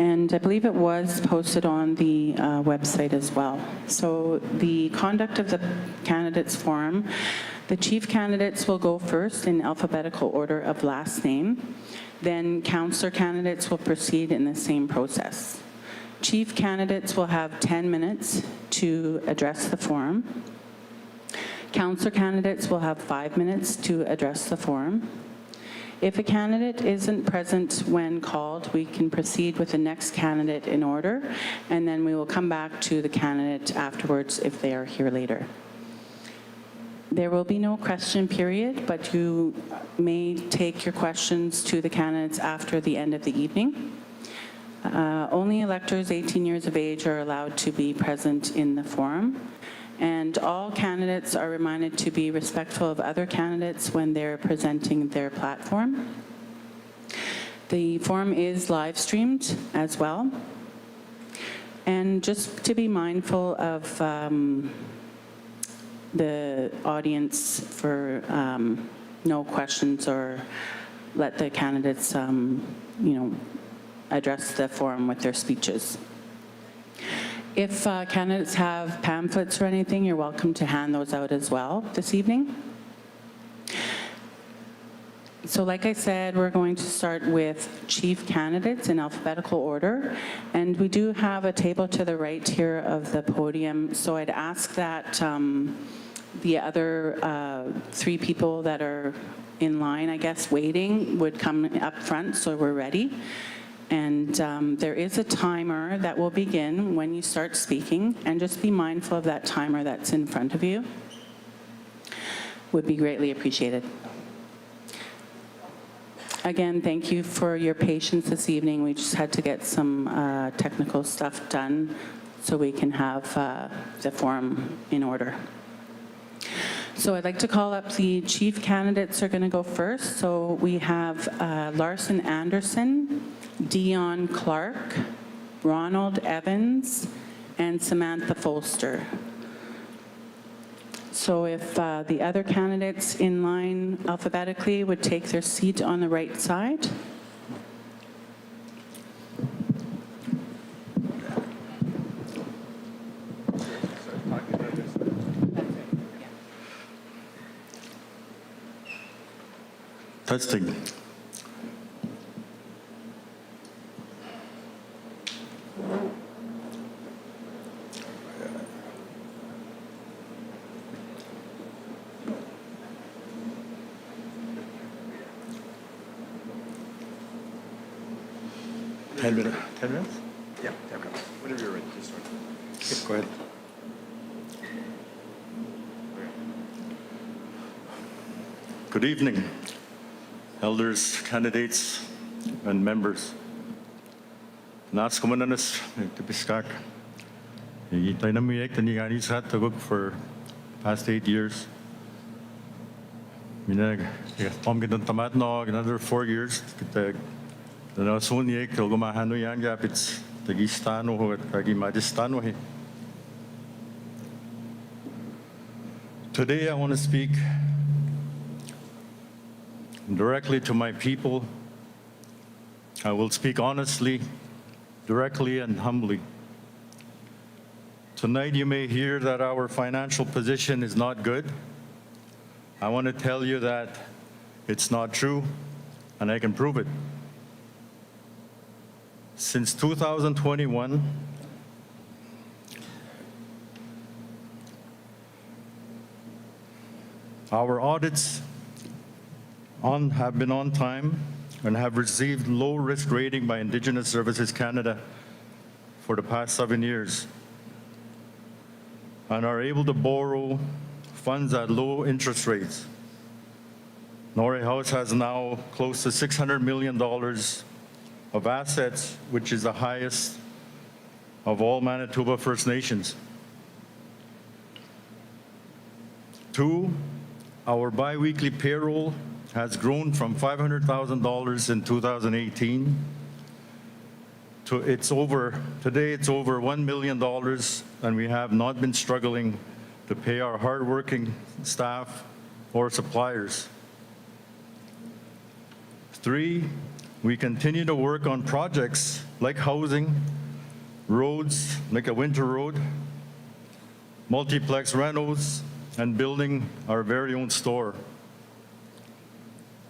and I believe it was posted on the website as well. So the conduct of the candidates forum, the chief candidates will go first in alphabetical order of last name. Then councillor candidates will proceed in the same process. Chief candidates will have 10 minutes to address the forum. Councillor candidates will have 5 minutes to address the forum. If a candidate isn't present when called, we can proceed with the next candidate in order, and then we will come back to the candidate afterwards if they are here later. There will be no question period, but you may take your questions to the candidates after the end of the evening. Only electors 18 years of age are allowed to be present in the forum. And all candidates are reminded to be respectful of other candidates when they're presenting their platform. The forum is live streamed as well. And just to be mindful of the audience for no questions, or let the candidates address the forum with their speeches. If candidates have pamphlets or anything, you're welcome to hand those out as well this evening. So like I said, we're going to start with chief candidates in alphabetical order. And we do have a table to the right here of the podium. So I'd ask that the other 3 people that are in line, I guess, waiting, would come up front so we're ready. And there is a timer that will begin when you start speaking, and just be mindful of that timer that's in front of you. Would be greatly appreciated. Again, thank you for your patience this evening. We just had to get some technical stuff done so we can have the forum in order. So I'd like to call up the chief candidates are going to go first. So we have Larson Anderson, Dion Clark, Ronald Evans, and Samantha Folster. So if the other candidates in line alphabetically would take their seat on the right side. Testing. Ten minutes? Yeah, 10 minutes. Whenever you're ready, just start. Okay, go ahead. Good evening, elders, candidates, and members. Nats Commandanus, Tipiskak. Itay na miyek tanigani sa tagok for past 8 years. Minag, pom gitong tamat no, another 4 years. Kita, na sunyek, gumahano yan gapits, tagistano ho at tagimajistano he. Today I want to speak directly to my people. I will speak honestly, directly, and humbly. Tonight you may hear that our financial position is not good. I want to tell you that it's not true, and I can prove it. Since 2021, our audits have been on time and have received low risk rating by Indigenous Services Canada for the past 7 years, and are able to borrow funds at low interest rates. Norway House has now close to $600 million of assets, which is the highest of all Manitoba First Nations. 2, our biweekly payroll has grown from $500,000 in 2018 to today it's over $1 million, and we have not been struggling to pay our hardworking staff or suppliers. 3, We continue to work on projects like housing, roads, like a winter road, multiplex renos, and building our very own store.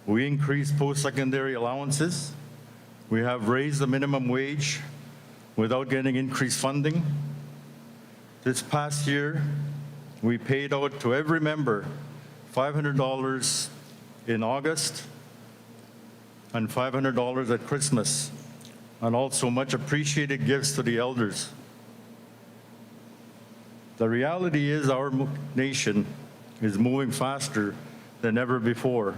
We increased post-secondary allowances. We have raised the minimum wage without getting increased funding. This past year, we paid out to every member $500 in August and $500 at Christmas, and also much appreciated gifts to the elders. The reality is our nation is moving faster than ever before,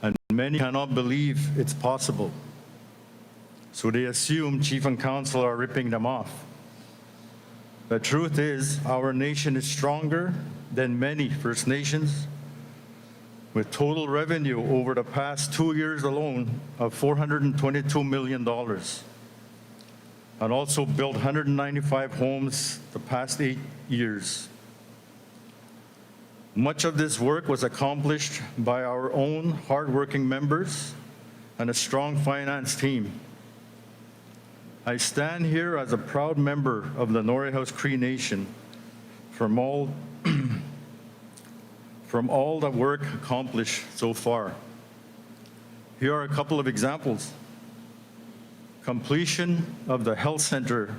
and many cannot believe it's possible. So they assume chief and council are ripping them off. The truth is, our nation is stronger than many First Nations, with total revenue over the past 2 years alone of $422 million, and also built 195 homes the past 8 years. Much of this work was accomplished by our own hardworking members and a strong finance team. I stand here as a proud member of the Norway House Cree Nation from all the work accomplished so far. Here are a couple of examples. Completion of the health center,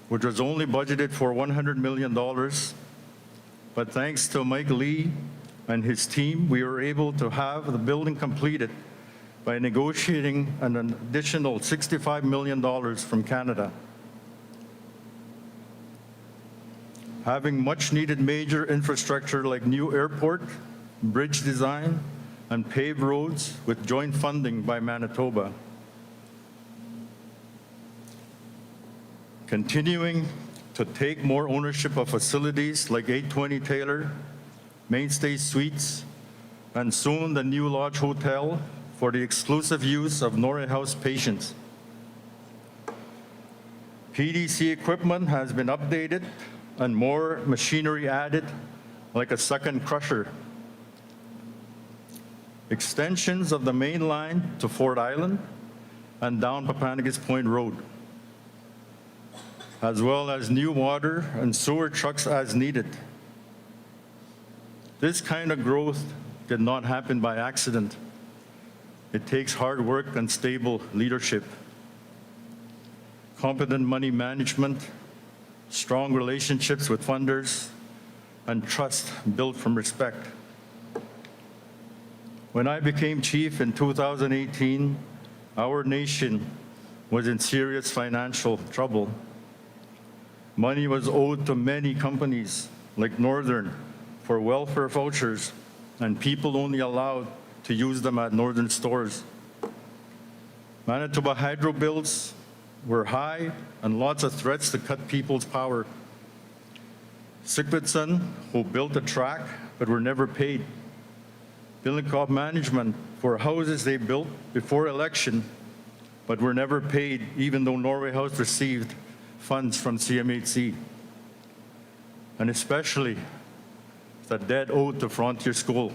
which was only budgeted for $100 million, but thanks to Mike Lee and his team, we were able to have the building completed by negotiating an additional $65 million from Canada. Having much needed major infrastructure like new airport, bridge design, and paved roads with joint funding by Manitoba. Continuing to take more ownership of facilities like 820 Taylor, Mainstay Suites, and soon the new Lodge Hotel for the exclusive use of Norway House patients. PDC equipment has been updated and more machinery added, like a second crusher. Extensions of the main line to Fort Island and down Papanegus Point Road, as well as new water and sewer trucks as needed. This kind of growth did not happen by accident. It takes hard work and stable leadership, competent money management, strong relationships with funders, and trust built from respect. When I became chief in 2018, our nation was in serious financial trouble. Money was owed to many companies like Northern for welfare vouchers, and people only allowed to use them at Northern stores. Manitoba hydro bills were high and lots of threats to cut people's power. Sigvidson, who built the track but were never paid. Billinkop Management for houses they built before election but were never paid, even though Norway House received funds from CMHC. And especially the debt owed to Frontier School.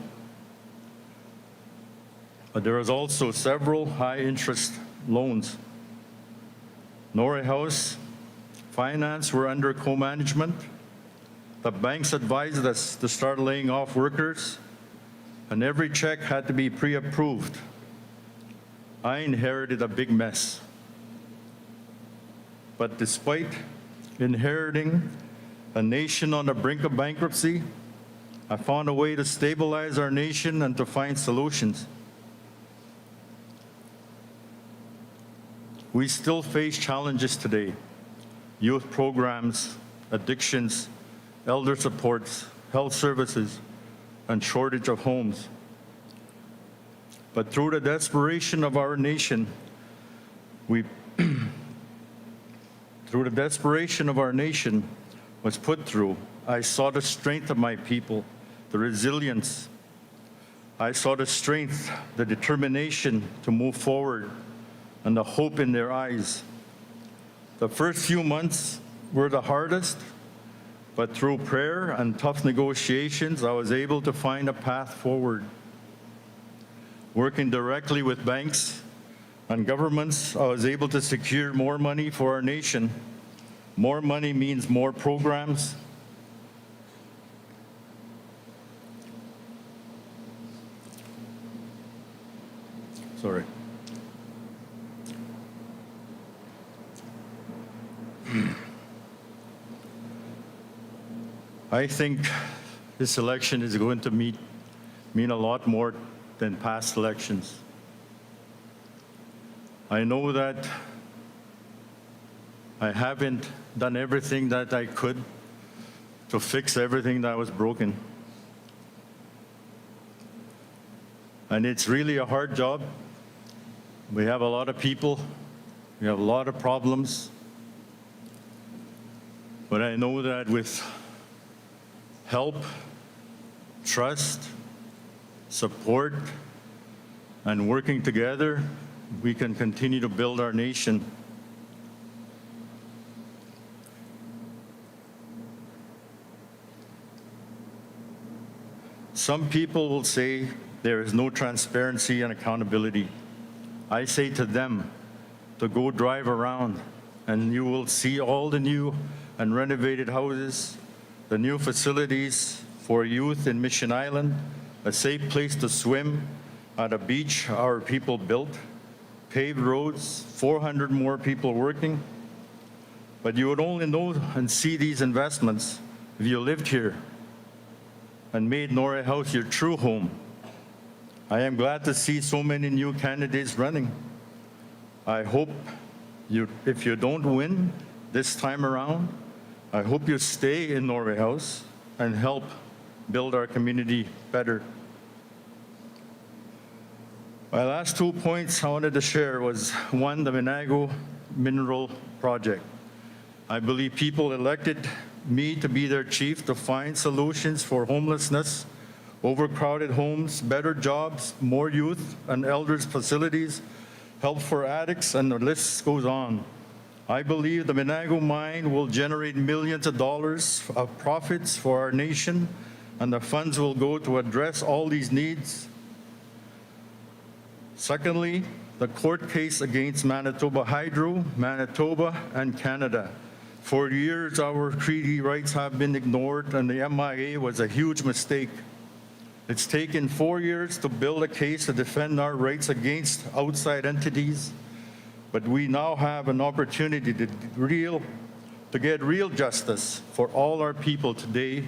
But there was also several high-interest loans. Norway House Finance were under co-management. The banks advised us to start laying off workers, and every check had to be pre-approved. I inherited a big mess. But despite inheriting a nation on the brink of bankruptcy, I found a way to stabilize our nation and to find solutions. We still face challenges today: youth programs, addictions, elder supports, health services, and shortage of homes. But through the desperation of our nation, was put through, I saw the strength of my people, the resilience. I saw the strength, the determination to move forward, and the hope in their eyes. The first few months were the hardest, but through prayer and tough negotiations, I was able to find a path forward. Working directly with banks and governments, I was able to secure more money for our nation. More money means more programs. Sorry. I think this election is going to mean a lot more than past elections. I know that I haven't done everything that I could to fix everything that was broken. And it's really a hard job. We have a lot of people, we have a lot of problems. But I know that with help, trust, support, and working together, we can continue to build our nation. Some people will say there is no transparency and accountability. I say to them to go drive around and you will see all the new and renovated houses, the new facilities for youth in Mission Island, a safe place to swim at a beach our people built, paved roads, 400 more people working. But you would only know and see these investments if you lived here and made Norway House your true home. I am glad to see so many new candidates running. I hope if you don't win this time around, I hope you stay in Norway House and help build our community better. My last 2 points I wanted to share was, one, the Muskego Mineral Project. I believe people elected me to be their chief to find solutions for homelessness, overcrowded homes, better jobs, more youth and elders facilities, help for addicts, and the list goes on. I believe the Muskego mine will generate millions of dollars of profits for our nation, and the funds will go to address all these needs. Secondly, the court case against Manitoba Hydro, Manitoba, and Canada. For years, our treaty rights have been ignored, and the MIA was a huge mistake. It's taken 4 years to build a case to defend our rights against outside entities, but we now have an opportunity to get real justice for all our people today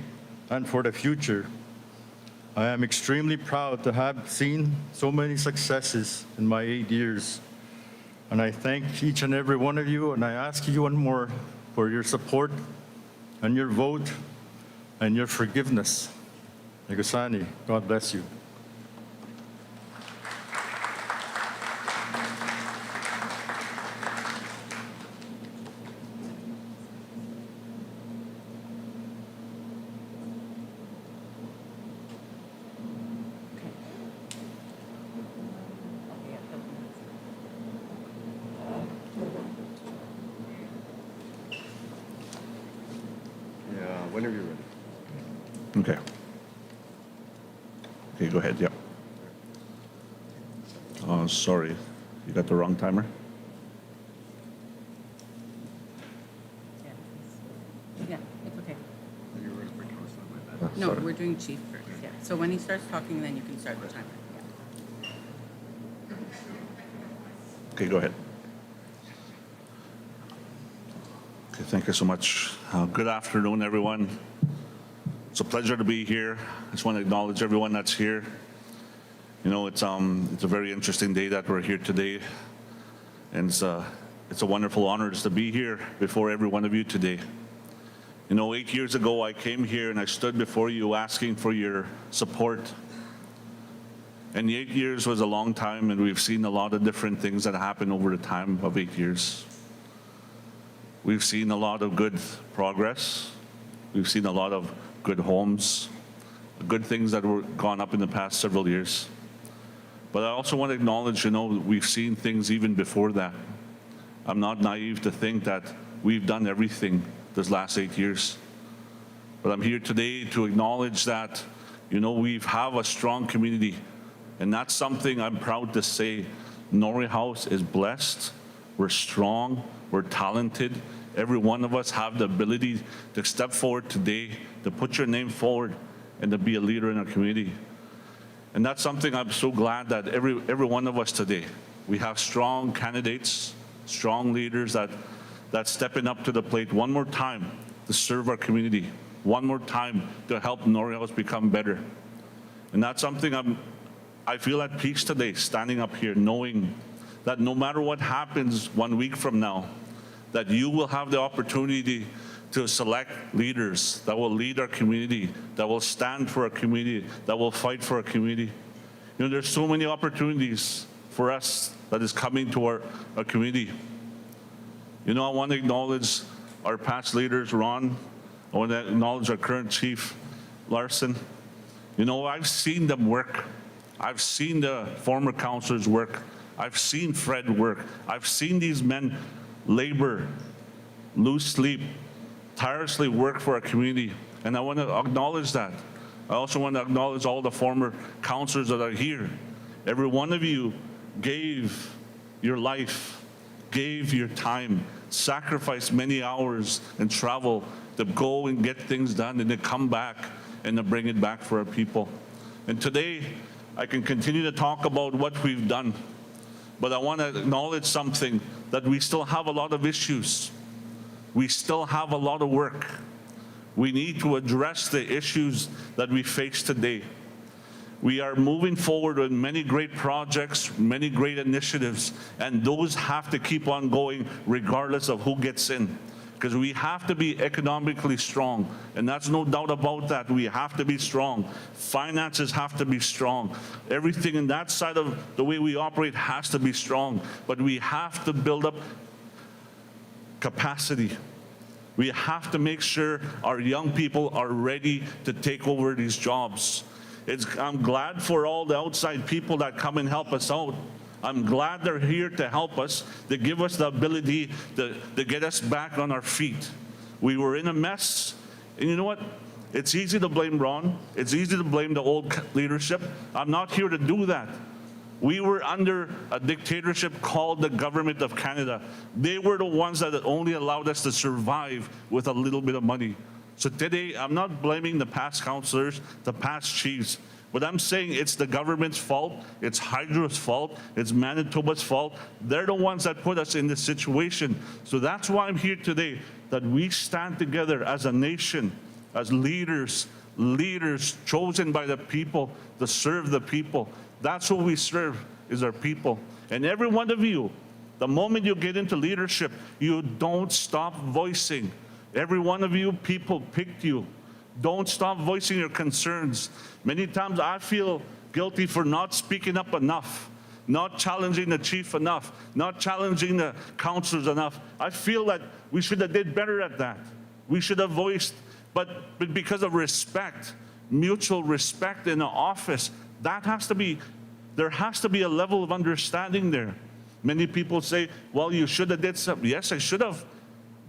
and for the future. I am extremely proud to have seen so many successes in my 8 years, and I thank each and every one of you, and I ask you one more for your support and your vote and your forgiveness. Negasani, God bless you. Yeah, whenever you're ready. Okay. Okay, go ahead, yep. Oh, sorry, you got the wrong timer? Yeah, it's okay. You were quick, I was not my bad. No, Sorry. we're doing chief first, yeah. So when he starts talking, then you can start the timer. Yeah. Okay, go ahead. Okay, thank you so much. Good afternoon, everyone. It's a pleasure to be here. I just want to acknowledge everyone that's here. You know, it's a very interesting day that we're here today, and it's a wonderful honor just to be here before every one of you today. You know, 8 years ago, I came here and I stood before you asking for your support. And 8 years was a long time, and we've seen a lot of different things that happen over the time of 8 years. We've seen a lot of good progress. We've seen a lot of good homes, good things that were gone up in the past several years. But I also want to acknowledge, you know, we've seen things even before that. I'm not naive to think that we've done everything this last 8 years. But I'm here today to acknowledge that, you know, we have a strong community. And that's something I'm proud to say. Norway House is blessed. We're strong. We're talented. Every one of us have the ability to step forward today, to put your name forward, and to be a leader in our community. And that's something I'm so glad that every one of us today, we have strong candidates, strong leaders that's stepping up to the plate one more time to serve our community, one more time to help Norway House become better. And that's something I feel at peace today, standing up here, knowing that no matter what happens 1 week from now, that you will have the opportunity to select leaders that will lead our community, that will stand for our community, that will fight for our community. You know, there's so many opportunities for us that is coming to our community. You know, I want to acknowledge our past leaders, Ron. I want to acknowledge our current chief, Larson. You know, I've seen them work. I've seen the former councilors work. I've seen Fred work. I've seen these men labor, lose sleep, tirelessly work for our community. And I want to acknowledge that. I also want to acknowledge all the former councilors that are here. Every one of you gave your life, gave your time, sacrificed many hours and travel to go and get things done and to come back and to bring it back for our people. And today, I can continue to talk about what we've done, but I want to acknowledge something, that we still have a lot of issues. We still have a lot of work. We need to address the issues that we face today. We are moving forward with many great projects, many great initiatives, and those have to keep on going regardless of who gets in. Because we have to be economically strong, and that's no doubt about that. We have to be strong. Finances have to be strong. Everything in that side of the way we operate has to be strong, but we have to build up capacity. We have to make sure our young people are ready to take over these jobs. I'm glad for all the outside people that come and help us out. I'm glad they're here to help us, to give us the ability to get us back on our feet. We were in a mess, and you know what? It's easy to blame Ron. It's easy to blame the old leadership. I'm not here to do that. We were under a dictatorship called the Government of Canada. They were the ones that only allowed us to survive with a little bit of money. So today, I'm not blaming the past councillors, the past chiefs, but I'm saying it's the government's fault, it's Hydro's fault, it's Manitoba's fault. They're the ones that put us in this situation. So that's why I'm here today, that we stand together as a nation, as leaders chosen by the people to serve the people. That's who we serve, is our people. And every one of you, the moment you get into leadership, you don't stop voicing. Every one of you, people picked you. Don't stop voicing your concerns. Many times I feel guilty for not speaking up enough, not challenging the chief enough, not challenging the councillors enough. I feel that we should have did better at that. We should have voiced, but because of respect, mutual respect in the office, there has to be a level of understanding there. Many people say, well, you should have did something. Yes, I should have.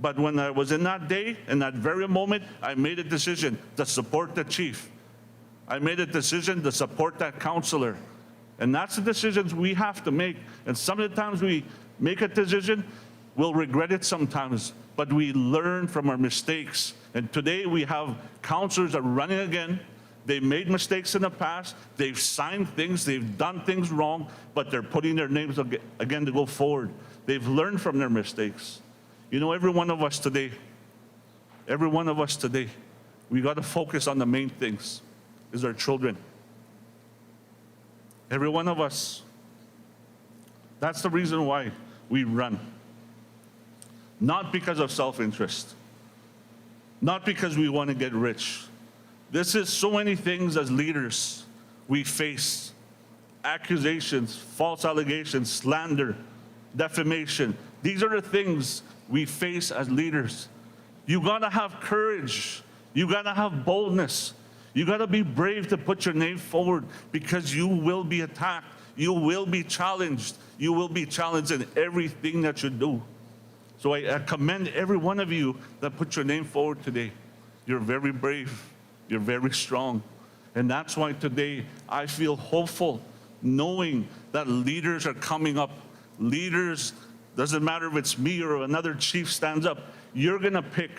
But when I was in that day, in that very moment, I made a decision to support the chief. I made a decision to support that councillor. And that's the decisions we have to make. And some of the times we make a decision, we'll regret it sometimes, but we learn from our mistakes. And today we have councillors that are running again. They made mistakes in the past. They've signed things. They've done things wrong, but they're putting their names again to go forward. They've learned from their mistakes. You know, every one of us today, we got to focus on the main things, is our children. Every one of us. That's the reason why we run. Not because of self-interest. Not because we want to get rich. This is so many things as leaders we face. Accusations, false allegations, slander, defamation. These are the things we face as leaders. You gotta have courage. You gotta have boldness. You gotta be brave to put your name forward, because you will be attacked. You will be challenged. You will be challenged in everything that you do. So I commend every one of you that put your name forward today. You're very brave. You're very strong. And that's why today I feel hopeful knowing that leaders are coming up. Leaders, doesn't matter if it's me or another chief stands up, you're gonna pick.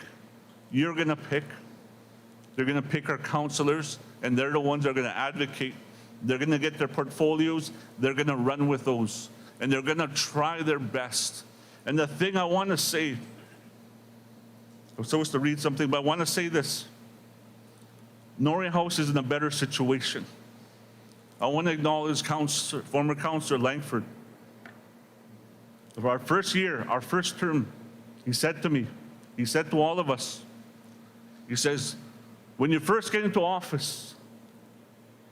They're gonna pick our councilors, and they're the ones that are gonna advocate. They're gonna get their portfolios, they're gonna run with those, and they're gonna try their best. And the thing I wanna say, I'm supposed to read something, but I wanna say this. Norway House is in a better situation. I wanna acknowledge former Councilor Langford. Of our first year, our first term, he said to me, he said to all of us, he says, when you first get into office,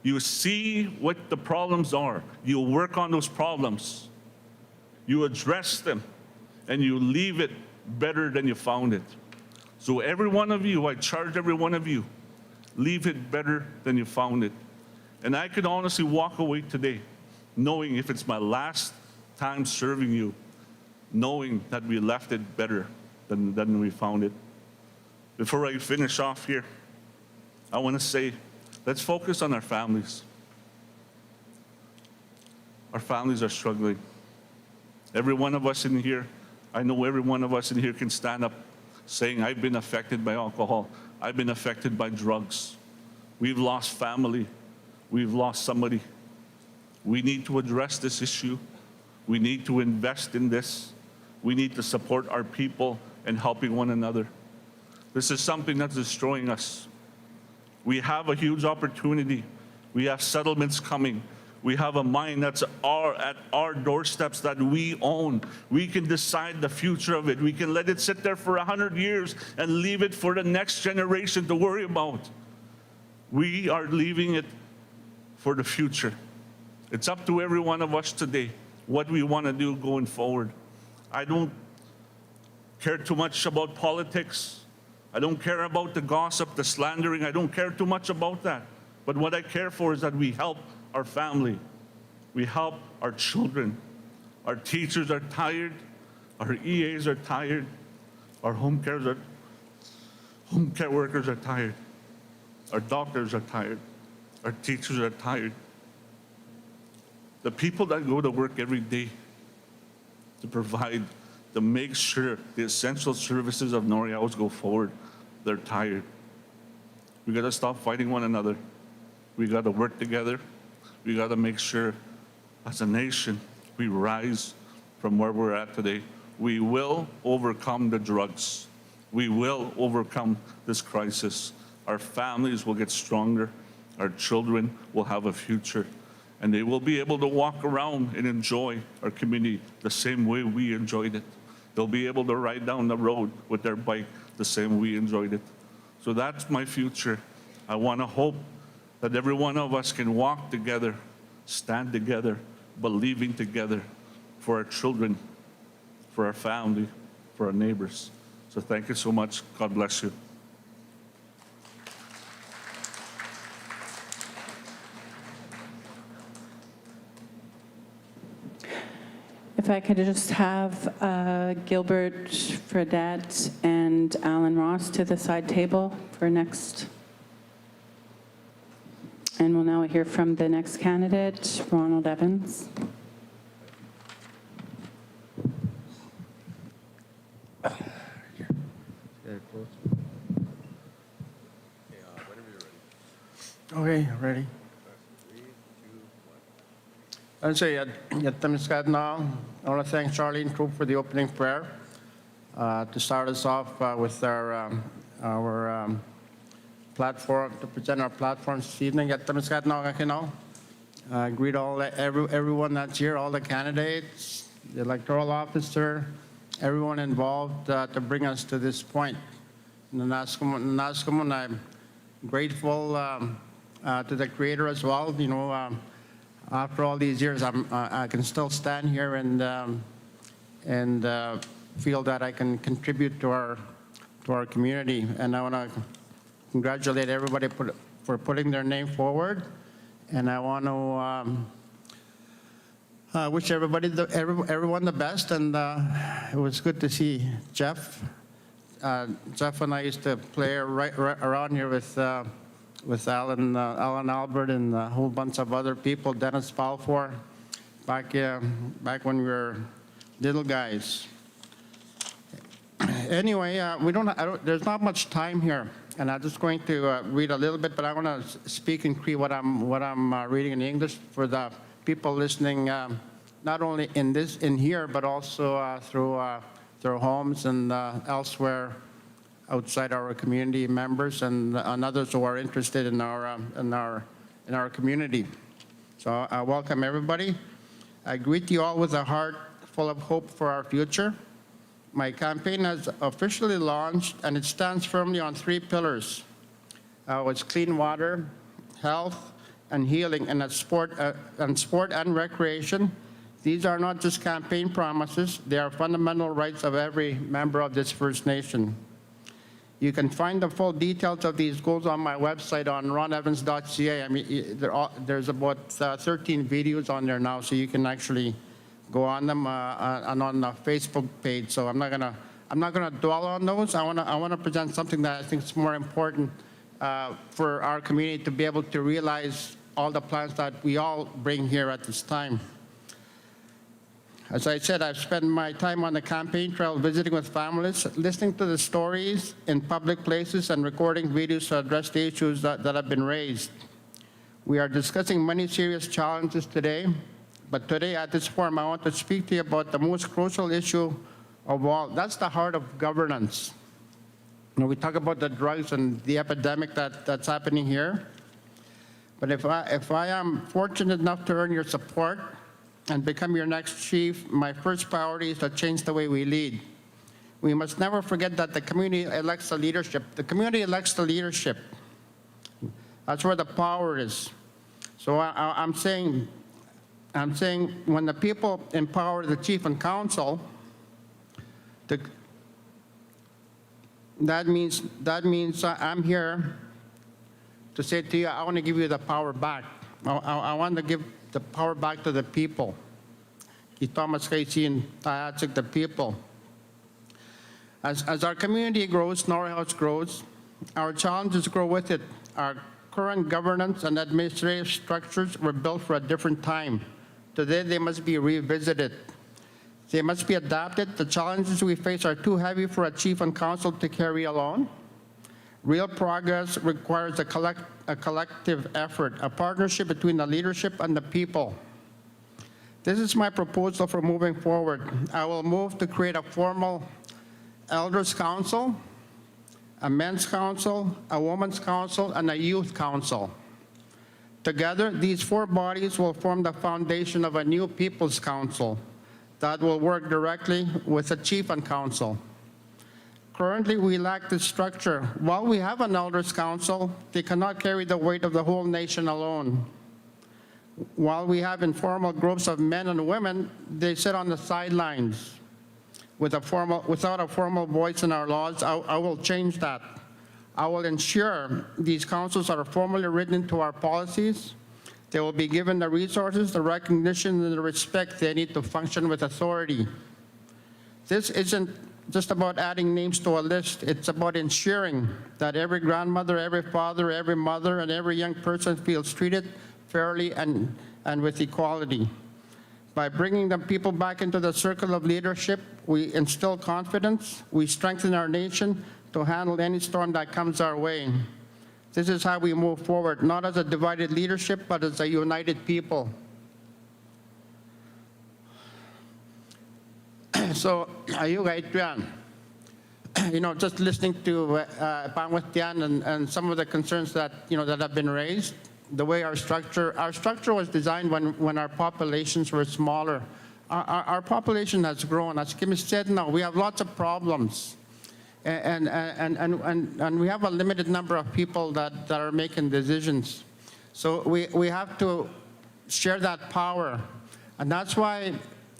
you see what the problems are. You work on those problems. You address them, and you leave it better than you found it. So every one of you, I charge every one of you, leave it better than you found it. And I could honestly walk away today knowing if it's my last time serving you, knowing that we left it better than we found it. Before I finish off here, I want to say, let's focus on our families. Our families are struggling. Every one of us in here, I know every one of us in here can stand up saying, I've been affected by alcohol. I've been affected by drugs. We've lost family. We've lost somebody. We need to address this issue. We need to invest in this. We need to support our people and helping one another. This is something that's destroying us. We have a huge opportunity. We have settlements coming. We have a mine that's at our doorsteps that we own. We can decide the future of it. We can let it sit there for 100 years and leave it for the next generation to worry about. We are leaving it for the future. It's up to every one of us today what we want to do going forward. I don't care too much about politics. I don't care about the gossip, the slandering. I don't care too much about that. But what I care for is that we help our family. We help our children. Our teachers are tired. Our EAs are tired. Our home care workers are tired. Our doctors are tired. Our teachers are tired. The people that go to work every day to provide, to make sure the essential services of Norway House go forward, they're tired. We got to stop fighting one another. We got to work together. We got to make sure, as a nation, we rise from where we're at today. We will overcome the drugs. We will overcome this crisis. Our families will get stronger. Our children will have a future. And they will be able to walk around and enjoy our community the same way we enjoyed it. They'll be able to ride down the road with their bike the same way we enjoyed it. So that's my future. I want to hope that every one of us can walk together, stand together, believing together for our children, for our family, for our neighbors. So thank you so much. God bless you. If I could just have Gilbert Fredette and Allan Ross to the side table for next. And we'll now hear from the next candidate, Ronald Evans. Okay, ready. I'd say, I want to thank Charlene Troop for the opening prayer. To start us off with our platform, to present our platform this evening. Greet everyone that's here, all the candidates, the electoral officer, everyone involved to bring us to this point. And I'm grateful to the Creator as well. You know, after all these years, I can still stand here and feel that I can contribute to our community. And I want to congratulate everybody for putting their name forward. And I want to wish everyone the best. And it was good to see Jeff. Jeff and I used to play right around here with with Alan Albert and a whole bunch of other people, Dennis Balfour, back when we were little guys. Anyway, there's not much time here, and I'm just going to read a little bit, but I want to speak in Cree what I'm reading in English for the people listening, not only in here, but also through their homes and elsewhere outside our community members and others who are interested in our community. So I welcome everybody. I greet you all with a heart full of hope for our future. My campaign has officially launched, and it stands firmly on 3 pillars. It's clean water, health, and healing, and sport and recreation. These are not just campaign promises, they are fundamental rights of every member of this First Nation. You can find the full details of these goals on my website on ronevans.ca. I mean, there's about 13 videos on there now, so you can actually go on them and on the Facebook page. So I'm not gonna dwell on those. I wanna present something that I think is more important for our community to be able to realize all the plans that we all bring here at this time. As I said, I've spent my time on the campaign trail visiting with families, listening to the stories in public places, and recording videos to address the issues that have been raised. We are discussing many serious challenges today, but today at this forum, I want to speak to you about the most crucial issue of all. That's the heart of governance. You know, we talk about the drugs and the epidemic that's happening here, but if I am fortunate enough to earn your support and become your next chief, my first priority is to change the way we lead. We must never forget that the community elects the leadership. The community elects the leadership. That's where the power is. So I'm saying when the people empower the chief and council, that means I'm here to say to you, I want to give you the power back. I want to give the power back to the people. The people. As our community grows, Norway House grows, our challenges grow with it. Our current governance and administrative structures were built for a different time. Today, they must be revisited. They must be adapted. The challenges we face are too heavy for a chief and council to carry alone. Real progress requires a collective effort, a partnership between the leadership and the people. This is my proposal for moving forward. I will move to create a formal elders council, a men's council, a women's council, and a youth council. Together, these 4 bodies will form the foundation of a new people's council that will work directly with the chief and council. Currently, we lack this structure. While we have an elders council, they cannot carry the weight of the whole nation alone. While we have informal groups of men and women, they sit on the sidelines without a formal voice in our laws. I will change that. I will ensure these councils are formally written into our policies. They will be given the resources, the recognition, and the respect they need to function with authority. This isn't just about adding names to a list. It's about ensuring that every grandmother, every father, every mother, and every young person feels treated fairly and with equality. By bringing the people back into the circle of leadership, we instill confidence, we strengthen our nation to handle any storm that comes our way. This is how we move forward, not as a divided leadership, but as a united people. So, just listening to Diane and some of the concerns that have been raised, the way our structure was designed when our populations were smaller. Our population has grown. As Kim said, now we have lots of problems, and we have a limited number of people that are making decisions. So we have to share that power, and that's why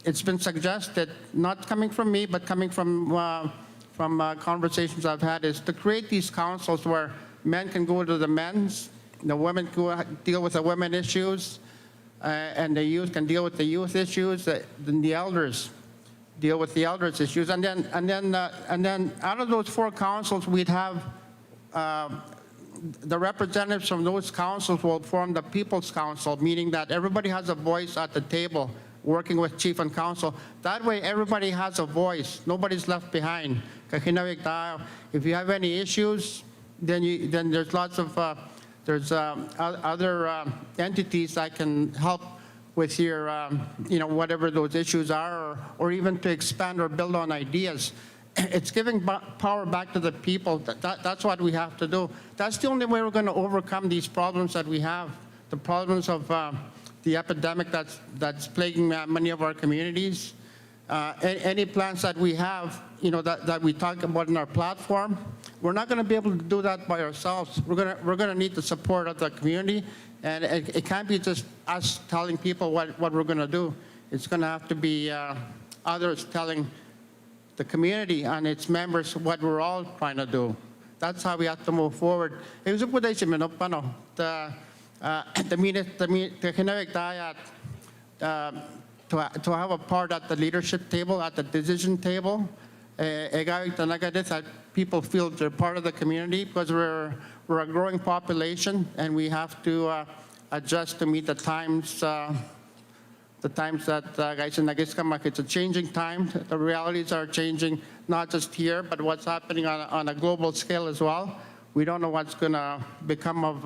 it's been suggested, not coming from me, but coming from conversations I've had, is to create these councils where men can go to the men's, the women can deal with the women issues, and the youth can deal with the youth issues, then the elders deal with the elders issues, and then out of those 4 councils, we'd have the representatives from those councils will form the People's Council, meaning that everybody has a voice at the table, working with chief and council. That way, everybody has a voice. Nobody's left behind. If you have any issues, then there's lots of other entities that can help with your, whatever those issues are, or even to expand or build on ideas. It's giving power back to the people. That's what we have to do. That's the only way we're going to overcome these problems that we have, the problems of the epidemic that's plaguing many of our communities. Any plans that we have, that we talk about in our platform, we're not going to be able to do that by ourselves. We're going to need the support of the community, and it can't be just us telling people what we're going to do. It's going to have to be others telling the community and its members what we're all trying to do. That's how we have to move forward. To have a part at the leadership table, at the decision table, that people feel they're part of the community, because we're a growing population and we have to adjust to meet the times that it's a changing time. The realities are changing, not just here, but what's happening on a global scale as well. We don't know what's going to become of.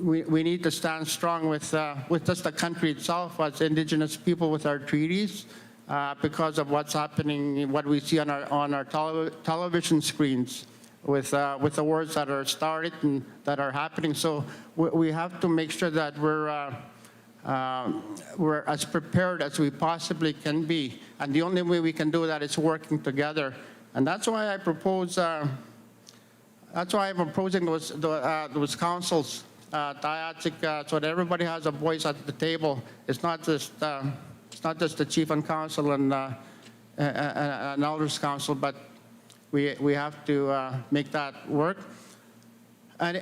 We need to stand strong with just the country itself as Indigenous people with our treaties, because of what's happening, what we see on our television screens, with the wars that are started and that are happening. So we have to make sure that we're as prepared as we possibly can be. And the only way we can do that is working together. And that's why I propose, that's why I'm proposing those councils, so that everybody has a voice at the table. It's not just the chief and council and an elders council, but we have to make that work. And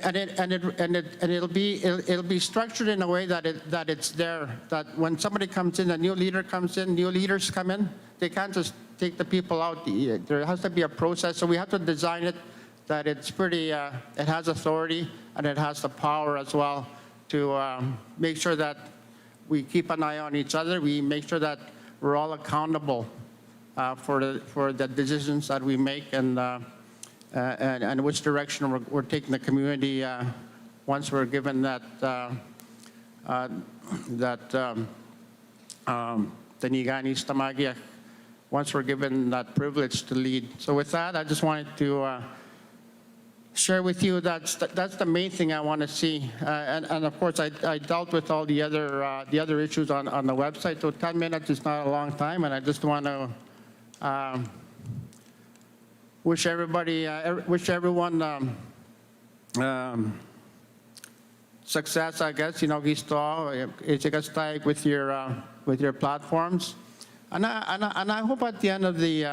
it'll be structured in a way that it's there, that when somebody comes in, a new leader comes in, new leaders come in, they can't just take the people out. There has to be a process, so we have to design it that it's pretty, it has authority and it has the power as well to make sure that we keep an eye on each other. We make sure that we're all accountable for the decisions that we make, and which direction we're taking the community once we're given that once we're given that privilege to lead. So with that, I just wanted to share with you that's the main thing I want to see. And of course, I dealt with all the other issues on the website. So 10 minutes is not a long time, and I just want to wish everyone success, I guess, with your platforms. And I hope at the end of the,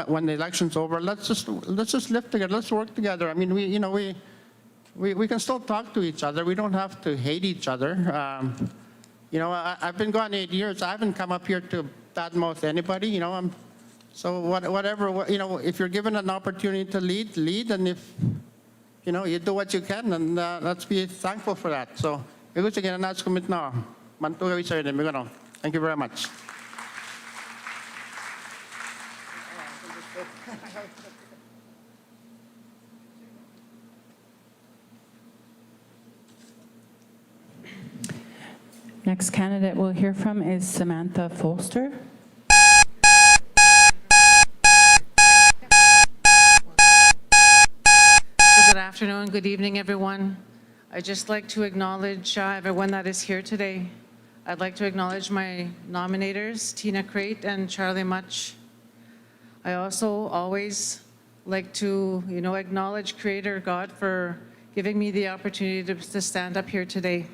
when the election's over, let's just live together, let's work together. I mean, we can still talk to each other. We don't have to hate each other. I've been gone 8 years. I haven't come up here to badmouth anybody. So whatever, if you're given an opportunity to lead, and if, you do what you can, and let's be thankful for that. So, thank you very much. Next candidate we'll hear from is Samantha Folster. Good afternoon, good evening, everyone. I'd just like to acknowledge everyone that is here today. I'd like to acknowledge my nominators, Tina Crate and Charlie Much. I also always like to, acknowledge Creator God for giving me the opportunity to stand up here today.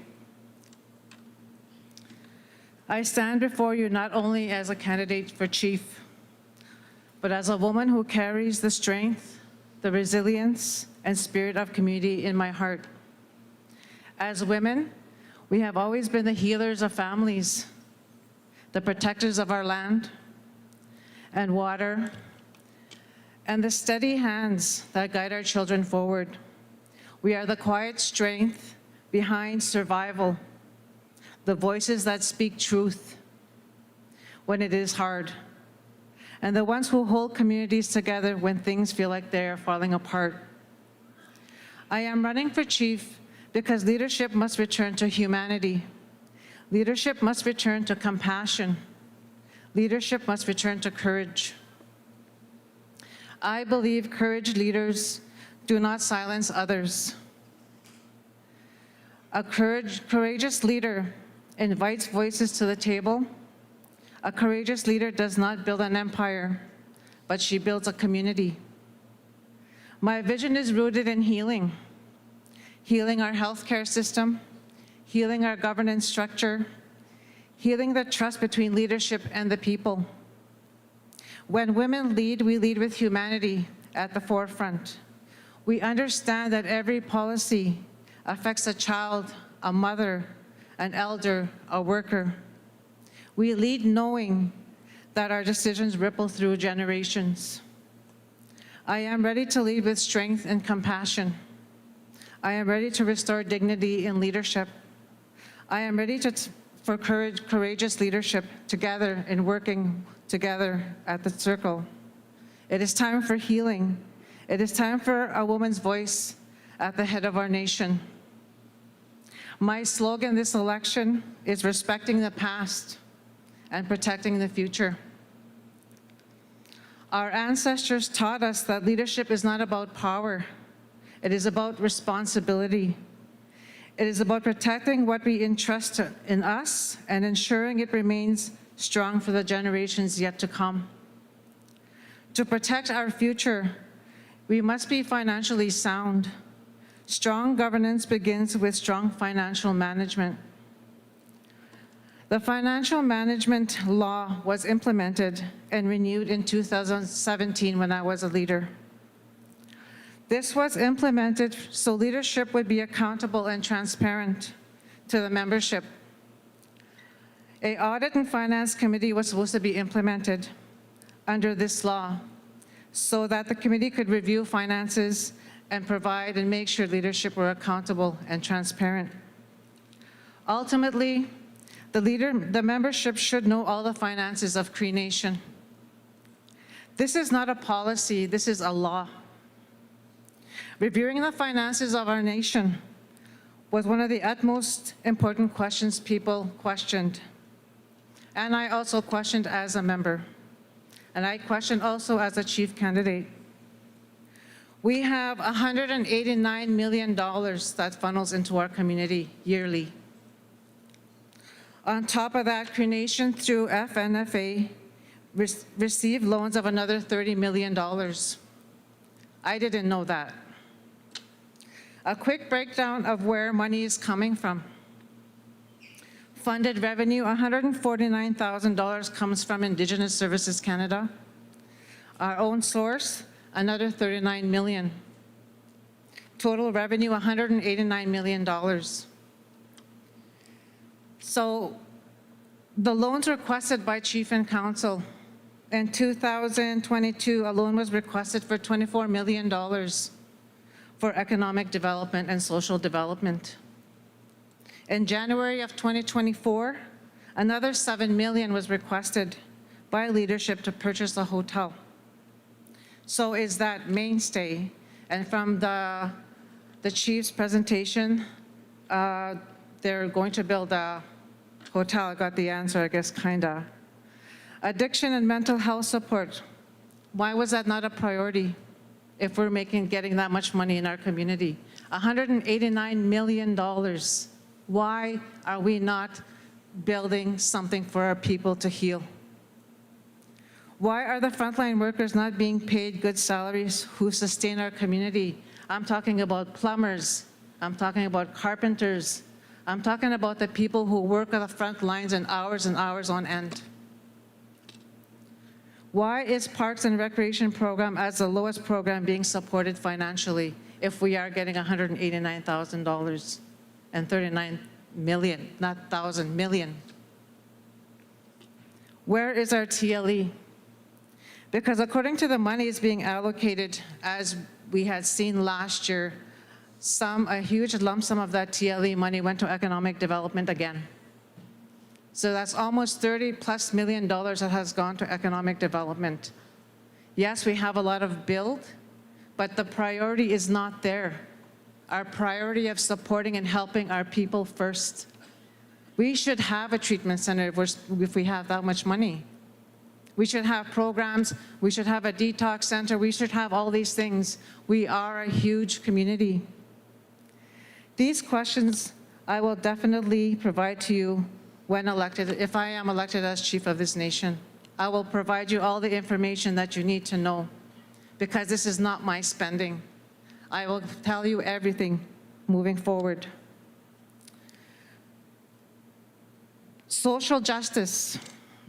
I stand before you not only as a candidate for chief, but as a woman who carries the strength, the resilience, and spirit of community in my heart. As women, we have always been the healers of families, the protectors of our land and water, and the steady hands that guide our children forward. We are the quiet strength behind survival, the voices that speak truth when it is hard, and the ones who hold communities together when things feel like they are falling apart. I am running for chief because leadership must return to humanity. Leadership must return to compassion. Leadership must return to courage. I believe courage leaders do not silence others. A courageous leader invites voices to the table. A courageous leader does not build an empire, but she builds a community. My vision is rooted in healing. Healing our healthcare system, healing our governance structure, healing the trust between leadership and the people. When women lead, we lead with humanity at the forefront. We understand that every policy affects a child, a mother, an elder, a worker. We lead knowing that our decisions ripple through generations. I am ready to lead with strength and compassion. I am ready to restore dignity in leadership. I am ready for courageous leadership together and working together at the circle. It is time for healing. It is time for a woman's voice at the head of our nation. My slogan this election is respecting the past and protecting the future. Our ancestors taught us that leadership is not about power. It is about responsibility. It is about protecting what we entrust in us and ensuring it remains strong for the generations yet to come. To protect our future, we must be financially sound. Strong governance begins with strong financial management. The financial management law was implemented and renewed in 2017 when I was a leader. This was implemented so leadership would be accountable and transparent to the membership. An audit and finance committee was supposed to be implemented under this law so that the committee could review finances and provide and make sure leadership were accountable and transparent. Ultimately, the membership should know all the finances of Cree Nation. This is not a policy, this is a law. Reviewing the finances of our nation was one of the utmost important questions people questioned. And I also questioned as a member. And I questioned also as a chief candidate. We have $189 million that funnels into our community yearly. On top of that, Cree Nation through FNFA received loans of another $30 million. I didn't know that. A quick breakdown of where money is coming from. Funded revenue, $149,000 comes from Indigenous Services Canada. Our own source, another $39 million. Total revenue, $189 million. So the loans requested by Chief and Council. In 2022, a loan was requested for $24 million for economic development and social development. In January of 2024, another $7 million was requested by leadership to purchase a hotel. So is that mainstay? And from the chief's presentation, they're going to build a hotel. I got the answer, I guess, kinda. Addiction and mental health support. Why was that not a priority if we're getting that much money in our community? $189 million. Why are we not building something for our people to heal? Why are the frontline workers not being paid good salaries who sustain our community? I'm talking about plumbers. I'm talking about carpenters. I'm talking about the people who work on the front lines and hours on end. Why is Parks and Recreation program as the lowest program being supported financially if we are getting $189,000 and 39 million, not thousand, million? Where is our TLE? Because according to the money is being allocated, as we had seen last year, a huge lump sum of that TLE money went to economic development again. So that's almost $30+ million that has gone to economic development. Yes, we have a lot of build, but the priority is not there. Our priority of supporting and helping our people first. We should have a treatment center if we have that much money. We should have programs, we should have a detox center, we should have all these things. We are a huge community. These questions I will definitely provide to you when elected, if I am elected as chief of this nation. I will provide you all the information that you need to know, because this is not my spending. I will tell you everything moving forward. Social justice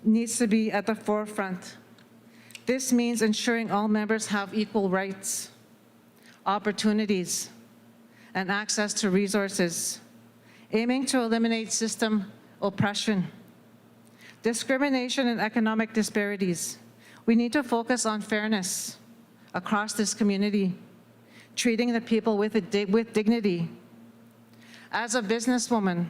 needs to be at the forefront. This means ensuring all members have equal rights, opportunities, and access to resources, aiming to eliminate system oppression, discrimination, and economic disparities. We need to focus on fairness across this community, treating the people with dignity. As a businesswoman,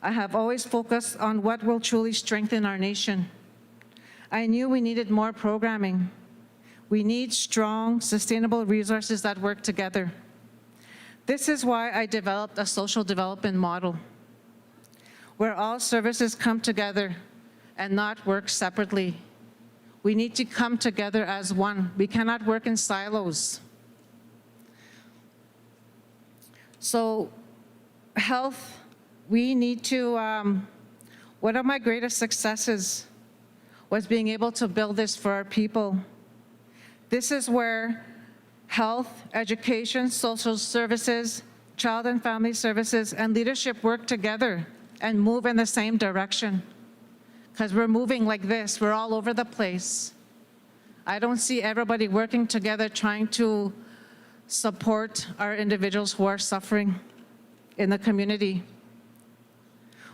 I have always focused on what will truly strengthen our nation. I knew we needed more programming. We need strong, sustainable resources that work together. This is why I developed a social development model, where all services come together and not work separately. We need to come together as one. We cannot work in silos. So, health, we need to, one of my greatest successes was being able to build this for our people. This is where health, education, social services, child and family services, and leadership work together and move in the same direction. Because we're moving like this, we're all over the place. I don't see everybody working together trying to support our individuals who are suffering in the community.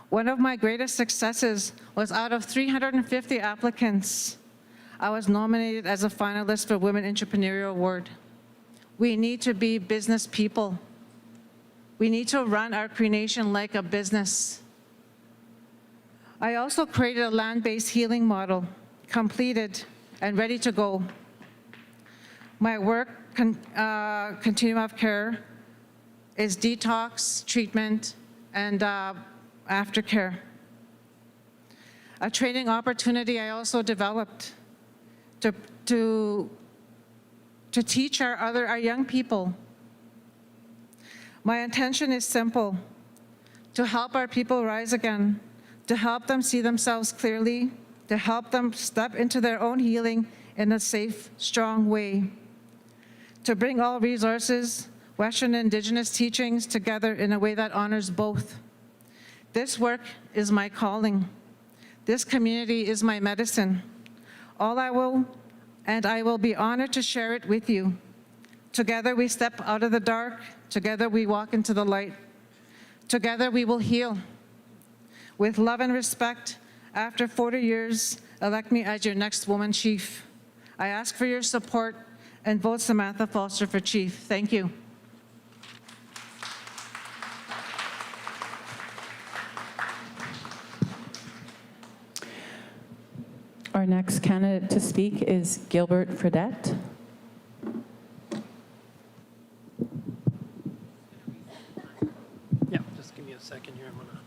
One of my greatest successes was out of 350 applicants, I was nominated as a finalist for Women Entrepreneurial Award. We need to be business people. We need to run our Cree Nation like a business. I also created a land-based healing model, completed and ready to go. My work continuum of care is detox, treatment, and aftercare. A training opportunity I also developed to teach our young people. My intention is simple: to help our people rise again, to help them see themselves clearly, to help them step into their own healing in a safe, strong way, to bring all resources, Western Indigenous teachings together in a way that honors both. This work is my calling. This community is my medicine. I will be honored to share it with you. Together we step out of the dark. Together we walk into the light. Together we will heal. With love and respect, after 40 years, elect me as your next woman chief. I ask for your support and vote Samantha Folster for chief. Thank you. Our next candidate to speak is Gilbert Fredette. Yeah, just give me a second here. I'm gonna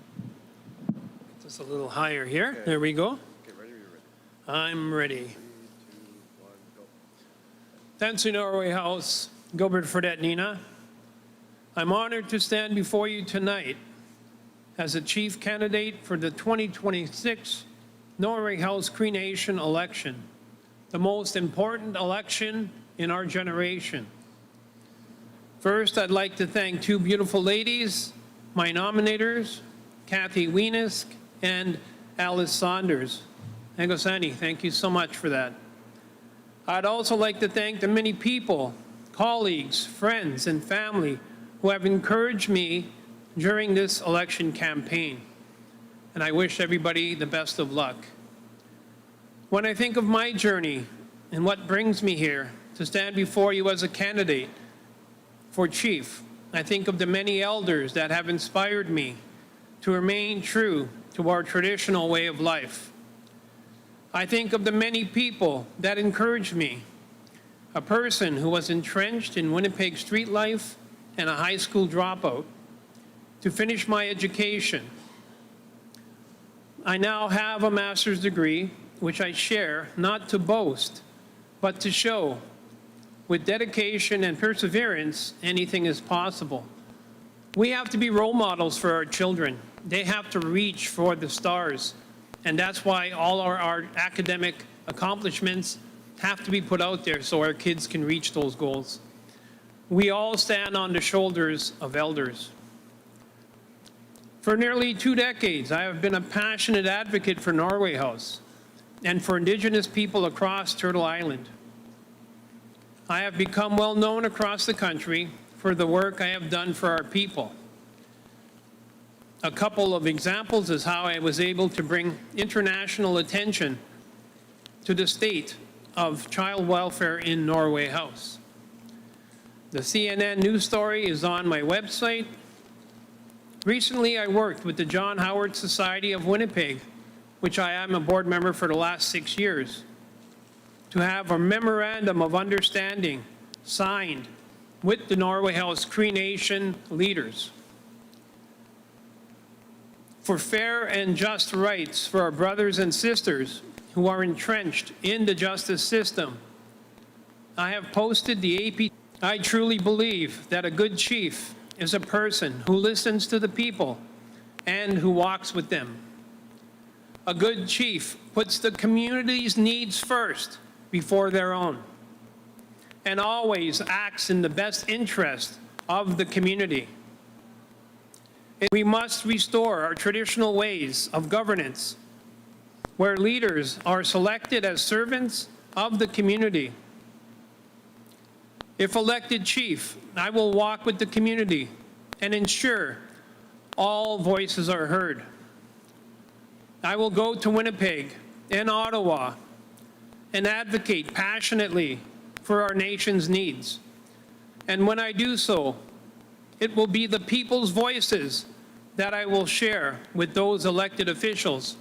get this a little higher here. Okay. There we go. Get ready, you're ready. I'm ready. 3, 2, 1, go. Thanks to Norway House, Gilbert Fredette Nina. I'm honored to stand before you tonight as a chief candidate for the 2026 Norway House Cree Nation election, the most important election in our generation. First, I'd like to thank two beautiful ladies, my nominators, Kathy Wienisk and Allison Saunders. Angosani, thank you so much for that. I'd also like to thank the many people, colleagues, friends, and family who have encouraged me during this election campaign. And I wish everybody the best of luck. When I think of my journey and what brings me here to stand before you as a candidate for chief, I think of the many elders that have inspired me to remain true to our traditional way of life. I think of the many people that encouraged me, a person who was entrenched in Winnipeg street life and a high school dropout, to finish my education. I now have a master's degree, which I share not to boast, but to show with dedication and perseverance, anything is possible. We have to be role models for our children. They have to reach for the stars. And that's why all our academic accomplishments have to be put out there so our kids can reach those goals. We all stand on the shoulders of elders. For nearly 2 decades, I have been a passionate advocate for Norway House and for Indigenous people across Turtle Island. I have become well known across the country for the work I have done for our people. A couple of examples is how I was able to bring international attention to the state of child welfare in Norway House. The CNN news story is on my website. Recently, I worked with the John Howard Society of Winnipeg, which I am a board member for the last 6 years, to have a memorandum of understanding signed with the Norway House Cree Nation leaders for fair and just rights for our brothers and sisters who are entrenched in the justice system. I have posted the AP. I truly believe that a good chief is a person who listens to the people and who walks with them. A good chief puts the community's needs first before their own and always acts in the best interest of the community. We must restore our traditional ways of governance where leaders are selected as servants of the community. If elected chief, I will walk with the community and ensure all voices are heard. I will go to Winnipeg and Ottawa and advocate passionately for our nation's needs. And when I do so, it will be the people's voices that I will share with those elected officials.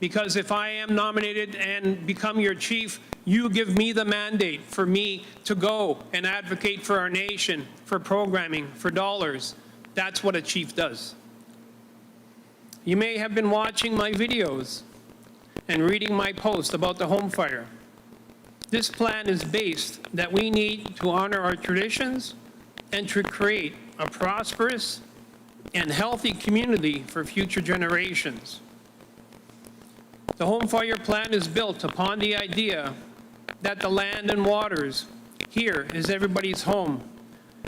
Because if I am nominated and become your chief, you give me the mandate for me to go and advocate for our nation, for programming, for dollars. That's what a chief does. You may have been watching my videos and reading my post about the home fire. This plan is based that we need to honor our traditions and to create a prosperous and healthy community for future generations. The home fire plan is built upon the idea that the land and waters here is everybody's home,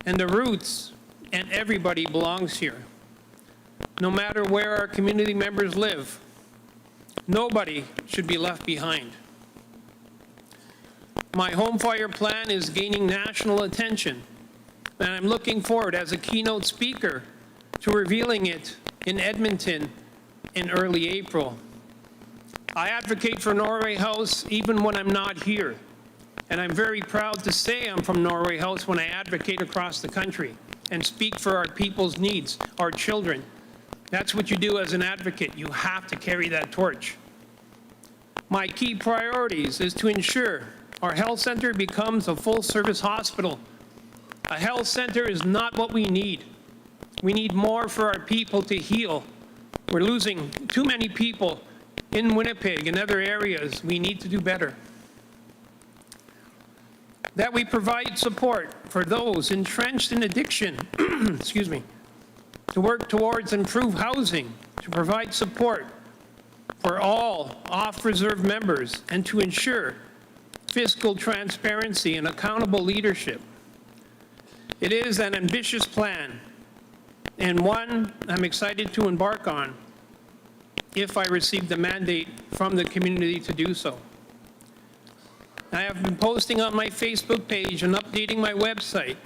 and the roots and everybody belongs here. No matter where our community members live, nobody should be left behind. My home fire plan is gaining national attention, and I'm looking forward as a keynote speaker to revealing it in Edmonton in early April. I advocate for Norway House even when I'm not here, and I'm very proud to say I'm from Norway House when I advocate across the country and speak for our people's needs, our children. That's what you do as an advocate. You have to carry that torch. My key priorities is to ensure our health center becomes a full-service hospital. A health center is not what we need. We need more for our people to heal. We're losing too many people in Winnipeg and other areas. We need to do better. That we provide support for those entrenched in addiction, excuse me, to work towards improved housing, to provide support for all off-reserve members, and to ensure fiscal transparency and accountable leadership. It is an ambitious plan, and one I'm excited to embark on if I receive the mandate from the community to do so. I have been posting on my Facebook page and updating my website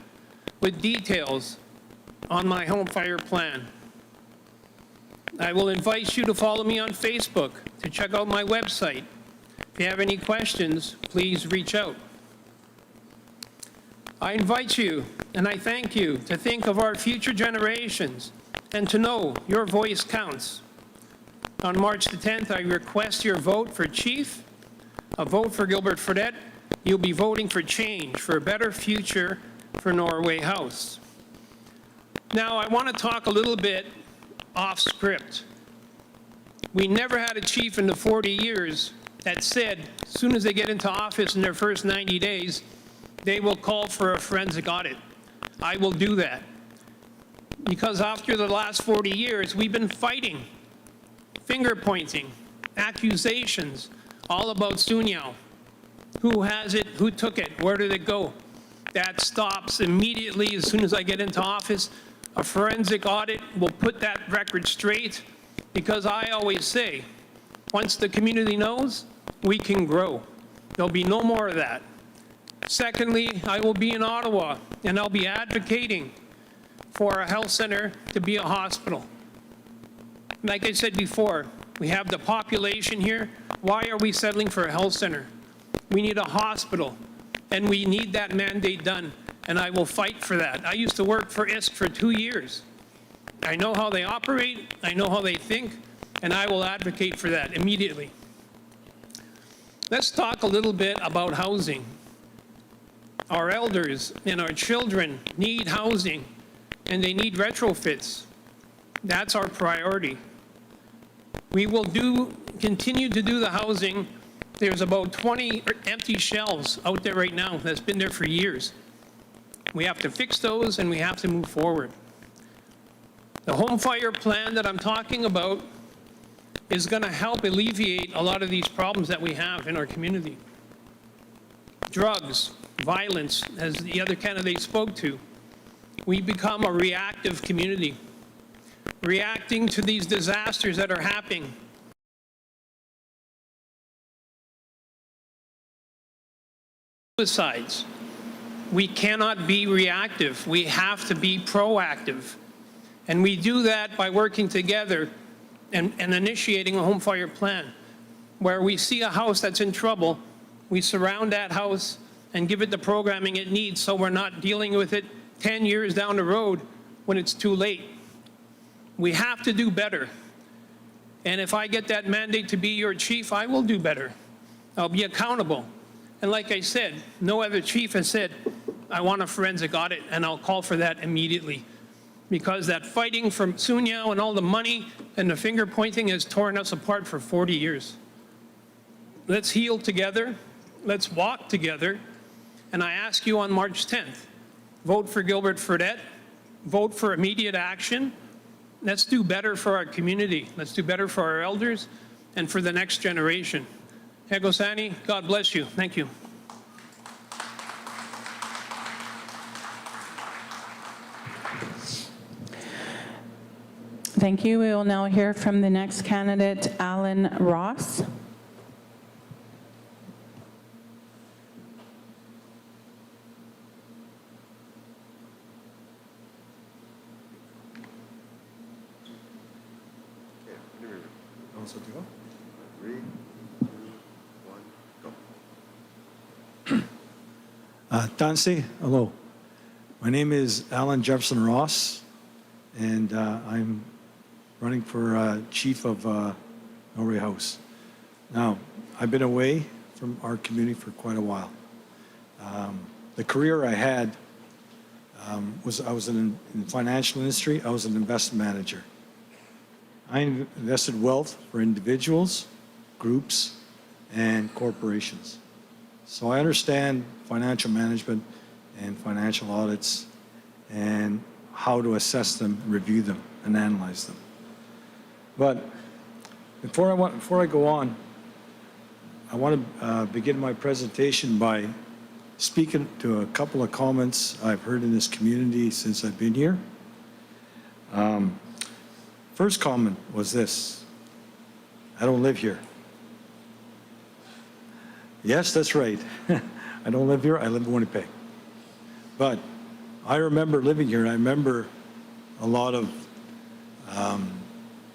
with details on my home fire plan. I will invite you to follow me on Facebook, to check out my website. If you have any questions, please reach out. I invite you, and I thank you, to think of our future generations and to know your voice counts. On March the 10th, I request your vote for Chief, a vote for Gilbert Fredette. You'll be voting for change, for a better future for Norway House. Now, I want to talk a little bit off script. We never had a chief in the 40 years that said, as soon as they get into office in their first 90 days, they will call for a forensic audit. I will do that. Because after the last 40 years, we've been fighting, finger pointing, accusations, all about Sunyao. Who has it? Who took it? Where did it go? That stops immediately as soon as I get into office. A forensic audit will put that record straight, because I always say, once the community knows, we can grow. There'll be no more of that. Secondly, I will be in Ottawa, and I'll be advocating for a health center to be a hospital. Like I said before, we have the population here. Why are we settling for a health center? We need a hospital, and we need that mandate done, and I will fight for that. I used to work for ISK for 2 years. I know how they operate, I know how they think, and I will advocate for that immediately. Let's talk a little bit about housing. Our elders and our children need housing, and they need retrofits. That's our priority. We will continue to do the housing. There's about 20 empty shelves out there right now that's been there for years. We have to fix those, and we have to move forward. The home fire plan that I'm talking about is going to help alleviate a lot of these problems that we have in our community. Drugs, violence, as the other candidate spoke to. We become a reactive community, reacting to these disasters that are happening. Suicides. We cannot be reactive. We have to be proactive. And we do that by working together and initiating a home fire plan, where we see a house that's in trouble, we surround that house and give it the programming it needs, so we're not dealing with it 10 years down the road when it's too late. We have to do better. And if I get that mandate to be your chief, I will do better. I'll be accountable. And like I said, no other chief has said, I want a forensic audit, and I'll call for that immediately. Because that fighting from Sunyao and all the money and the finger pointing has torn us apart for 40 years. Let's heal together. Let's walk together. And I ask you on March 10th, vote for Gilbert Fredette. Vote for immediate action. Let's do better for our community. Let's do better for our elders and for the next generation. Hegosani, God bless you. Thank you. Thank you. We will now hear from the next candidate, Allan Ross. Three, two, one, go. Tansi, hello. My name is Alan Jefferson Ross, and I'm running for chief of Norway House. Now, I've been away from our community for quite a while. The career I had was I was in the financial industry. I was an investment manager. I invested wealth for individuals, groups, and corporations. So I understand financial management and financial audits and how to assess them, review them, and analyze them. But before I go on, I want to begin my presentation by speaking to a couple of comments I've heard in this community since I've been here. First comment was this: I don't live here. Yes, that's right. I don't live here, I live in Winnipeg. But I remember living here, and I remember a lot of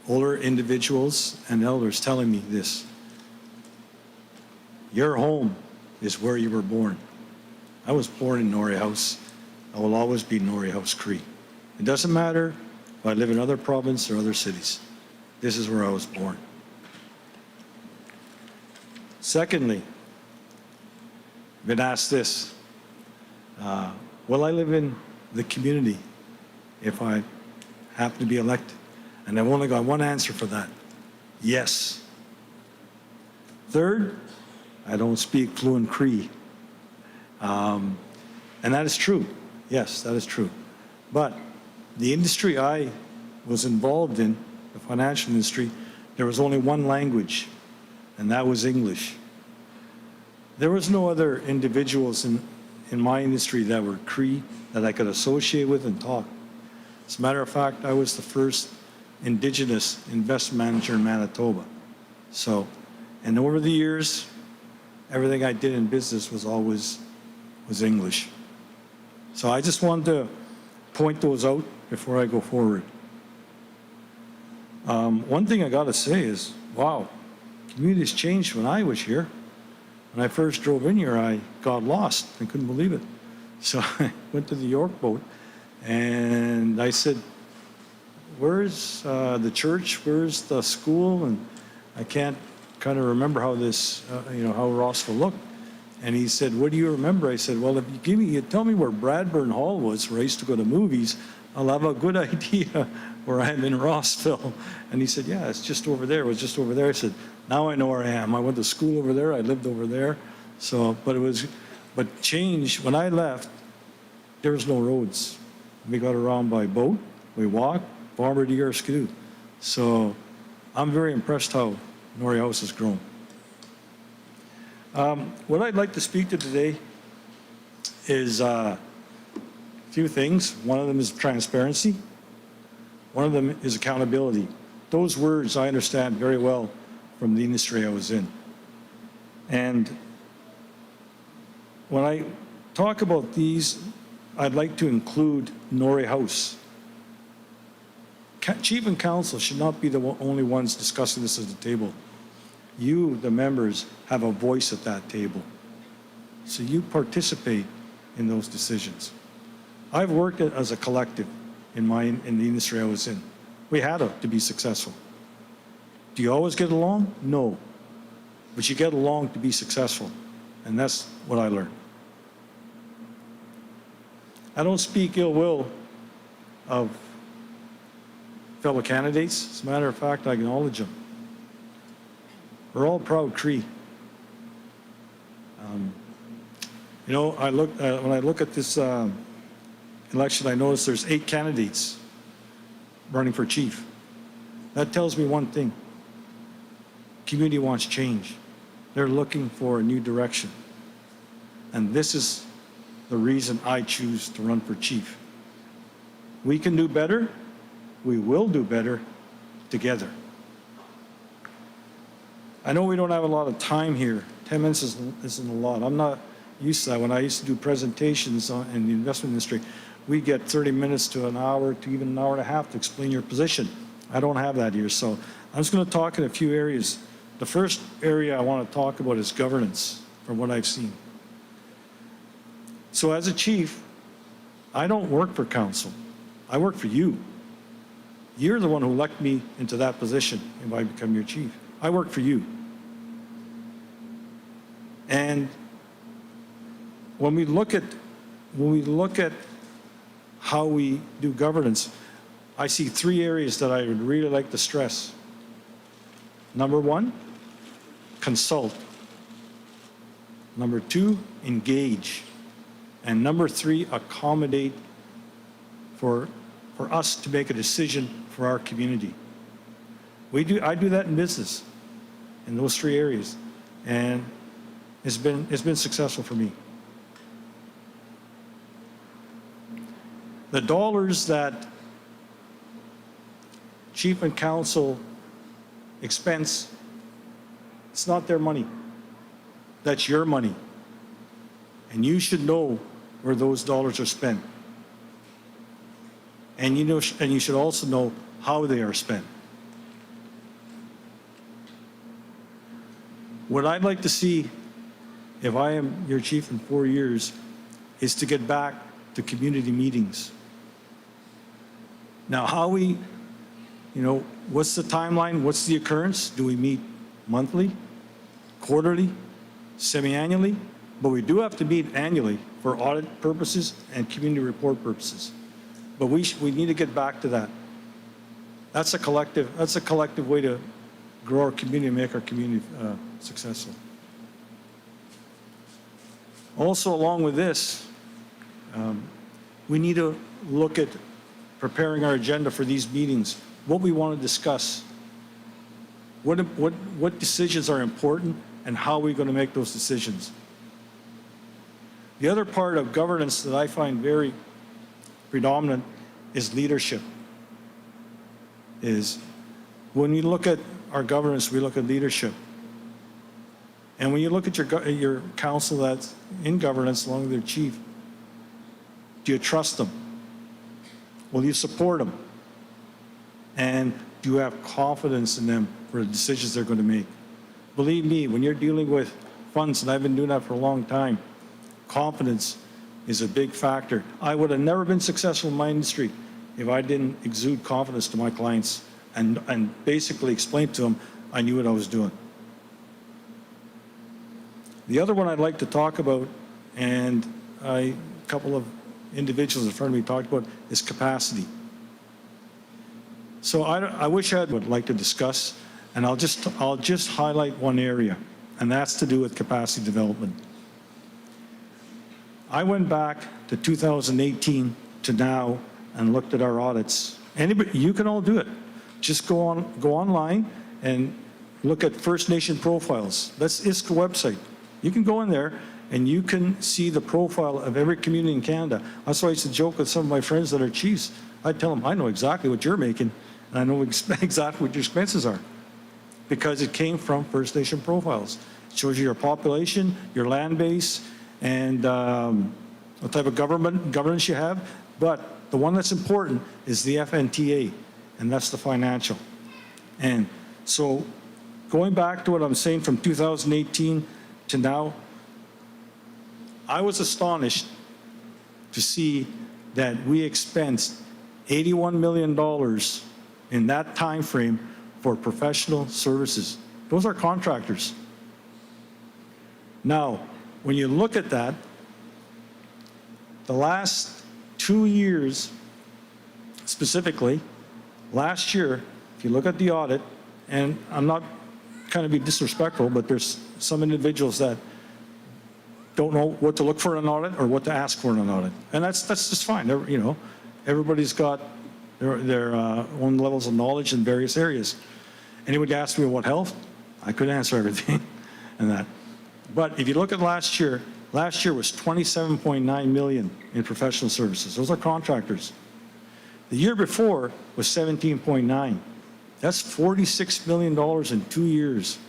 older individuals and elders telling me this: your home is where you were born. I was born in Norway House. I will always be Norway House Cree. It doesn't matter if I live in other province or other cities. This is where I was born. Secondly, I've been asked this, will I live in the community if I happen to be elected? And I've only got one answer for that: yes. Third, I don't speak fluent Cree. And that is true. Yes, that is true. But the industry I was involved in, the financial industry, there was only one language, and that was English. There was no other individuals in my industry that were Cree that I could associate with and talk. As a matter of fact, I was the first Indigenous investment manager in Manitoba. So, and over the years, everything I did in business was always English. So I just wanted to point those out before I go forward. One thing I got to say is, wow, community's changed when I was here. When I first drove in here, I got lost. I couldn't believe it. So I went to the York boat, and I said, where's the church? Where's the school? And I can't kind of remember how this, how Rossville looked. And he said, what do you remember? I said, well, if you tell me where Bradburn Hall was, where I used to go to movies, I'll have a good idea where I am in Rossville. And he said, yeah, it's just over there. It was just over there. I said, now I know where I am. I went to school over there. I lived over there. So, but change, when I left, there was no roads. We got around by boat, we walked, farmer to Skidoo. So I'm very impressed how Norway House has grown. What I'd like to speak to today is a few things. One of them is transparency. One of them is accountability. Those words I understand very well from the industry I was in. And when I talk about these, I'd like to include Norway House. Chief and council should not be the only ones discussing this at the table. You, the members, have a voice at that table. So you participate in those decisions. I've worked as a collective in the industry I was in. We had to be successful. Do you always get along? No. But you get along to be successful. And that's what I learned. I don't speak ill will of fellow candidates. As a matter of fact, I acknowledge them. We're all proud Cree. When I look at this election, I notice there's 8 candidates running for chief. That tells me one thing. Community wants change. They're looking for a new direction. And this is the reason I choose to run for chief. We can do better. We will do better together. I know we don't have a lot of time here. 10 minutes isn't a lot. I'm not used to that. When I used to do presentations in the investment industry, we get 30 minutes to an hour to even an hour and a half to explain your position. I don't have that here. So I'm just going to talk in a few areas. The first area I want to talk about is governance, from what I've seen. So as a chief, I don't work for council. I work for you. You're the one who elected me into that position if I become your chief. I work for you. And when we look at how we do governance, I see 3 areas that I would really like to stress. Number 1, consult. Number 2, engage. And number 3, accommodate for us to make a decision for our community. I do that in business, in those 3 areas, and it's been successful for me. The dollars that chief and council expense, it's not their money. That's your money. And you should know where those dollars are spent. And you should also know how they are spent. What I'd like to see, if I am your chief in 4 years, is to get back to community meetings. Now, how we, what's the timeline? What's the occurrence? Do we meet monthly, quarterly, semi-annually? But we do have to meet annually for audit purposes and community report purposes. But we need to get back to that. That's a collective way to grow our community and make our community successful. Also, along with this, we need to look at preparing our agenda for these meetings, what we want to discuss, what decisions are important, and how are we going to make those decisions. The other part of governance that I find very predominant is leadership. Is when we look at our governance, we look at leadership. And when you look at your council that's in governance along with their chief, do you trust them? Will you support them? And do you have confidence in them for the decisions they're going to make? Believe me, when you're dealing with funds, and I've been doing that for a long time, confidence is a big factor. I would have never been successful in my industry if I didn't exude confidence to my clients and basically explain to them I knew what I was doing. The other one I'd like to talk about, and a couple of individuals in front of me talked about, is capacity. So I wish I would like to discuss, and I'll just highlight one area, and that's to do with capacity development. I went back to 2018 to now and looked at our audits. Anybody, you can all do it. Just go online and look at First Nation profiles. That's ISCA website. You can go in there and you can see the profile of every community in Canada. That's why I used to joke with some of my friends that are chiefs. I tell them, I know exactly what you're making, and I know exactly what your expenses are, because it came from First Nation profiles. It shows you your population, your land base, and what type of governance you have. But the one that's important is the FNTA, and that's the financial. And so going back to what I'm saying from 2018 to now, I was astonished to see that we expensed $81 million in that time frame for professional services. Those are contractors. Now, when you look at that, the last 2 years, specifically, last year, if you look at the audit, and I'm not trying to be disrespectful, but there's some individuals that don't know what to look for in an audit or what to ask for in an audit. And that's just fine. Everybody's got their own levels of knowledge in various areas. Anybody asked me what health, I couldn't answer everything and that. But if you look at last year was 27.9 million in professional services. Those are contractors. The year before was 17.9. That's $46 million in 2 years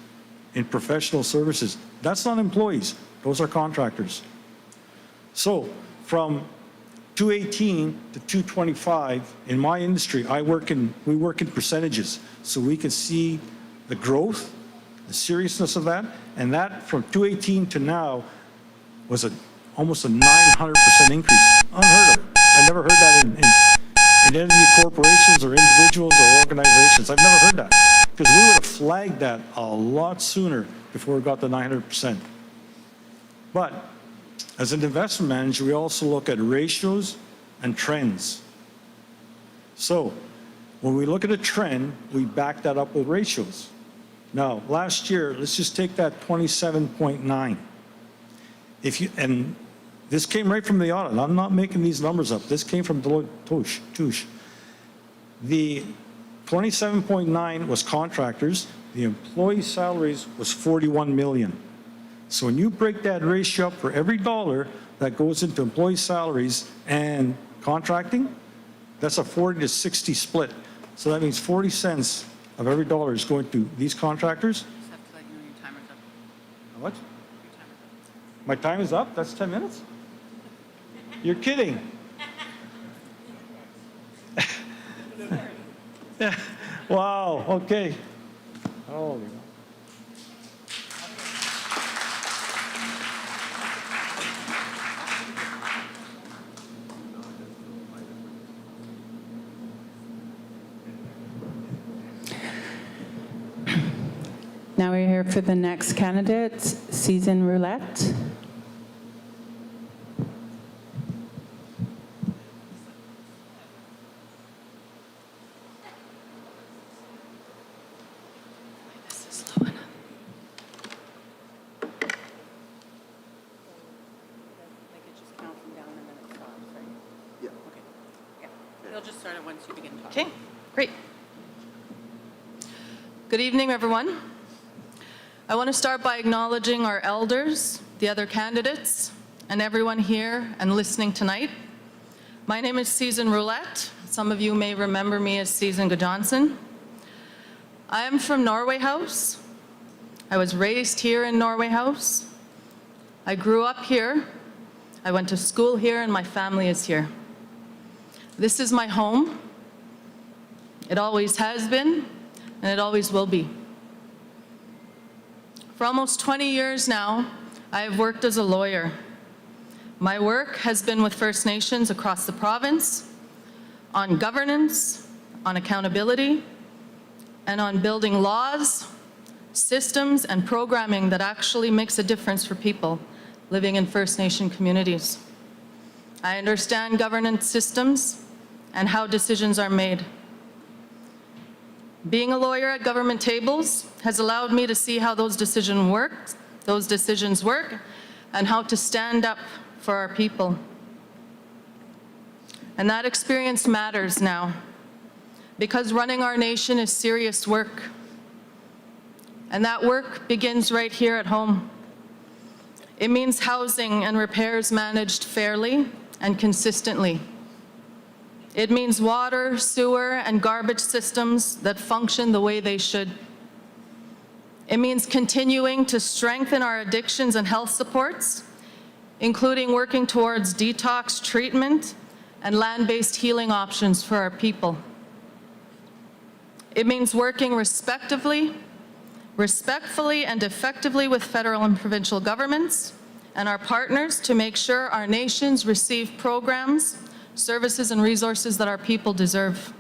in professional services. That's not employees. Those are contractors. So from 218 to 225 in my industry, we work in percentages, so we can see the growth, the seriousness of that, and that from 218 to now was almost a 900% increase. Unheard of. I never heard that in any corporations or individuals or organizations. I've never heard that, because we would have flagged that a lot sooner before we got the 900%. But as an investment manager, we also look at ratios and trends. So when we look at a trend, we back that up with ratios. Now, last year, let's just take that 27.9. And this came right from the audit. I'm not making these numbers up. This came from Deloitte Touche. The 27.9 was contractors. The employee salaries was 41 million. So when you break that ratio up for every dollar that goes into employee salaries and contracting, that's a 40 to 60 split. So that means 40 cents of every dollar is going to these contractors. Just have to let you know your timer's up. What? Your timer's up. My time is up? That's 10 minutes? You're kidding. Yeah. Wow, okay. Oh, for the next candidate, Susan Roulette. They'll just start it once you begin talking. Okay, great. Good evening, everyone. I want to start by acknowledging our elders, the other candidates, and everyone here and listening tonight. My name is Susan Roulette. Some of you may remember me as Susan Johnson. I am from Norway House. I was raised here in Norway House. I grew up here. I went to school here, and my family is here. This is my home. It always has been, and it always will be. For almost 20 years now, I have worked as a lawyer. My work has been with First Nations across the province, on governance, on accountability, and on building laws, systems, and programming that actually makes a difference for people living in First Nation communities. I understand governance systems and how decisions are made. Being a lawyer at government tables has allowed me to see how those decisions work, and how to stand up for our people. And that experience matters now, because running our nation is serious work. And that work begins right here at home. It means housing and repairs managed fairly and consistently. It means water, sewer, and garbage systems that function the way they should. It means continuing to strengthen our addictions and health supports, including working towards detox treatment and land-based healing options for our people. It means working respectfully, and effectively with federal and provincial governments and our partners to make sure our nations receive programs, services, and resources that our people deserve.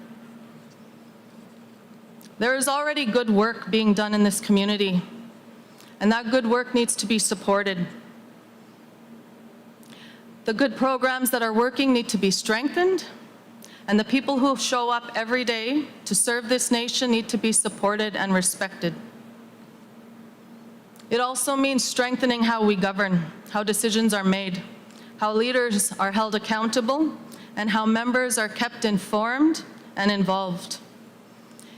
There is already good work being done in this community, and that good work needs to be supported. The good programs that are working need to be strengthened, and the people who show up every day to serve this nation need to be supported and respected. It also means strengthening how we govern, how decisions are made, how leaders are held accountable, and how members are kept informed and involved.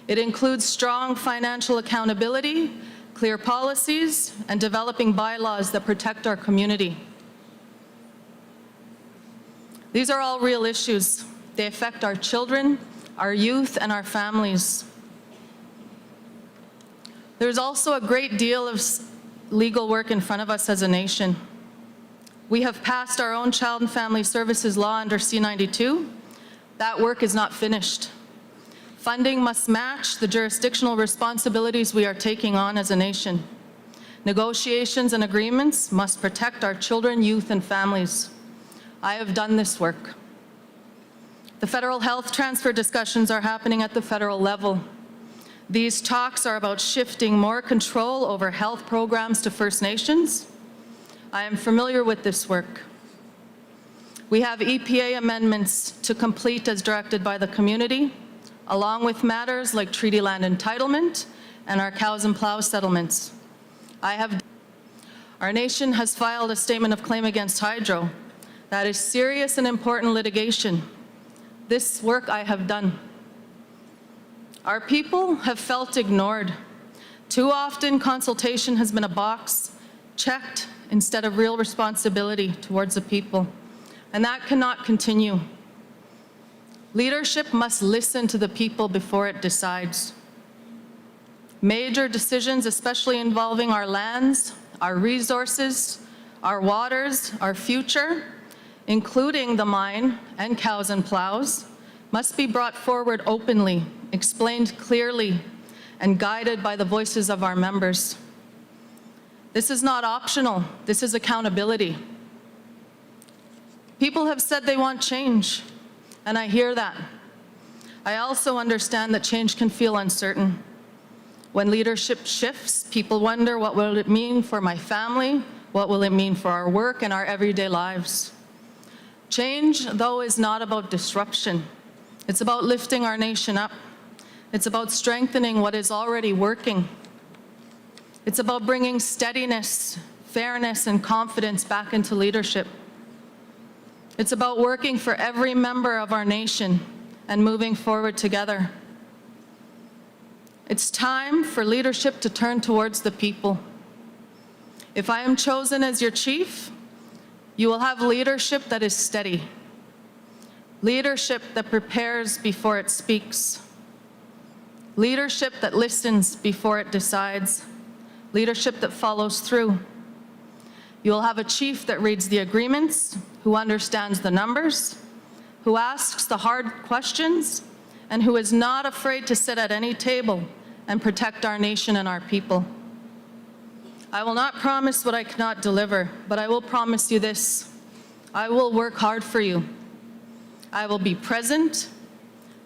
It includes strong financial accountability, clear policies, and developing bylaws that protect our community. These are all real issues. They affect our children, our youth, and our families. There's also a great deal of legal work in front of us as a nation. We have passed our own Child and Family Services law under C-92. That work is not finished. Funding must match the jurisdictional responsibilities we are taking on as a nation. Negotiations and agreements must protect our children, youth, and families. I have done this work. The federal health transfer discussions are happening at the federal level. These talks are about shifting more control over health programs to First Nations. I am familiar with this work. We have EPA amendments to complete as directed by the community, along with matters like treaty land entitlement and our cows and plow settlements. Our nation has filed a statement of claim against hydro. That is serious and important litigation. This work I have done. Our people have felt ignored. Too often, consultation has been a box checked instead of real responsibility towards the people, and that cannot continue. Leadership must listen to the people before it decides. Major decisions, especially involving our lands, our resources, our waters, our future, including the mine and cows and plows, must be brought forward openly, explained clearly, and guided by the voices of our members. This is not optional. This is accountability. People have said they want change, and I hear that. I also understand that change can feel uncertain. When leadership shifts, people wonder, what will it mean for my family? What will it mean for our work and our everyday lives? Change, though, is not about disruption. It's about lifting our nation up. It's about strengthening what is already working. It's about bringing steadiness, fairness, and confidence back into leadership. It's about working for every member of our nation and moving forward together. It's time for leadership to turn towards the people. If I am chosen as your chief, you will have leadership that is steady, leadership that prepares before it speaks, leadership that listens before it decides, leadership that follows through. You will have a chief that reads the agreements, who understands the numbers, who asks the hard questions, and who is not afraid to sit at any table and protect our nation and our people. I will not promise what I cannot deliver, but I will promise you this: I will work hard for you. I will be present,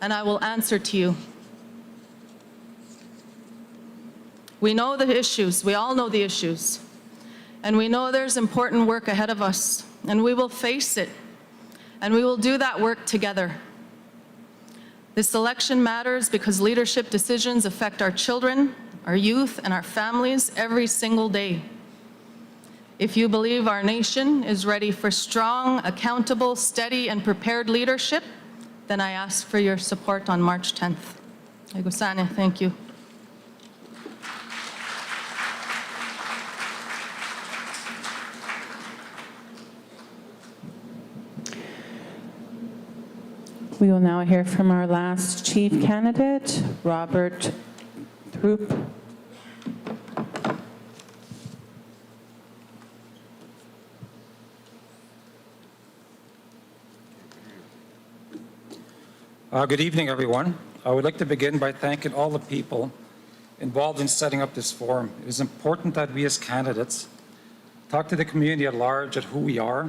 and I will answer to you. We know the issues, we all know the issues, and we know there's important work ahead of us, and we will face it, and we will do that work together. This election matters because leadership decisions affect our children, our youth, and our families every single day. If you believe our nation is ready for strong, accountable, steady, and prepared leadership, then I ask for your support on March 10th. Agosane, thank you. We will now hear from our last chief candidate, Robert Throop. Good evening, everyone. I would like to begin by thanking all the people involved in setting up this forum. It is important that we as candidates talk to the community at large at who we are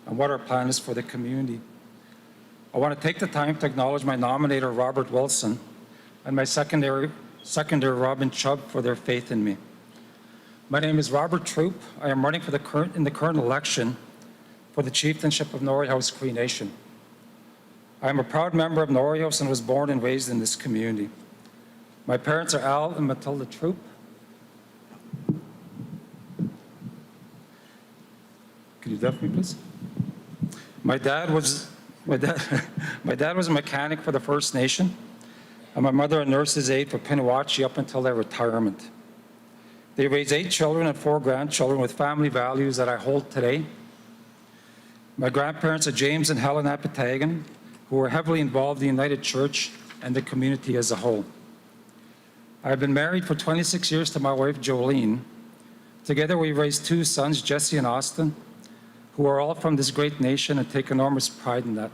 and what our plan is for the community. I want to take the time to acknowledge my nominator, Robert Wilson, and my secondary Robin Chubb, for their faith in me. My name is Robert Throop. I am running for in the current election for the chieftainship of Norway House Cree Nation. I am a proud member of Norway House and was born and raised in this community. My parents are Al and Matilda Throop. Could you deaf me, please? My dad was a mechanic for the First Nation, and my mother a nurse's aide for Pinawachi up until their retirement. They raised 8 children and 4 grandchildren with family values that I hold today. My grandparents are James and Helen Apatagen, who were heavily involved in the United Church and the community as a whole. I have been married for 26 years to my wife, Jolene. Together we raised 2 sons, Jesse and Austin, who are all from this great nation and take enormous pride in that.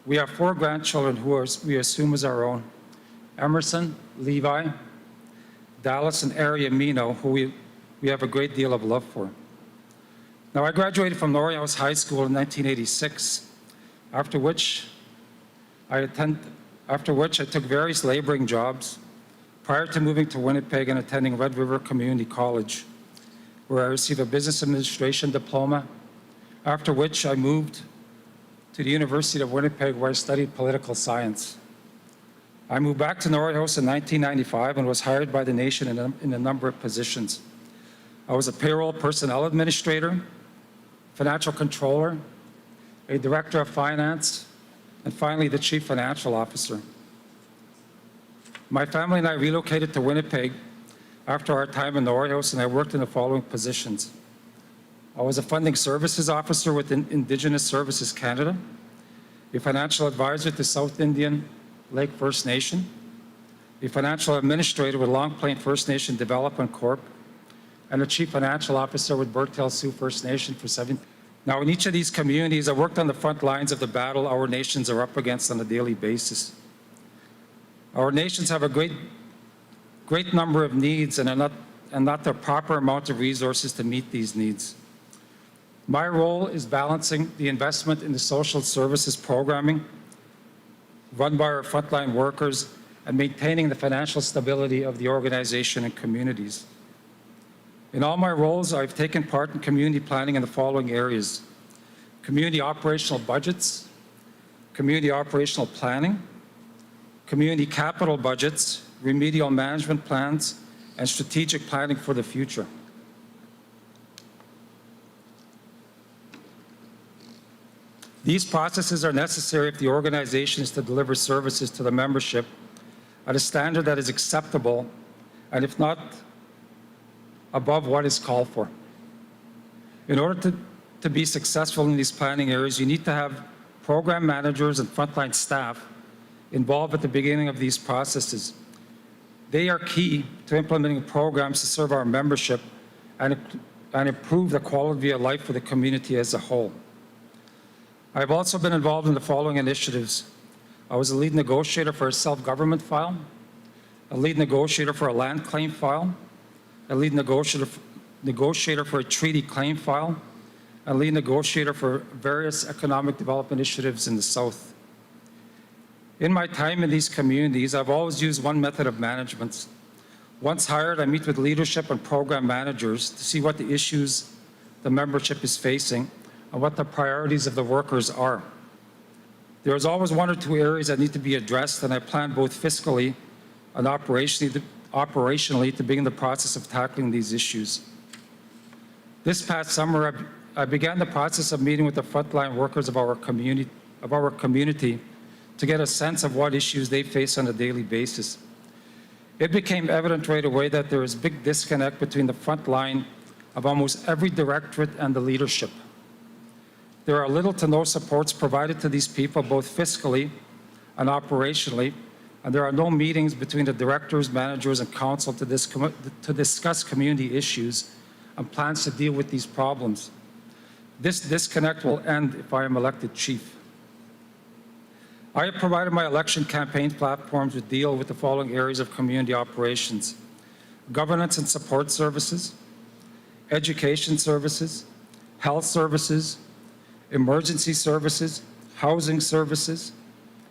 We have 4 grandchildren who we assume as our own: Emerson, Levi, Dallas, and Aria Mino, who we have a great deal of love for. Now, I graduated from Norway House High School in 1986, after which I took various laboring jobs prior to moving to Winnipeg and attending Red River Community College, where I received a business administration diploma, after which I moved to the University of Winnipeg, where I studied political science. I moved back to Norway House in 1995 and was hired by the nation in a number of positions. I was a payroll personnel administrator, financial controller, a director of finance, and finally the chief financial officer. My family and I relocated to Winnipeg after our time in Norway House, and I worked in the following positions. I was a funding services officer with Indigenous Services Canada, a financial advisor to South Indian Lake First Nation, a financial administrator with Long Plain First Nation Development Corp., and a chief financial officer with Bertel Sioux First Nation for 7. Now, in each of these communities, I worked on the front lines of the battle our nations are up against on a daily basis. Our nations have a great number of needs and not the proper amount of resources to meet these needs. My role is balancing the investment in the social services programming run by our frontline workers and maintaining the financial stability of the organization and communities. In all my roles, I've taken part in community planning in the following areas: community operational budgets, community operational planning, community capital budgets, remedial management plans, and strategic planning for the future. These processes are necessary if the organization is to deliver services to the membership at a standard that is acceptable, and if not, above what is called for. In order to be successful in these planning areas, you need to have program managers and frontline staff involved at the beginning of these processes. They are key to implementing programs to serve our membership and improve the quality of life for the community as a whole. I've also been involved in the following initiatives. I was a lead negotiator for a self-government file, a lead negotiator for a land claim file, a lead negotiator for a treaty claim file, a lead negotiator for various economic development initiatives in the South. In my time in these communities, I've always used one method of management. Once hired, I meet with leadership and program managers to see what the issues the membership is facing and what the priorities of the workers are. There is always one or two areas that need to be addressed, and I plan both fiscally and operationally to begin the process of tackling these issues. This past summer, I began the process of meeting with the frontline workers of our community to get a sense of what issues they face on a daily basis. It became evident right away that there is a big disconnect between the front line of almost every directorate and the leadership. There are little to no supports provided to these people, both fiscally and operationally, and there are no meetings between the directors, managers, and council to discuss community issues and plans to deal with these problems. This disconnect will end if I am elected chief. I have provided my election campaign platforms to deal with the following areas of community operations: governance and support services, education services, health services, emergency services, housing services,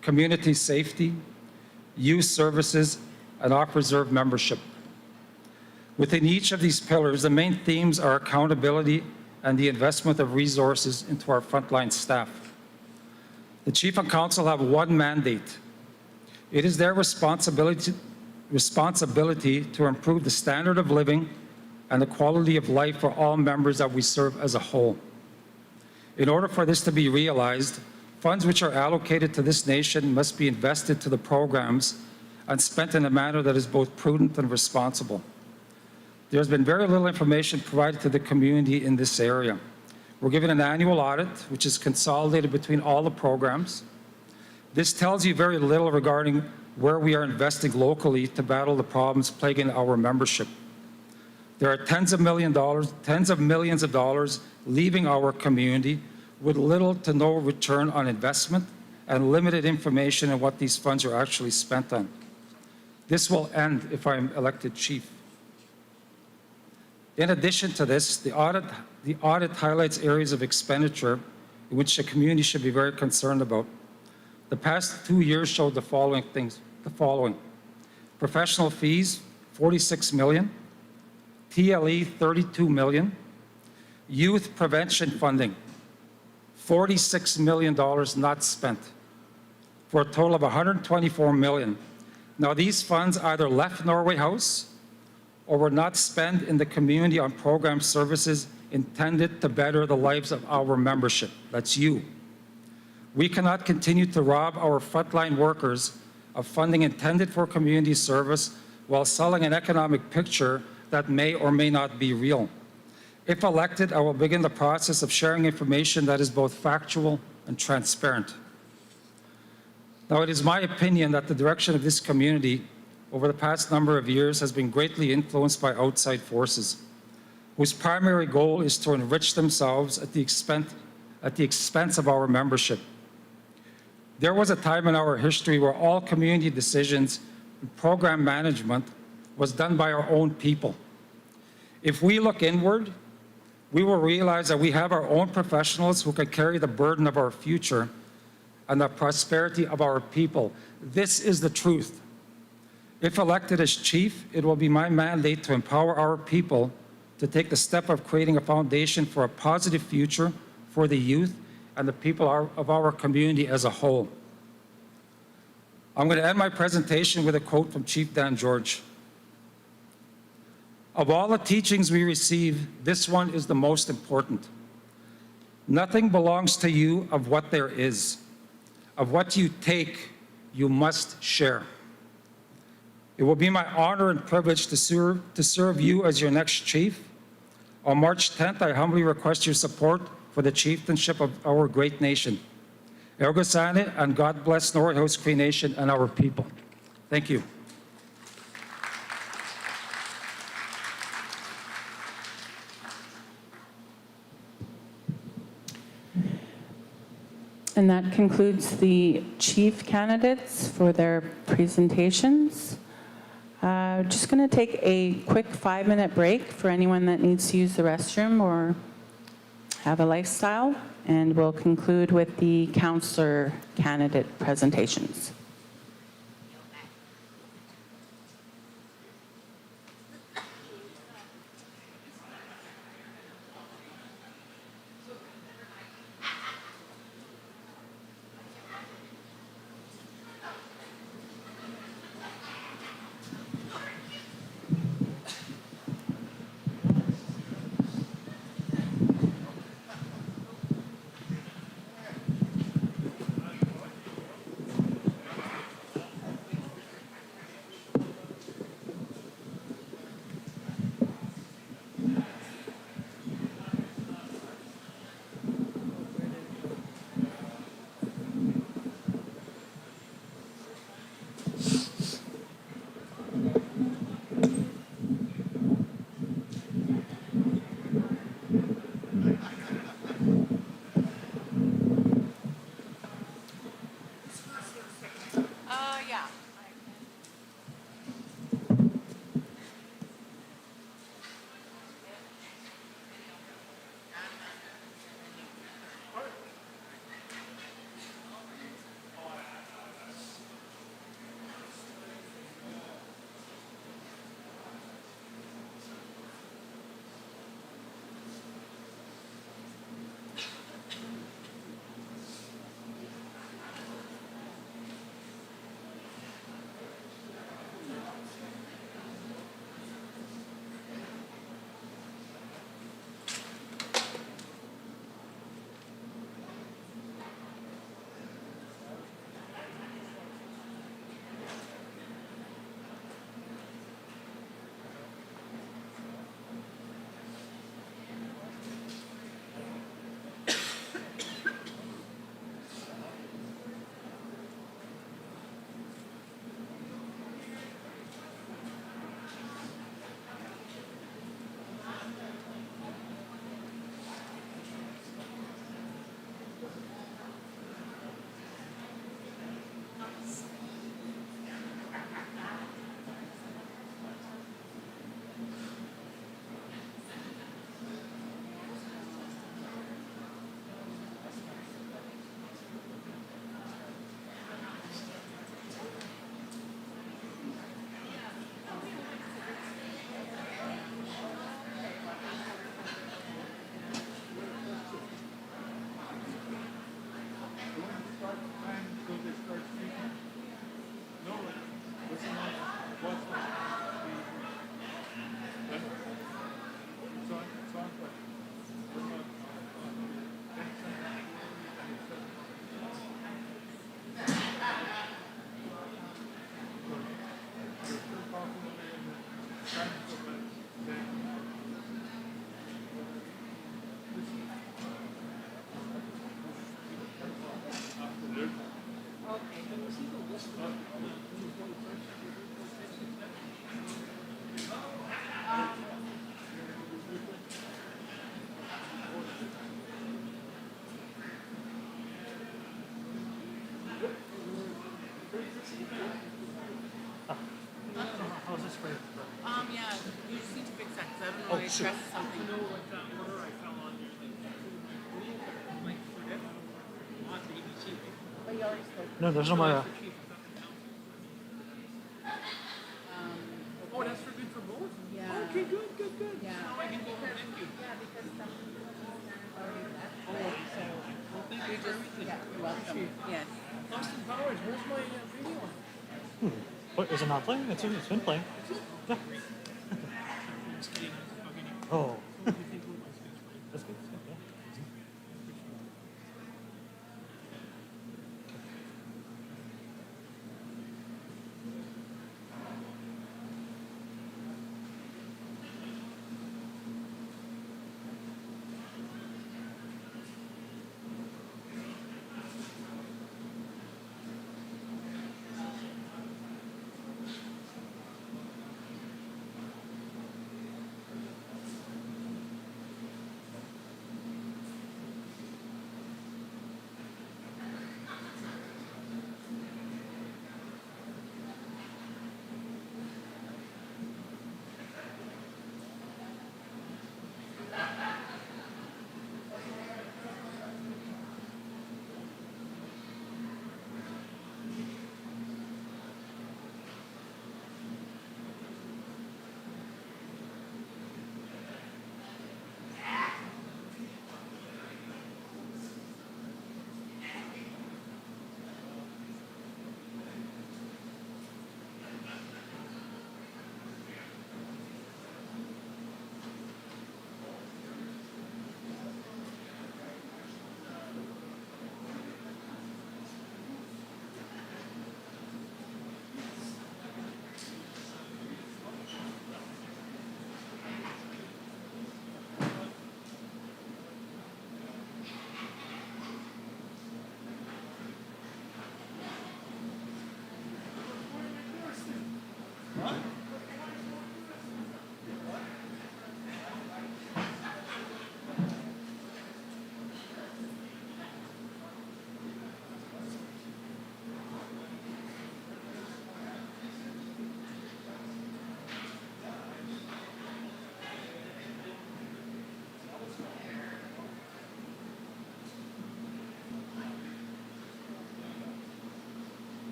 community safety, youth services, and off-reserve membership. Within each of these pillars, the main themes are accountability and the investment of resources into our frontline staff. The Chief and Council have one mandate. It is their responsibility to improve the standard of living and the quality of life for all members that we serve as a whole. In order for this to be realized, funds which are allocated to this nation must be invested to the programs and spent in a manner that is both prudent and responsible. There has been very little information provided to the community in this area. We're given an annual audit, which is consolidated between all the programs. This tells you very little regarding where we are investing locally to battle the problems plaguing our membership. There are tens of millions of dollars leaving our community with little to no return on investment and limited information on what these funds are actually spent on. This will end if I am elected chief. In addition to this, the audit highlights areas of expenditure in which the community should be very concerned about. The past 2 years showed the following things. Professional fees, $46 million. TLE, $32 million. Youth prevention funding, $46 million not spent, for a total of $124 million. Now, these funds either left Norway House or were not spent in the community on program services intended to better the lives of our membership. That's you. We cannot continue to rob our frontline workers of funding intended for community service while selling an economic picture that may or may not be real. If elected, I will begin the process of sharing information that is both factual and transparent. Now, it is my opinion that the direction of this community over the past number of years has been greatly influenced by outside forces, whose primary goal is to enrich themselves at the expense of our membership. There was a time in our history where all community decisions and program management was done by our own people. If we look inward, we will realize that we have our own professionals who can carry the burden of our future and the prosperity of our people. This is the truth. If elected as chief, it will be my mandate to empower our people to take the step of creating a foundation for a positive future for the youth and the people of our community as a whole. I'm going to end my presentation with a quote from Chief Dan George. Of all the teachings we receive, this one is the most important. Nothing belongs to you of what there is. Of what you take, you must share. It will be my honor and privilege to serve you as your next chief. On March 10th, I humbly request your support for the chieftainship of our great nation. Ergo Sane, and God bless Norway House Cree Nation and our people. Thank you. And that concludes the chief candidates for their presentations. Just going to take a quick 5-minute break for anyone that needs to use the restroom or have a lifestyle, and we'll conclude with the councillor candidate presentations. Yeah, you just need to fix that, because I don't know why it pressed something. No, there's no my. You're welcome. Yes. Austin Powers, where's my video? What, is it not playing? It's been playing. Yeah. Oh. That's good. That's good. Yeah.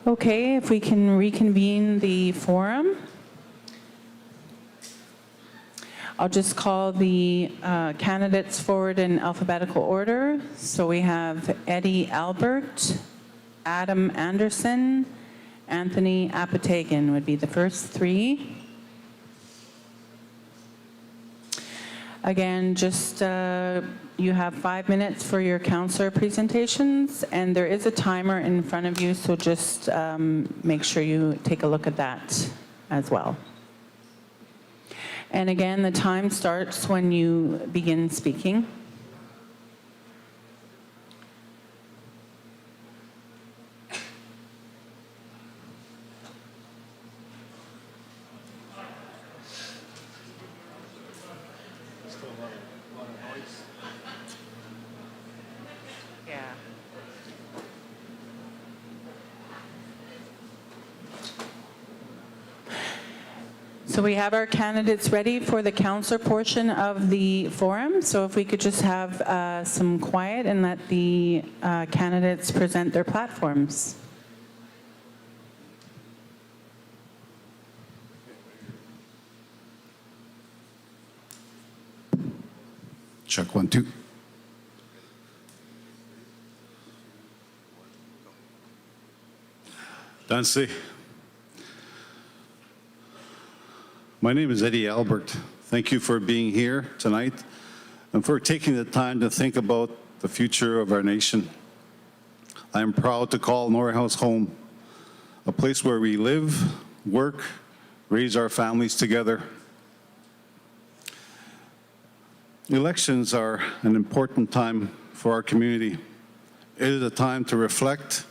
Okay, if we can reconvene the forum. I'll just call the candidates forward in alphabetical order. So we have Eddie Albert, Adam Anderson, Anthony Apatagen would be the first three. Again, just you have 5 minutes for your councillor presentations, and there is a timer in front of you, so just make sure you take a look at that as well. And again, the time starts when you begin speaking. So we have our candidates ready for the councillor portion of the forum. So if we could just have some quiet and let the candidates present their platforms. Check 1, 2. Dancy. My name is Eddie Albert. Thank you for being here tonight and for taking the time to think about the future of our nation. I am proud to call Norway House home, a place where we live, work, raise our families together. Elections are an important time for our community. It is a time to reflect,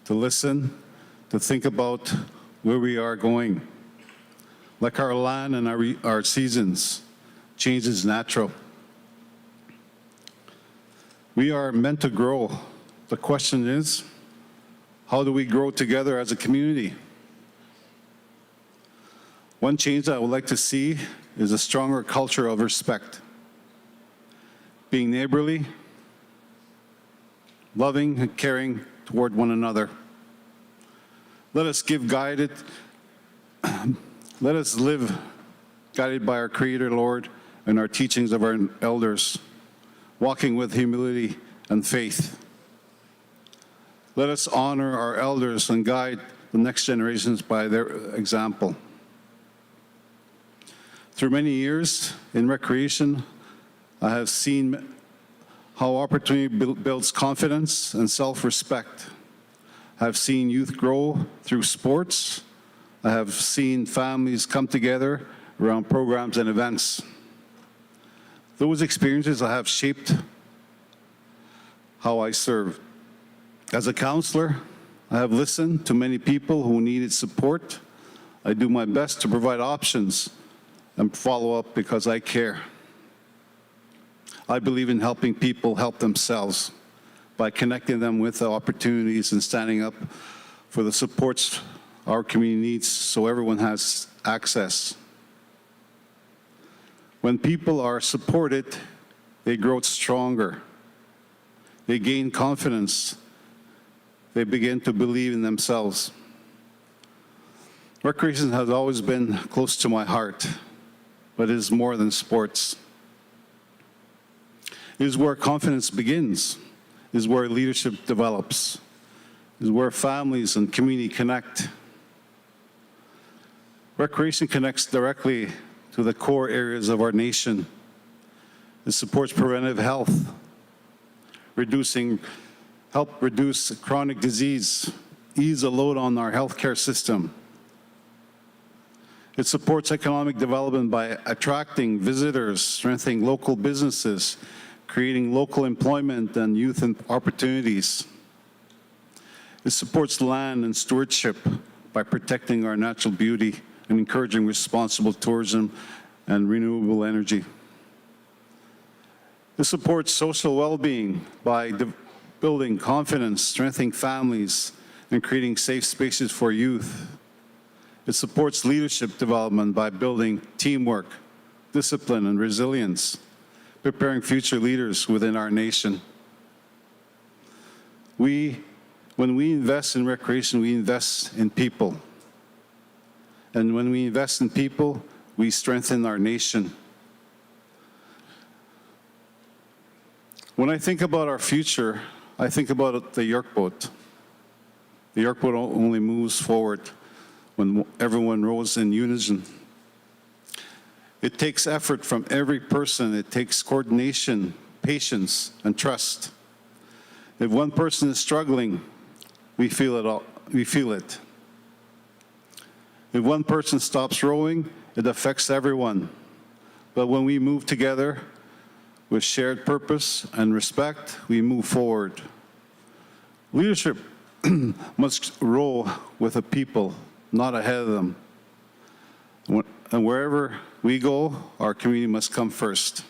to listen, to think about where we are going. Like our land and our seasons, change is natural. We are meant to grow. The question is, how do we grow together as a community? One change that I would like to see is a stronger culture of respect. Being neighborly, loving and caring toward one another. Let us let us live guided by our Creator, Lord, and our teachings of our elders, walking with humility and faith. Let us honor our elders and guide the next generations by their example. Through many years in recreation, I have seen how opportunity builds confidence and self-respect. I have seen youth grow through sports. I have seen families come together around programs and events. Those experiences have shaped how I serve. As a counselor, I have listened to many people who needed support. I do my best to provide options and follow up because I care. I believe in helping people help themselves by connecting them with the opportunities and standing up for the supports our community needs so everyone has access. When people are supported, they grow stronger. They gain confidence. They begin to believe in themselves. Recreation has always been close to my heart, but it is more than sports. It is where confidence begins. It is where leadership develops. It is where families and community connect. Recreation connects directly to the core areas of our nation. It supports preventive health, help reduce chronic disease, ease the load on our healthcare system. It supports economic development by attracting visitors, strengthening local businesses, creating local employment and youth opportunities. It supports land and stewardship by protecting our natural beauty and encouraging responsible tourism and renewable energy. It supports social well-being by building confidence, strengthening families, and creating safe spaces for youth. It supports leadership development by building teamwork, discipline, and resilience, preparing future leaders within our nation. We When we invest in recreation, we invest in people. And when we invest in people, we strengthen our nation. When I think about our future, I think about the York boat. The York boat only moves forward when everyone rows in unison. It takes effort from every person. It takes coordination, patience, and trust. If one person is struggling, we feel it all. We feel it. If one person stops rowing, it affects everyone. But when we move together with shared purpose and respect, we move forward. Leadership must row with the people, not ahead of them. And wherever we go, our community must come first.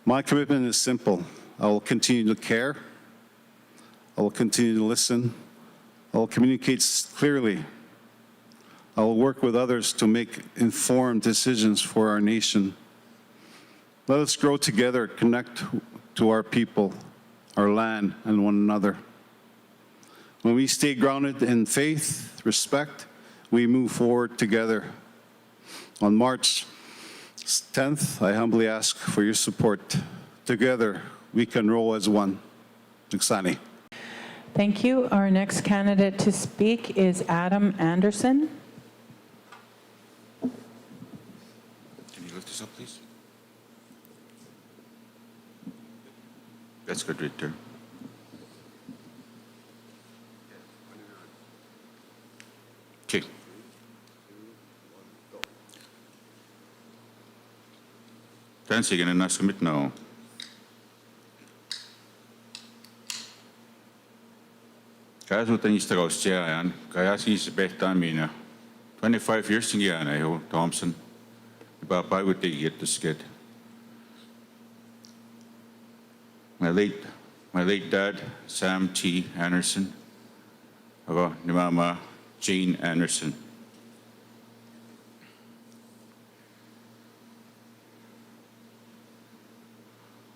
My commitment is simple. I will continue to care. I will continue to listen. I will communicate clearly. I will work with others to make informed decisions for our nation. Let us grow together, connect to our people, our land, and one another. When we stay grounded in faith, respect, we move forward together. On March 10th, I humbly ask for your support. Together, we can roll as one. Tuksani. Thank you. Our next candidate to speak is Adam Anderson. Can you lift this up, please? That's good right there. Okay. Tänsikin en näske mitään. Käsuutan niistä kaustiaan, kaya siis behtaamina. 25 years in Guyana, Thompson. About I would take it to skid. My late dad, Sam T. Anderson. Ako ni Mama Jane Anderson.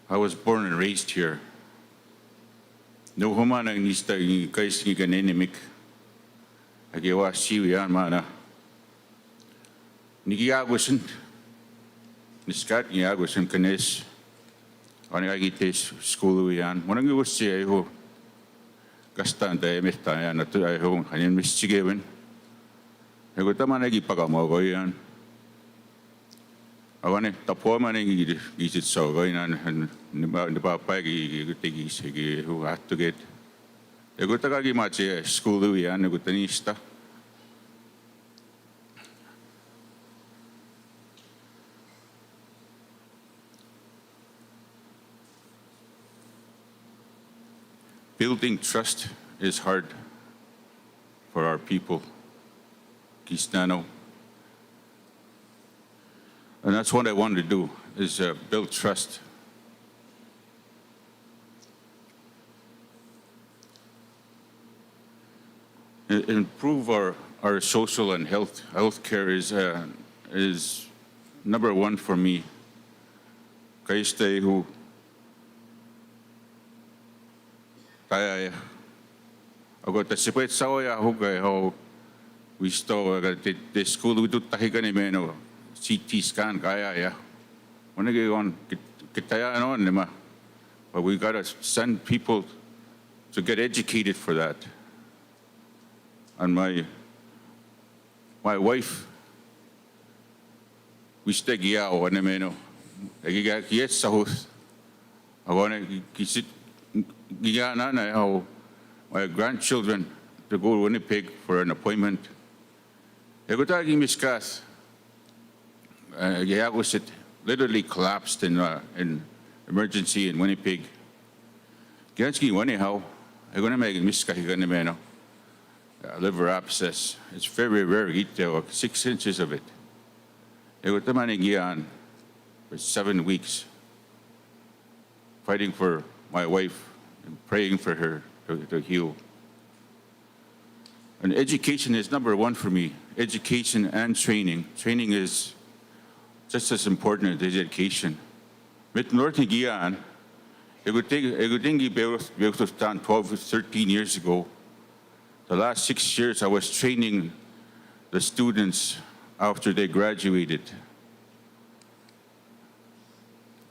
I was born and raised here. No humana nista kaisi ganenimik. Agiwa siwian mana. Nigiagusin. Niskat niagusin kanes. Anigagites skuluian. Monangi wussi aihu. Kastaan tai mehtaan ja tu aihu hanin missigevin. Ja kun tämä näki pakamogoian. Avane tapuamane gisit saugoinan ni paapagi tegis gi hu attuget. Ja kun takagi matsi skuluian kun tanista. Building trust is hard for our people, Kistano. And that's what I want to do, is build trust. Improve our social and health care is number one for me. Kaiste who kaya ako tasipet saoya hugay ho wisto aga te school ututahigan ni meno CT scan kaya ya onege on kitaya on nema, but we got to send people to get educated for that. And my wife we steg ya o ne meno egiga kiet sahus agone kisit how my grandchildren to go to Winnipeg for an appointment. Egotagi miskas. Was it literally collapsed in emergency in Winnipeg. Ganski anyhow. I'm gonna make miskahiganimeno. Liver abscess. It's very rare. 6 inches of it. Egotamanigian for 7 weeks, fighting for my wife and praying for her to heal. And education is number one for me. Education and training. Training is just as important as education. Mit North Gian, Egutingi Beostan 12 or 13 years ago. The last 6 years I was training the students after they graduated.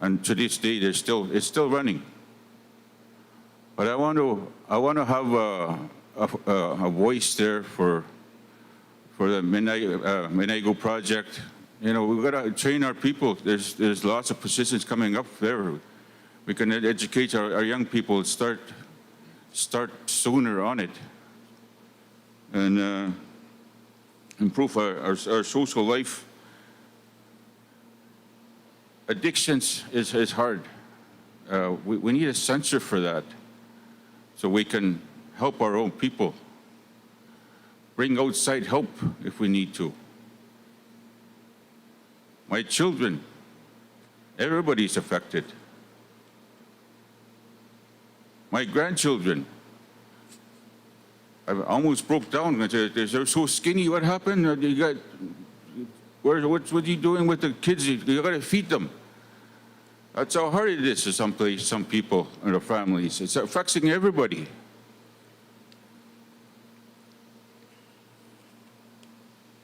And to this day, it's still running. But I want to have a voice there for the Menago project. You know, we've got to train our people. There's lots of positions coming up there. We can educate our young people, start sooner on it, and improve our social life. Addictions is hard. We need a censor for that, so we can help our own people. Bring outside help if we need to. My children, everybody's affected. My grandchildren, I almost broke down. They're so skinny. What happened? What are you doing with the kids? You got to feed them. That's how hard it is to some people and their families. It's affecting everybody.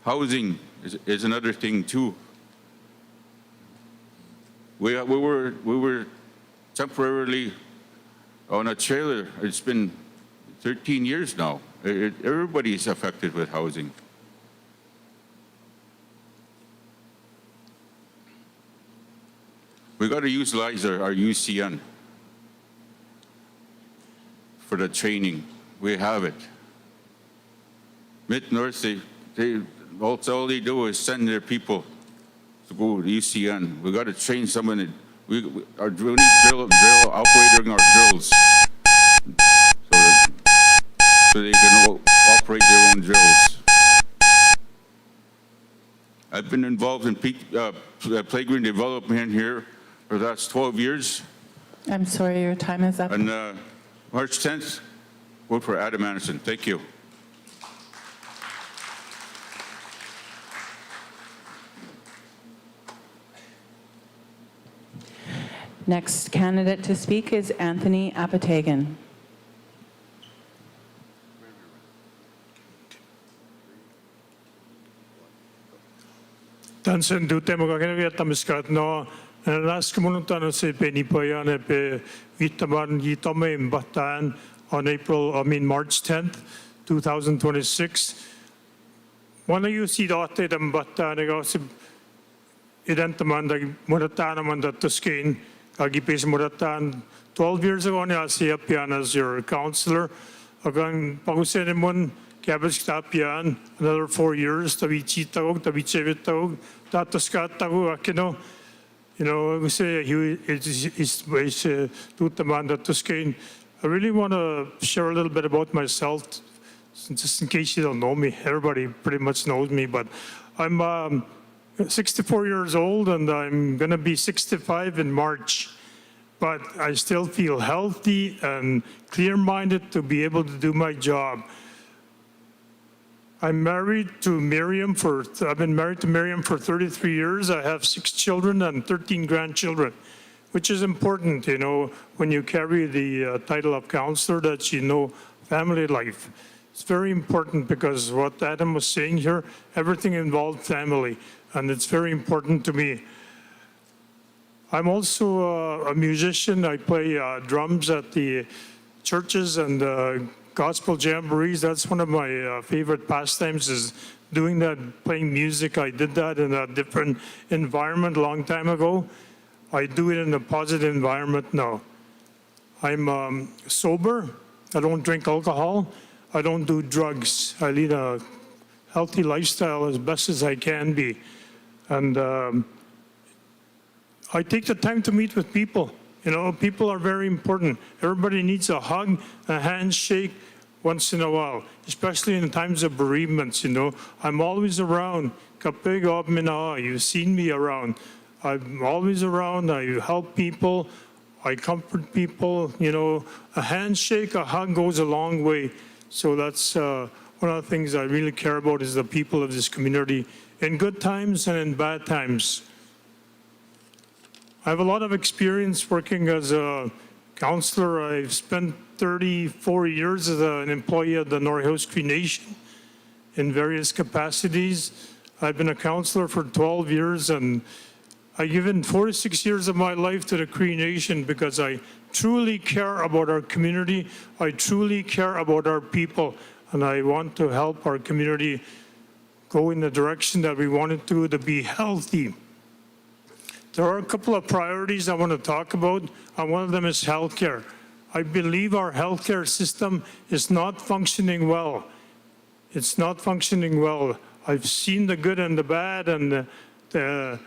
Housing is another thing too. We were temporarily on a trailer. It's been 13 years now. Everybody is affected with housing. We got to utilize our UCN for the training. We have it. Mid-North, all they do is send their people to go to UCN. We got to train someone. We need drill operating our drills so they can operate their own drills. I've been involved in playground development here for the last 12 years. I'm sorry, your time is up. And March 10th, vote for Allan Anderson. Thank you. Next candidate to speak is Anthony Apatagen. Tansen du demokragen vetamiskat no naskumuntan se penipoyan pe vitaman yitome batan on March 10th, 2026. Wanna you see date dem batan negos identaman da muratan man da tuskin agipis muratan 12 years ago na siya pian as your councilor agang pagusenemon Cabbage Tapian, another 4 years, Tavichitag, Tavichevitag, Tataskatag, Akino. You know, we say it's Tutamanda Tuscain. I really want to share a little bit about myself, just in case you don't know me. Everybody pretty much knows me, but I'm 64 years old and I'm going to be 65 in March. But I still feel healthy and clear-minded to be able to do my job. I'm married to Miriam I've been married to Miriam for 33 years. I have 6 children and 13 grandchildren, which is important, you know, when you carry the title of councilor, that you know family life. It's very important because what Adam was saying here, everything involved family, and it's very important to me. I'm also a musician. I play drums at the churches and gospel jamborees. That's one of my favorite pastimes, is doing that, playing music. I did that in a different environment a long time ago. I do it in a positive environment now. I'm sober. I don't drink alcohol. I don't do drugs. I lead a healthy lifestyle as best as I can be. And I take the time to meet with people. You know, people are very important. Everybody needs a hug, a handshake once in a while, especially in times of bereavements, you know. I'm always around. You've seen me around. I'm always around. I help people. I comfort people. You know, a handshake, a hug goes a long way. So that's one of the things I really care about, is the people of this community, in good times and in bad times. I have a lot of experience working as a Councilor, I've spent 34 years as an employee of the Norway House Cree Nation in various capacities. I've been a councilor for 12 years, and I've given 46 years of my life to the Cree Nation because I truly care about our community. I truly care about our people, and I want to help our community go in the direction that we want it to be healthy. There are a couple of priorities I want to talk about, and one of them is healthcare. I believe our healthcare system is not functioning well. It's not functioning well. I've seen the good and the bad and the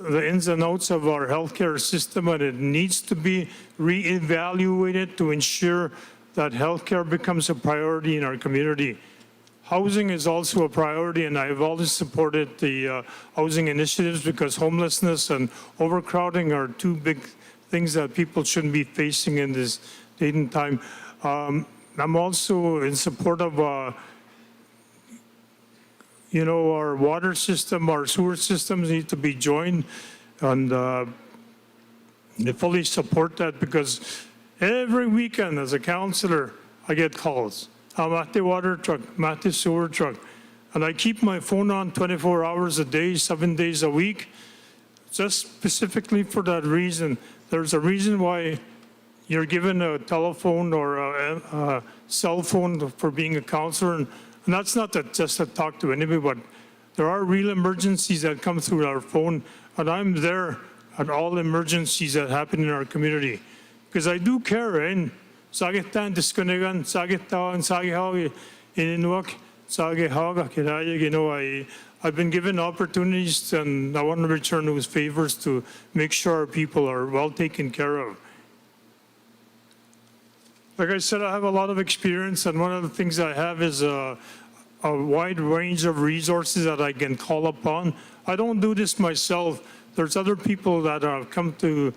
ins and outs of our healthcare system, and it needs to be reevaluated to ensure that healthcare becomes a priority in our community. Housing is also a priority, and I've always supported the housing initiatives because homelessness and overcrowding are two big things that people shouldn't be facing in this date and time. I'm also in support of our water system, our sewer systems need to be joined, and I fully support that because every weekend as a councilor, I get calls. I'm at the water truck, I'm at the sewer truck, and I keep my phone on 24 hours a day, 7 days a week, just specifically for that reason. There's a reason why you're given a telephone or a cell phone for being a councilor, and that's not just to talk to anybody, but there are real emergencies that come through our phone, and I'm there at all emergencies that happen in our community. Because I do care, and Sagitan Disconigan, Sagita and Sagihagi Inuak, Sagihaga Kiraya, I've been given opportunities, and I want to return those favors to make sure our people are well taken care of. Like I said, I have a lot of experience, and one of the things I have is a wide range of resources that I can call upon. I don't do this myself. There's other people that I've come to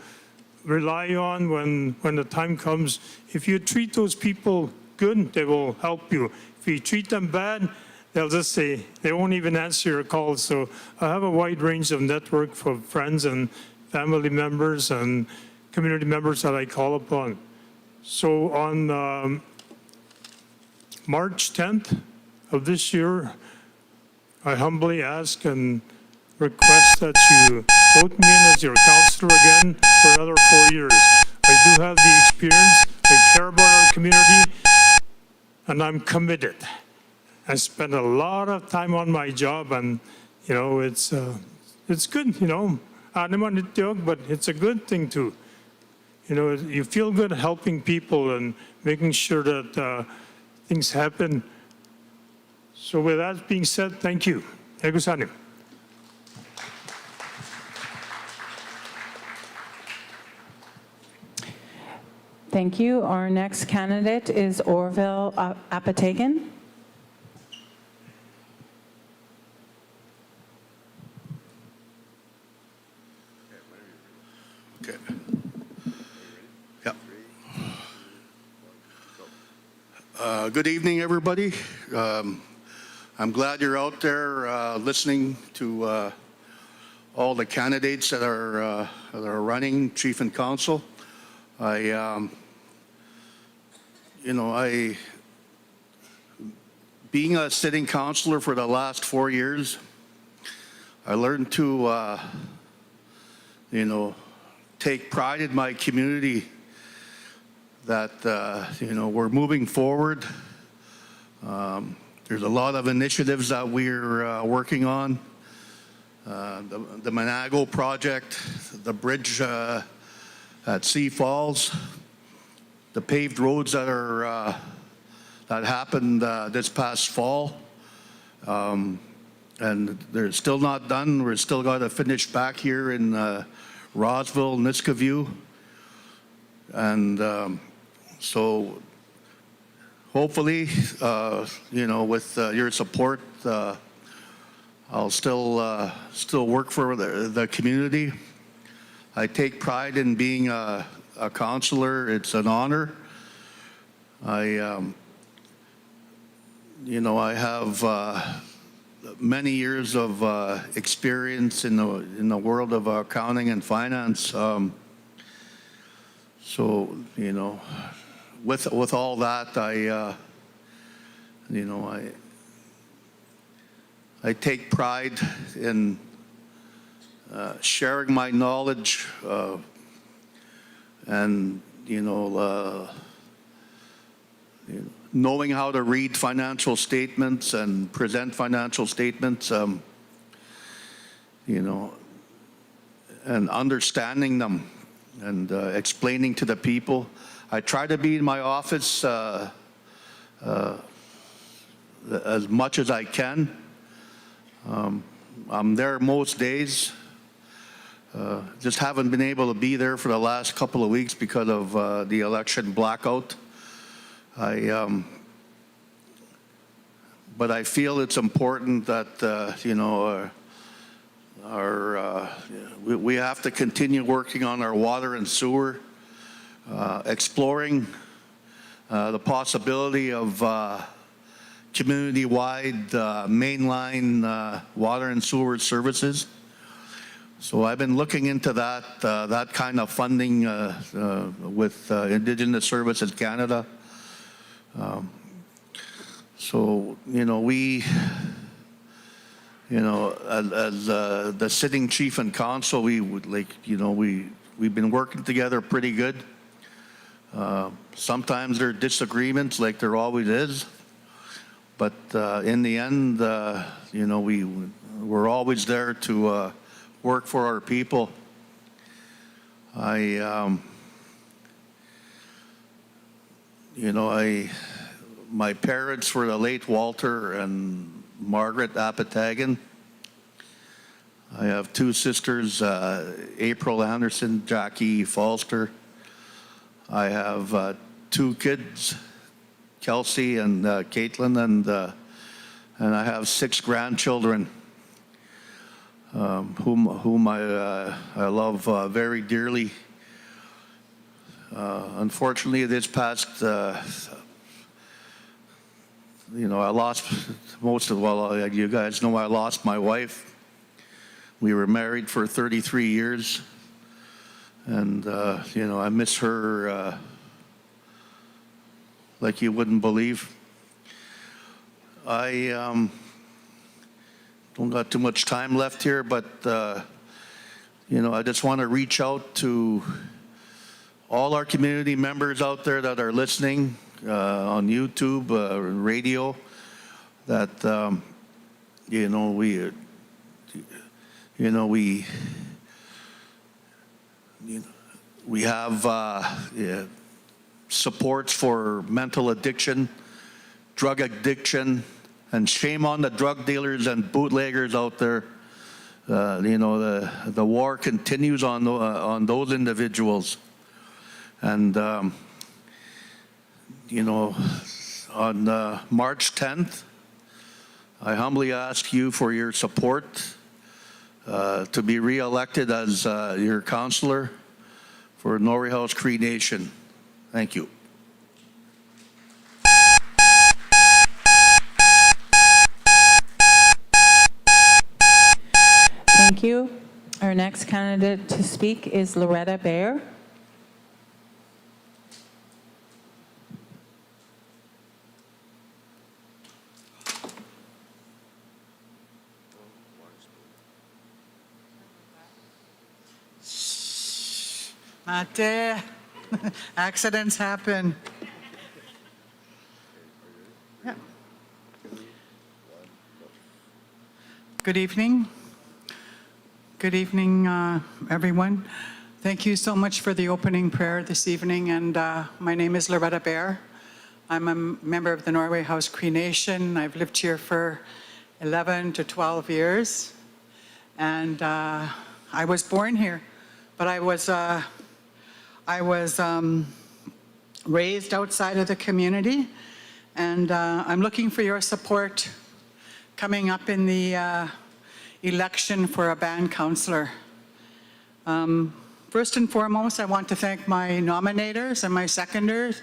rely on when the time comes. If you treat those people good, they will help you. If you treat them bad, they'll just say, they won't even answer your calls. So I have a wide range of network for friends and family members and community members that I call upon. So on March 10th of this year, I humbly ask and request that you vote me in as your councilor again for another 4 years. I do have the experience, I care about our community, and I'm committed. I spend a lot of time on my job, and it's good, but it's a good thing too. You feel good helping people and making sure that things happen. So with that being said, thank you. Egusani. Thank you. Our next candidate is Orville Apatagen. Okay. Yep. Good evening, everybody. I'm glad you're out there listening to all the candidates that are running, chief and council. Being a sitting councilor for the last 4 years, I learned to, take pride in my community that, we're moving forward. There's a lot of initiatives that we're working on. The Muskego project, the bridge at Sea Falls, the paved roads that happened this past fall, and they're still not done. We're still got to finish back here in Rossville, Muskego, and so hopefully, with your support, I'll still work for the community. I take pride in being a councilor. It's an honor. I have many years of experience in the world of accounting and finance. So, you know, with all that, you know, I take pride in sharing my knowledge and, you know, knowing how to read financial statements and present financial statements, you know, and understanding them and explaining to the people. I try to be in my office as much as I can. I'm there most days. Just haven't been able to be there for the last couple of weeks because of the election blackout. But I feel it's important that, you know, we have to continue working on our water and sewer, exploring the possibility of community-wide mainline water and sewer services. So I've been looking into that kind of funding with Indigenous Services Canada. So, you know, we, you know, as the sitting chief and council, we would you know, we've been working together pretty good. Sometimes there are disagreements, like there always is. But in the end, you know, we're always there to work for our people. You know, my parents were the late Walter and Margaret Apatagen. I have two sisters, April Anderson, Jackie Folster. I have two kids, Kelsey and Caitlin, and I have 6 grandchildren, whom I love very dearly. Unfortunately, this past, you know, I lost you guys know I lost my wife. We were married for 33 years, and you know, I miss her like you wouldn't believe. I don't got too much time left here, but you know, I just want to reach out to all our community members out there that are listening on YouTube, radio, that you know, we have supports for mental addiction, drug addiction, and shame on the drug dealers and bootleggers out there. You know, the war continues on those individuals. And, you know, on March 10th, I humbly ask you for your support to be re-elected as your councillor for Norway House Cree Nation. Thank you. Thank you. Our next candidate to speak is Loretta Bear. Mate, accidents happen. Yeah. Good evening. Good evening, everyone. Thank you so much for the opening prayer this evening. And my name is Loretta Bear. I'm a member of the Norway House Cree Nation. I've lived here for 11 to 12 years. And I was born here, but I was raised outside of the community, and I'm looking for your support coming up in the election for a band councillor. First and foremost, I want to thank my nominators and my seconders,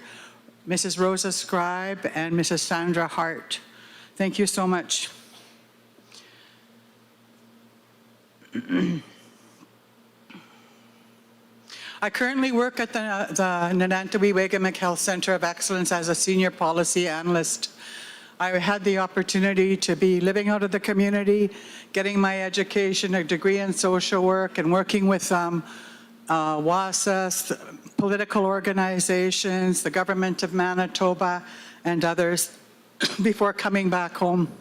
Mrs. Rosa Scribe and Mrs. Sandra Hart. Thank you so much. I currently work at the Nanantawewegamic Health Center of Excellence as a senior policy analyst. I had the opportunity to be living out of the community, getting my education, a degree in social work, and working with WASA, political organizations, the government of Manitoba, and others before coming back home.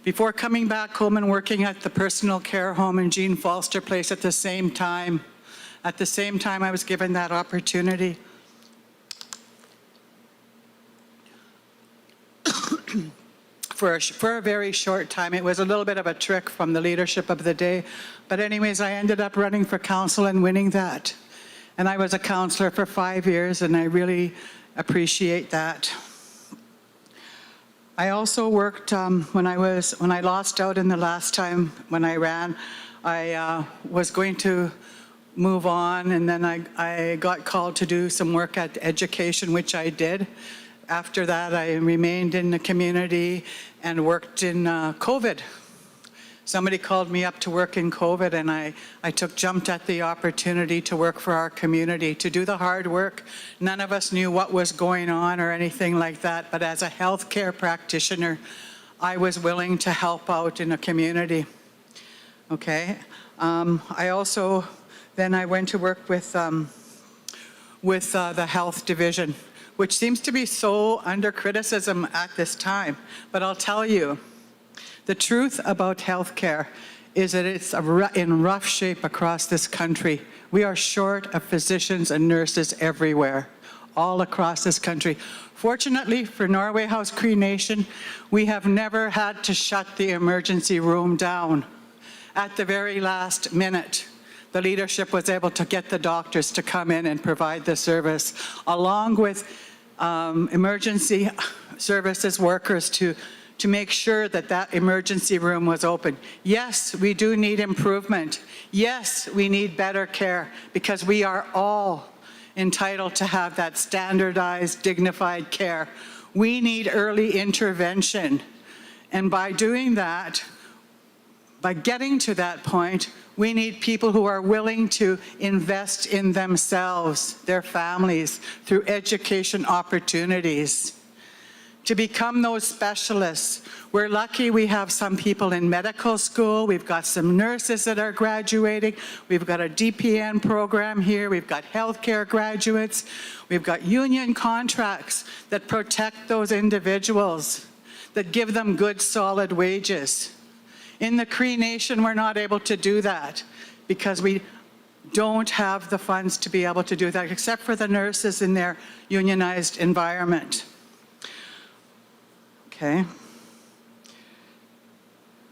Before coming back home and working at the personal care home in Jean Folster Place at the same time. At the same time, I was given that opportunity. For a very short time. It was a little bit of a trick from the leadership of the day. But anyways, I ended up running for council and winning that. And I was a councillor for 5 years, and I really appreciate that. I also worked, when I lost out in the last time when I ran, I was going to move on, and then I got called to do some work at education, which I did. After that, I remained in the community and worked in COVID. Somebody called me up to work in COVID, and I jumped at the opportunity to work for our community, to do the hard work. None of us knew what was going on or anything like that, but as a healthcare practitioner, I was willing to help out in a community. Okay. I also, then I went to work with the health division, which seems to be so under criticism at this time. But I'll tell you, the truth about healthcare is that it's in rough shape across this country. We are short of physicians and nurses everywhere, all across this country. Fortunately for Norway House Cree Nation, we have never had to shut the emergency room down. At the very last minute, the leadership was able to get the doctors to come in and provide the service, along with emergency services workers to make sure that that emergency room was open. Yes, we do need improvement. Yes, we need better care, because we are all entitled to have that standardized, dignified care. We need early intervention. And by doing that, by getting to that point, we need people who are willing to invest in themselves, their families, through education opportunities, to become those specialists. We're lucky we have some people in medical school. We've got some nurses that are graduating. We've got a DPN program here. We've got healthcare graduates. We've got union contracts that protect those individuals, that give them good, solid wages. In the Cree Nation, we're not able to do that because we don't have the funds to be able to do that, except for the nurses in their unionized environment. Okay.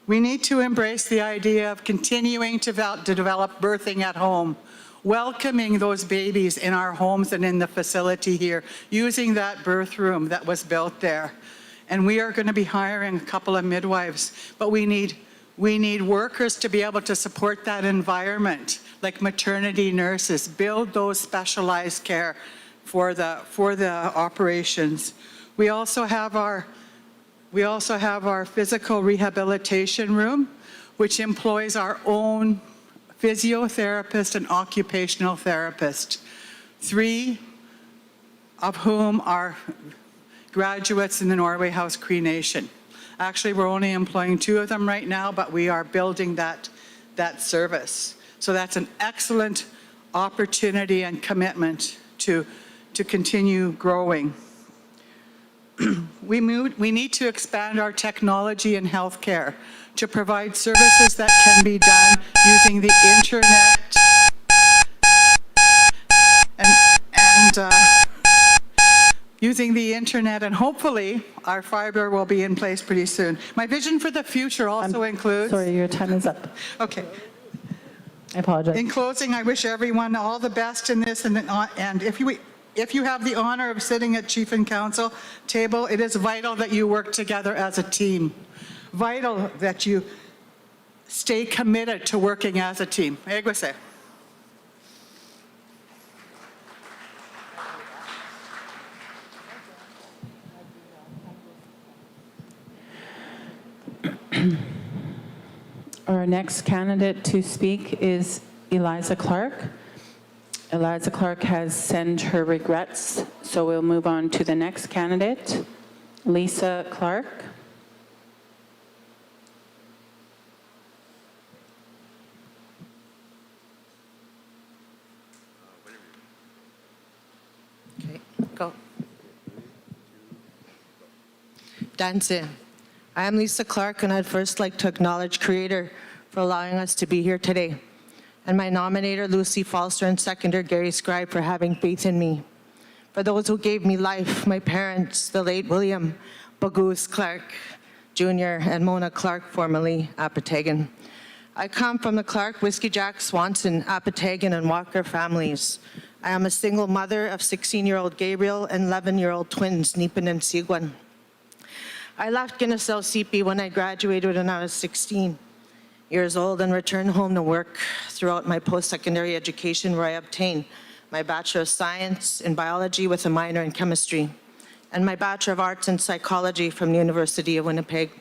We need to embrace the idea of continuing to develop birthing at home, welcoming those babies in our homes and in the facility here, using that birth room that was built there. And we are going to be hiring a couple of midwives, but we need workers to be able to support that environment, like maternity nurses, build those specialized care for the operations. We also have our physical rehabilitation room, which employs our own physiotherapist and occupational therapist, 3 of whom are graduates in the Norway House Cree Nation. Actually, we're only employing 2 of them right now, but we are building that service. So that's an excellent opportunity and commitment to continue growing. We need to expand our technology in healthcare to provide services that can be done using the internet and hopefully our fiber will be in place pretty soon. My vision for the future also includes... Sorry, your time is up. Okay. I apologize. In closing, I wish everyone all the best in this, and if you have the honor of sitting at Chief and Council table, it is vital that you work together as a team. Vital that you stay committed to working as a team. Egwese. Our next candidate to speak is Eliza Clark. Eliza Clark has sent her regrets, so we'll move on to the next candidate, Lisa Clark. Okay, go. Dance. I am Lisa Clark, and I'd first like to acknowledge Creator for allowing us to be here today, and my nominator, Lucy Folster, and seconder, Gary Scribe, for having faith in me. For those who gave me life, my parents, the late William Bagoose Clark Jr. and Mona Clark, formerly Apatagen. I come from the Clark, Whiskey Jack, Swanson, Apatagen, and Walker families. I am a single mother of 16-year-old Gabriel and 11-year-old twins, Nipin and Sigwan. I left Guinness-L CP when I graduated when I was 16 years old and returned home to work throughout my post-secondary education, where I obtained my Bachelor of Science in Biology with a minor in Chemistry and my Bachelor of Arts in Psychology from the University of Winnipeg.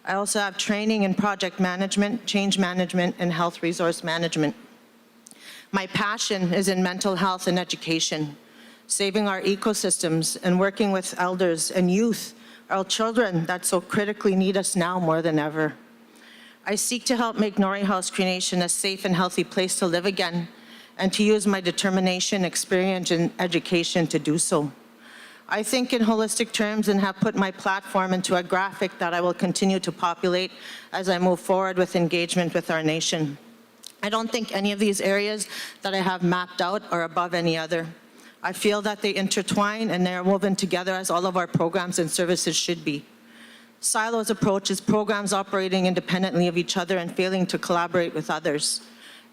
I also have training in project management, change management, and health resource management. My passion is in mental health and education, saving our ecosystems and working with elders and youth, our children that so critically need us now more than ever. I seek to help make Norway House Cree Nation a safe and healthy place to live again, and to use my determination, experience, and education to do so. I think in holistic terms and have put my platform into a graphic that I will continue to populate as I move forward with engagement with our nation. I don't think any of these areas that I have mapped out are above any other. I feel that they intertwine and they are woven together, as all of our programs and services should be. Silos approach is programs operating independently of each other and failing to collaborate with others.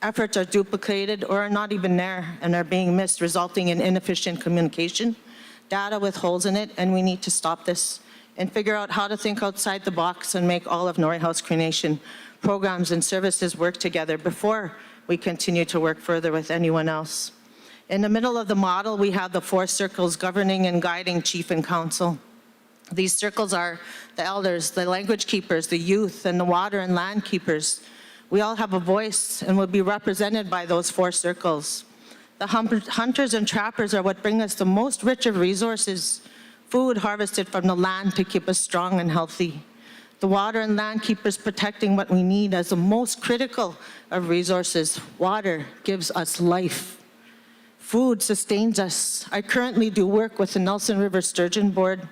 Efforts are duplicated or are not even there and are being missed, resulting in inefficient communication, data with holes in it, and we need to stop this and figure out how to think outside the box and make all of Norway House Cree Nation programs and services work together before we continue to work further with anyone else. In the middle of the model, we have the 4 circles governing and guiding chief and council. These circles are the elders, the language keepers, the youth, and the water and land keepers. We all have a voice and will be represented by those 4 circles. The hunters and trappers are what bring us the most rich of resources, food harvested from the land to keep us strong and healthy. The water and land keepers protecting what we need as the most critical of resources. Water gives us life. Food sustains us. I currently do work with the Nelson River Sturgeon Board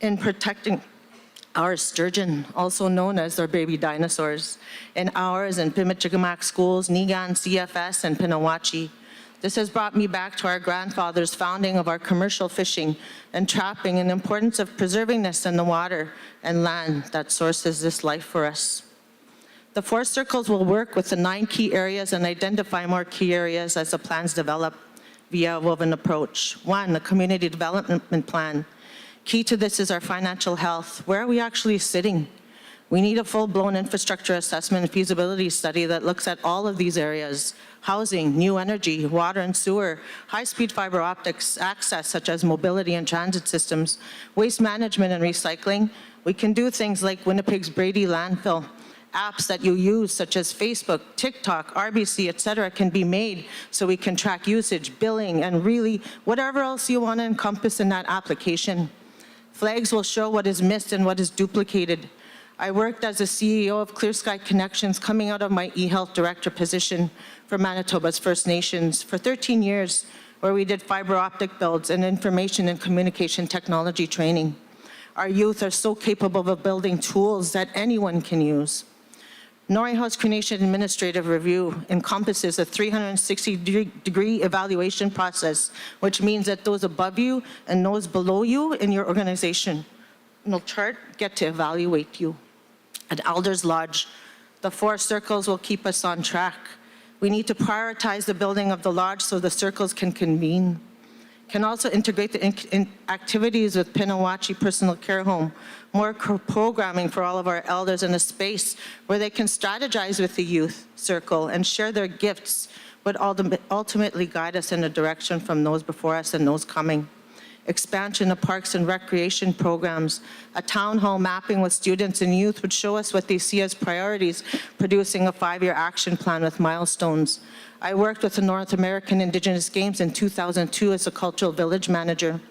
in protecting our sturgeon, also known as their baby dinosaurs, in ours and Pimichikamak schools, Nigan, CFS, and Pinawachi. This has brought me back to our grandfathers' founding of our commercial fishing and trapping and the importance of preserving this in the water and land that sources this life for us. The 4 circles will work with the 9 key areas and identify more key areas as the plans develop via a woven approach. 1, the community development plan. Key to this is our financial health. Where are we actually sitting? We need a full-blown infrastructure assessment and feasibility study that looks at all of these areas: housing, new energy, water and sewer, high-speed fiber optics, access such as mobility and transit systems, waste management and recycling. We can do things like Winnipeg's Brady landfill. Apps that you use, such as Facebook, TikTok, RBC, etc., can be made so we can track usage, billing, and really whatever else you want to encompass in that application. Flags will show what is missed and what is duplicated. I worked as a CEO of Clear Sky Connections coming out of my eHealth director position for Manitoba's First Nations for 13 years, where we did fiber optic builds and information and communication technology training. Our youth are so capable of building tools that anyone can use. Norway House Cree Nation Administrative Review encompasses a 360-degree evaluation process, which means that those above you and those below you in your organization chart get to evaluate you. At Elders Lodge, the 4 circles will keep us on track. We need to prioritize the building of the lodge so the circles can convene. Can also integrate the activities with Pinawachi Personal Care Home, more programming for all of our elders in a space where they can strategize with the youth circle and share their gifts, but ultimately guide us in a direction from those before us and those coming. expansion of parks and recreation programs. A town hall mapping with students and youth would show us what they see as priorities, producing a 5-year action plan with milestones. I worked with the North American Indigenous Games in 2002 as a cultural village manager,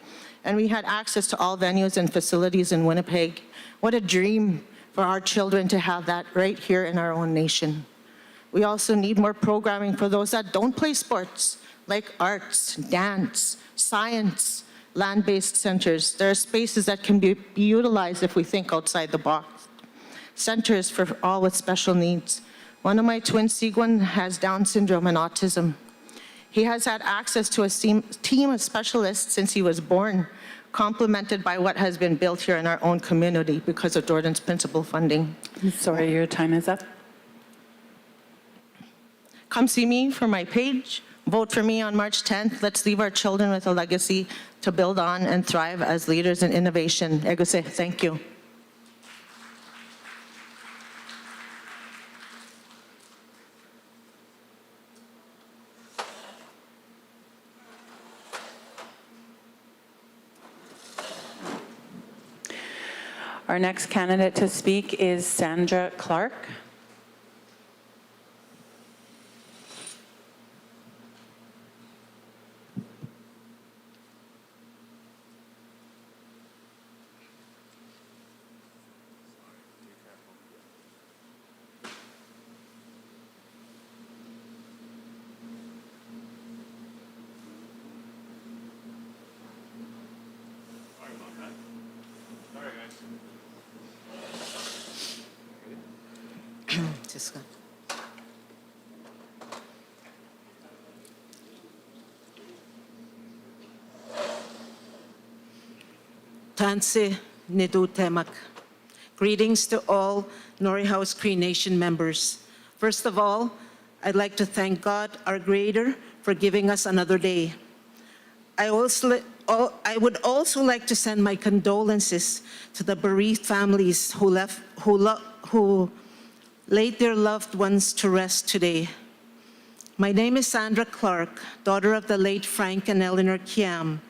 and we had access to all venues and facilities in Winnipeg. What a dream for our children to have that right here in our own nation. We also need more programming for those that don't play sports, like arts, dance, science, land-based centers. There are spaces that can be utilized if we think outside the box. Centers for all with special needs. One of my twins, Sigwin, has Down syndrome and autism. He has had access to a team of specialists since he was born, complemented by what has been built here in our own community because of Jordan's principal funding. Sorry, your time is up. Come see me for my page. Vote for me on March 10th. Let's leave our children with a legacy to build on and thrive as leaders in innovation. Egose, thank you. Our next candidate to speak is Sandra Clark. Tanse Nidu Temak. Greetings to all Norway House Cree Nation members. First of all, I'd like to thank God, our Creator, for giving us another day. I would also like to send my condolences to the bereaved families who laid their loved ones to rest today. My name is Sandra Clark, daughter of the late Frank and Eleanor Kiam.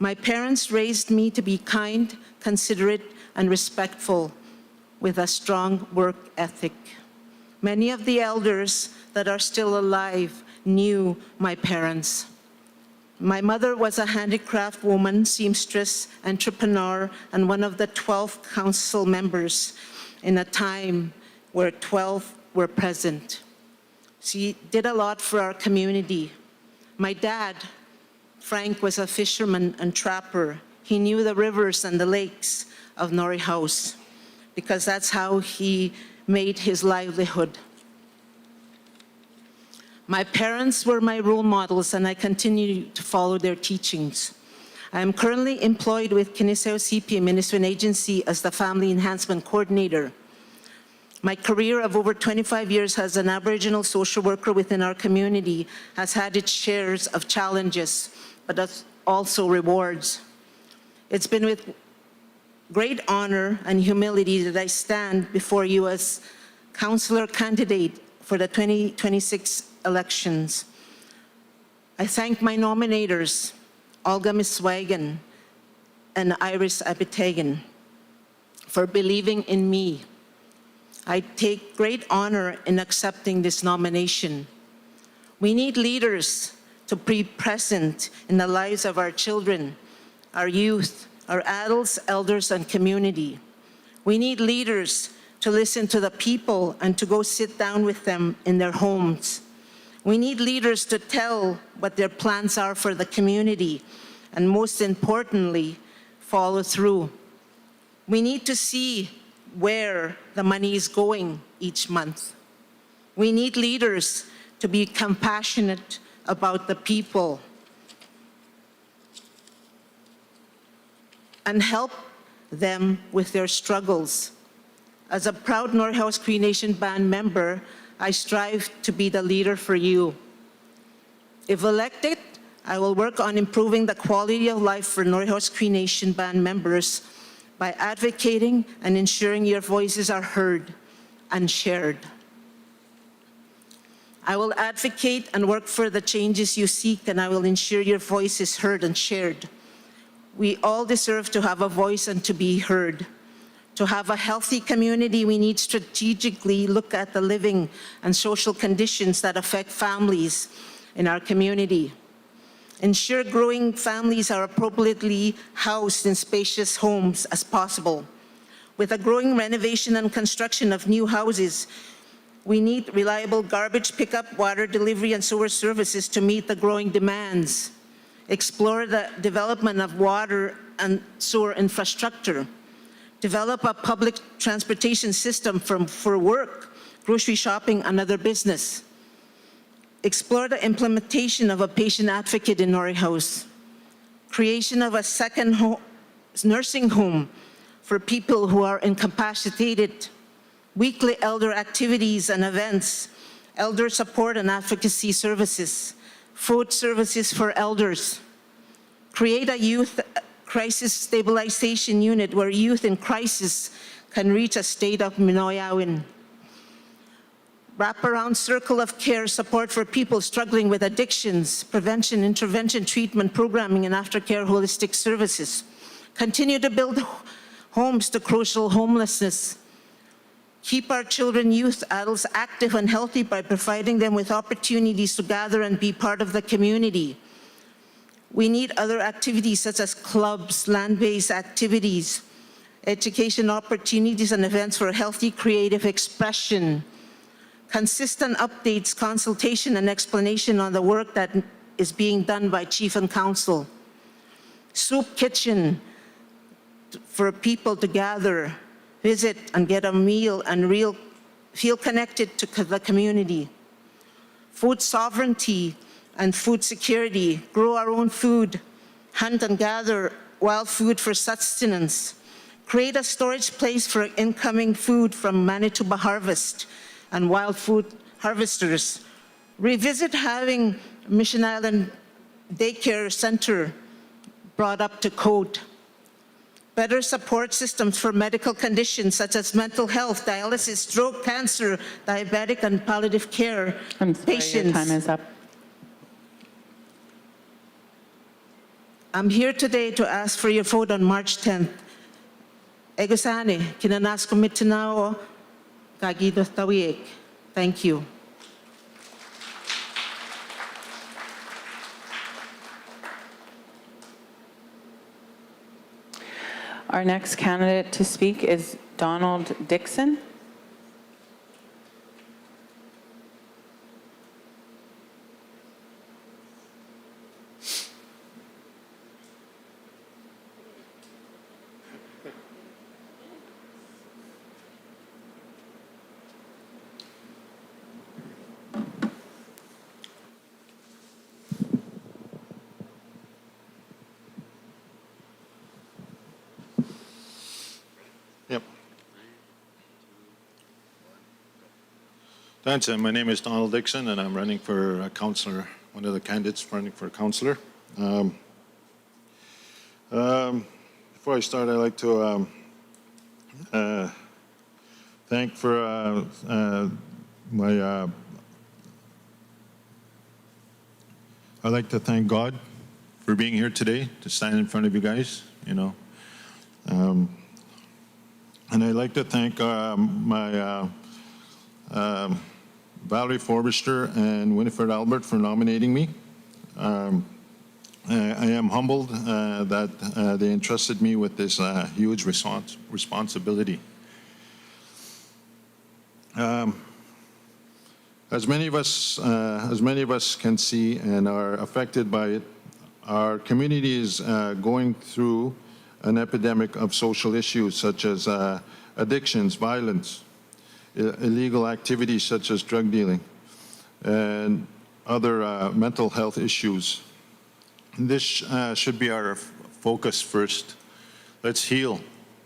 My parents raised me to be kind, considerate, and respectful with a strong work ethic. Many of the elders that are still alive knew my parents. My mother was a handicraft woman, seamstress, entrepreneur, and one of the 12 council members in a time where 12 were present. She did a lot for our community. My dad, Frank, was a fisherman and trapper. He knew the rivers and the lakes of Norway House because that's how he made his livelihood. My parents were my role models, and I continue to follow their teachings. I am currently employed with Kiniseo CP, Ministry Agency, as the Family Enhancement Coordinator. My career of over 25 years as an Aboriginal social worker within our community has had its shares of challenges, but also rewards. It's been with great honor and humility that I stand before you as councillor candidate for the 2026 elections. I thank my nominators, Olga Muswagon and Iris Apatagen, for believing in me. I take great honor in accepting this nomination. We need leaders to be present in the lives of our children, our youth, our adults, elders, and community. We need leaders to listen to the people and to go sit down with them in their homes. We need leaders to tell what their plans are for the community, and most importantly, follow through. We need to see where the money is going each month. We need leaders to be compassionate about the people and help them with their struggles. As a proud Norway House Cree Nation Band member, I strive to be the leader for you. If elected, I will work on improving the quality of life for Norway House Cree Nation Band members by advocating and ensuring your voices are heard and shared. I will advocate and work for the changes you seek, and I will ensure your voice is heard and shared. We all deserve to have a voice and to be heard. To have a healthy community, we need strategically look at the living and social conditions that affect families in our community. Ensure growing families are appropriately housed in spacious homes as possible. With a growing renovation and construction of new houses, we need reliable garbage pickup, water delivery, and sewer services to meet the growing demands. Explore the development of water and sewer infrastructure. Develop a public transportation system for work, grocery shopping, and other business. Explore the implementation of a patient advocate in Norway House. Creation of a second nursing home for people who are incapacitated. Weekly elder activities and events, elder support and advocacy services, food services for elders. Create a youth crisis stabilization unit where youth in crisis can reach a state of minoyawin. Wraparound circle of care support for people struggling with addictions, prevention, intervention, treatment, programming, and aftercare holistic services. Continue to build homes to crucial homelessness. Keep our children, youth, adults active and healthy by providing them with opportunities to gather and be part of the community. We need other activities such as clubs, land-based activities, education opportunities and events for healthy creative expression, consistent updates, consultation, and explanation on the work that is being done by Chief and Council. Soup kitchen for people to gather, visit, and get a meal and feel connected to the community. Food sovereignty and food security, grow our own food, hunt and gather wild food for sustenance, create a storage place for incoming food from Manitoba Harvest and wild food harvesters, revisit having Mission Island Daycare Center brought up to code, better support systems for medical conditions such as mental health, dialysis, stroke, cancer, diabetic, and palliative care patients. Your time is up. I'm here today to ask for your vote on March 10th. Egosane, kinanas komitinao, kagido tawiek. Thank you. Our next candidate to speak is Donald Dixon. Yep. Thanks. My name is Donald Dixon, and I'm running for councillor, one of the candidates running for councillor. Before I start, I'd like to thank for I'd like to thank God for being here today to stand in front of you guys, you know. And I'd like to thank my Valerie Forrester and Winifred Albert for nominating me. I am humbled that they entrusted me with this huge responsibility. As many of us can see and are affected by it, our community is going through an epidemic of social issues such as addictions, violence, illegal activities such as drug dealing, and other mental health issues. This should be our focus first. Let's heal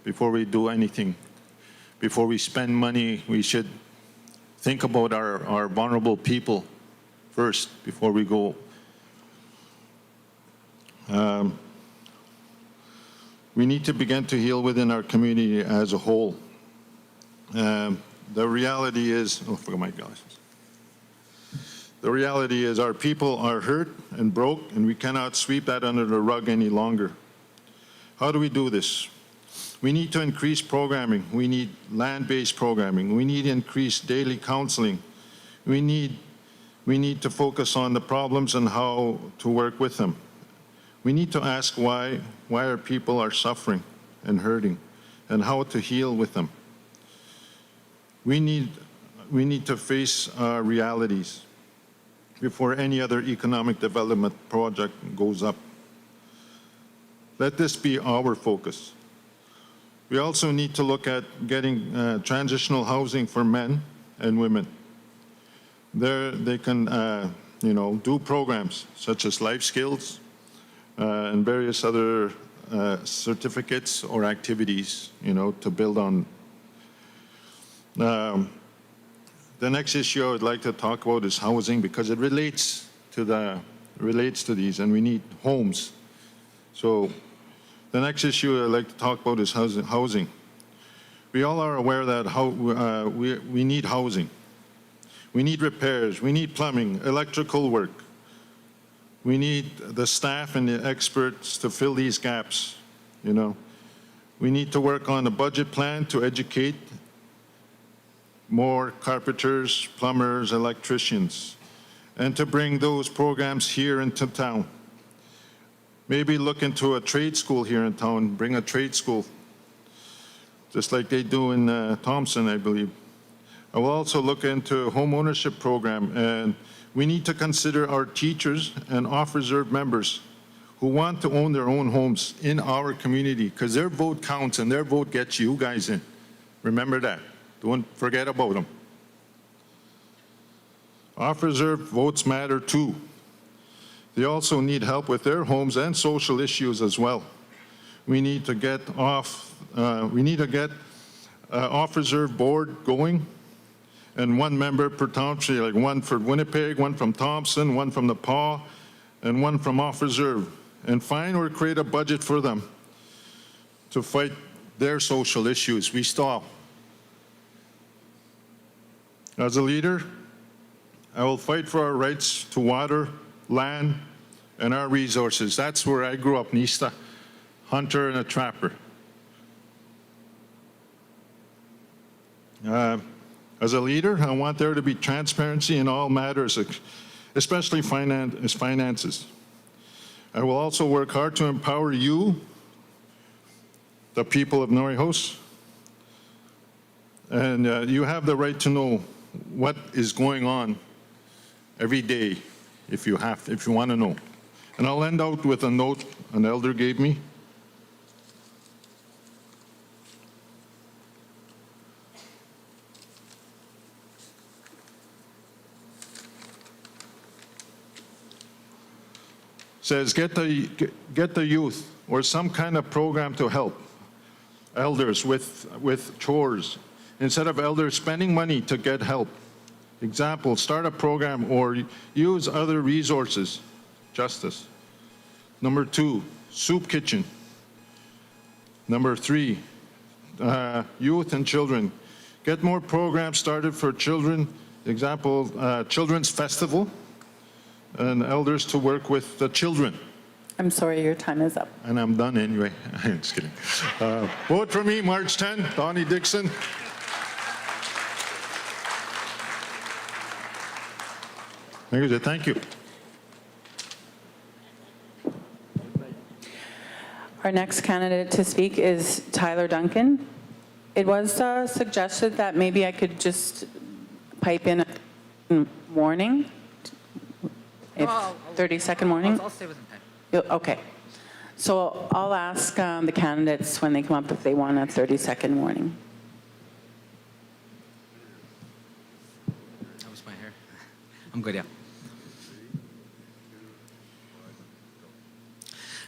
before we do anything. Before we spend money, we should think about our vulnerable people first before we go. We need to begin to heal within our community as a whole. The reality is, oh, I forgot my glasses. The reality is our people are hurt and broke, and we cannot sweep that under the rug any longer. How do we do this? We need to increase programming. We need land-based programming. We need increased daily counseling. We need to focus on the problems and how to work with them. We need to ask why our people are suffering and hurting and how to heal with them. We need to face our realities before any other economic development project goes up. Let this be our focus. We also need to look at getting transitional housing for men and women. There they can, do programs such as life skills and various other certificates or activities, to build on. The next issue I would like to talk about is housing, because it relates to these, and we need homes. So the next issue I'd like to talk about is housing. We all are aware that we need housing. We need repairs. We need plumbing, electrical work. We need the staff and the experts to fill these gaps. We need to work on a budget plan to educate more carpenters, plumbers, electricians, and to bring those programs here into town. Maybe look into a trade school here in town, bring a trade school, just like they do in Thompson, I believe. I will also look into a home ownership program, and we need to consider our teachers and off-reserve members who want to own their own homes in our community, because their vote counts and their vote gets you guys in. Remember that. Don't forget about them. Off-reserve votes matter too. They also need help with their homes and social issues as well. We need to get off-reserve board going, and one member per township, like one for Winnipeg, one from Thompson, one from the PAW, and one from off-reserve. And find or create a budget for them to fight their social issues. We stop. As a leader, I will fight for our rights to water, land, and our resources. That's where I grew up, Nista, hunter and a trapper. As a leader, I want there to be transparency in all matters, especially finances. I will also work hard to empower you, the people of Norway House, and you have the right to know what is going on every day if you want to know. And I'll end out with a note an elder gave me. Says, get the youth or some kind of program to help elders with chores, instead of elders spending money to get help. Example, start a program or use other resources. Justice. Number 2, soup kitchen. Number 3, youth and children. Get more programs started for children. Example, children's festival, and elders to work with the children. I'm sorry, your time is up. And I'm done anyway. I'm just kidding. Vote for me, March 10, Donnie Dixon. Thank you. Our next candidate to speak is Tyler Duncan. It was suggested that maybe I could just pipe in a warning, if 30-second warning. I'll stay within time. Okay. So I'll ask the candidates when they come up if they want a 30-second warning. That was my hair. I'm good, yeah.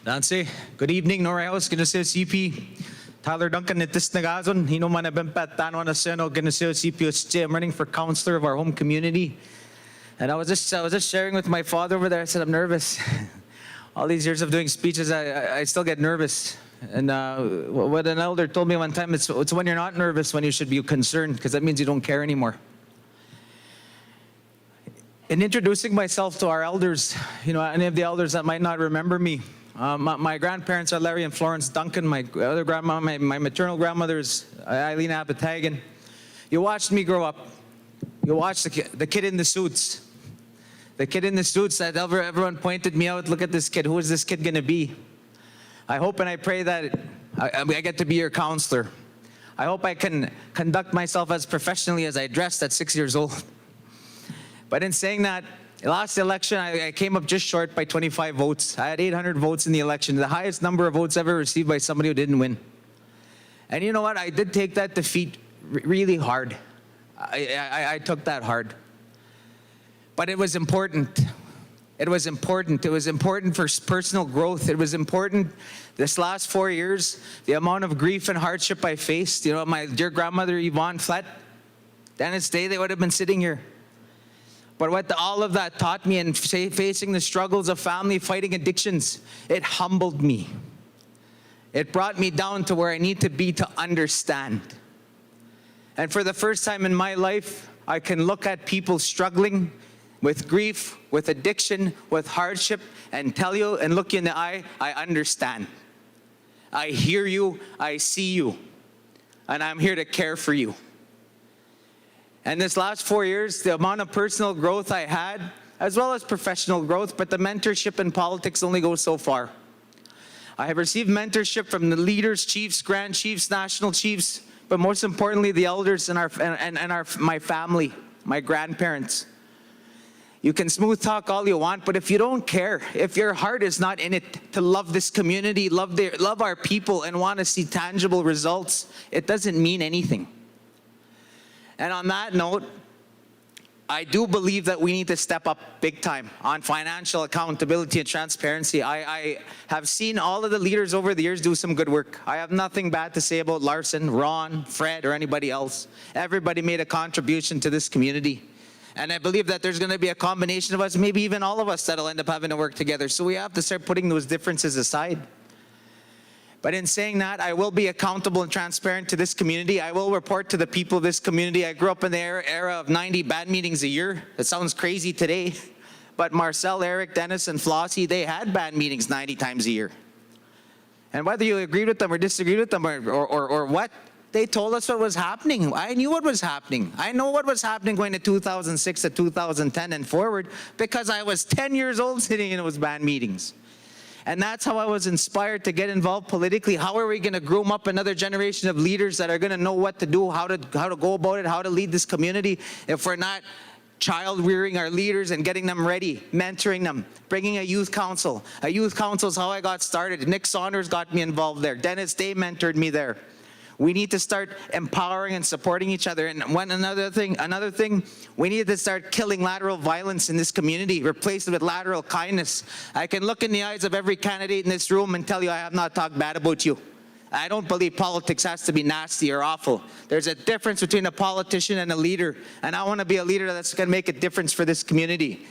Nancy, good evening, Norway House, Ginaseo CP. Tyler Duncan at this nagazon. Hino man abempat tano na seno Ginaseo CP. I'm running for councilor of our home community. And I was just sharing with my father over there. I said, I'm nervous. All these years of doing speeches, I still get nervous. And what an elder told me one time, it's when you're not nervous when you should be concerned, because that means you don't care anymore. In introducing myself to our elders, any of the elders that might not remember me, My grandparents are Larry and Florence Duncan. My other grandma, my maternal grandmother is Eileen Apatagen. You watched me grow up. You watched the kid in the suits. The kid in the suits that everyone pointed me out. Look at this kid. Who is this kid going to be? I hope and I pray that I get to be your counselor. I hope I can conduct myself as professionally as I dressed at 6 years old. But in saying that, last election, I came up just short by 25 votes. I had 800 votes in the election, the highest number of votes ever received by somebody who didn't win. And you know what? I did take that defeat really hard. I took that hard. But it was important. It was important. It was important for personal growth. It was important this last 4 years, the amount of grief and hardship I faced. You know, my dear grandmother, Yvonne Flett, Dennis Day, they would have been sitting here. But what all of that taught me in facing the struggles of family, fighting addictions, it humbled me. It brought me down to where I need to be to understand. And for the first time in my life, I can look at people struggling with grief, with addiction, with hardship, and tell you and look you in the eye, I understand. I hear you, I see you, and I'm here to care for you. And this last 4 years, the amount of personal growth I had, as well as professional growth, but the mentorship in politics only goes so far. I have received mentorship from the leaders, chiefs, grand chiefs, national chiefs, but most importantly, the elders in my family, my grandparents. You can smooth talk all you want, but if you don't care, if your heart is not in it to love this community, love our people, and want to see tangible results, it doesn't mean anything. And on that note, I do believe that we need to step up big time on financial accountability and transparency. I have seen all of the leaders over the years do some good work. I have nothing bad to say about Larson, Ron, Fred, or anybody else. Everybody made a contribution to this community. And I believe that there's going to be a combination of us, maybe even all of us, that'll end up having to work together. So we have to start putting those differences aside. But in saying that, I will be accountable and transparent to this community. I will report to the people of this community. I grew up in the era of 90 bad meetings a year. That sounds crazy today. But Marcel, Eric, Dennis, and Flossie, they had bad meetings 90 times a year. And whether you agreed with them or disagreed with them or what, they told us what was happening. I knew what was happening. I know what was happening going to 2006 to 2010 and forward because I was 10 years old sitting in those band meetings. And that's how I was inspired to get involved politically. How are we going to groom up another generation of leaders that are going to know what to do, how to go about it, how to lead this community if we're not child rearing our leaders and getting them ready, mentoring them, bringing a youth council. A youth council is how I got started. Nick Saunders got me involved there. Dennis Day mentored me there. We need to start empowering and supporting each other. And another thing, we need to start killing lateral violence in this community, replace it with lateral kindness. I can look in the eyes of every candidate in this room and tell you I have not talked bad about you. I don't believe politics has to be nasty or awful. There's a difference between a politician and a leader. And I want to be a leader that's going to make a difference for this community.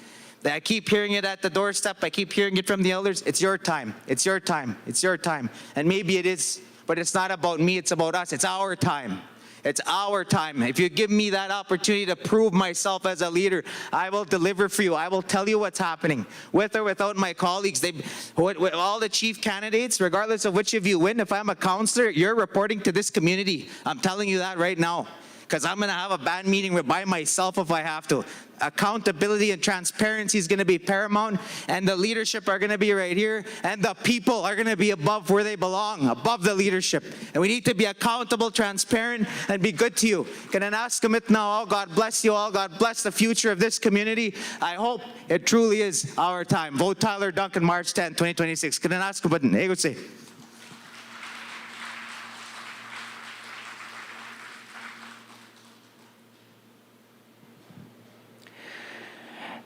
I keep hearing it at the doorstep. I keep hearing it from the elders. It's your time. It's your time. It's your time. And maybe it is. But it's not about me, it's about us. It's our time. It's our time. If you give me that opportunity to prove myself as a leader, I will deliver for you. I will tell you what's happening. With or without my colleagues, with all the chief candidates, regardless of which of you win, if I'm a councillor, you're reporting to this community. I'm telling you that right now. Because I'm going to have a band meeting by myself if I have to. Accountability and transparency is going to be paramount, and the leadership are going to be right here, and the people are going to be above where they belong, above the leadership. And we need to be accountable, transparent, and be good to you. Can I ask them it now? Oh, God bless you all. God bless the future of this community. I hope it truly is our time. Vote Tyler Duncan, March 10, 2026. Can I ask them it?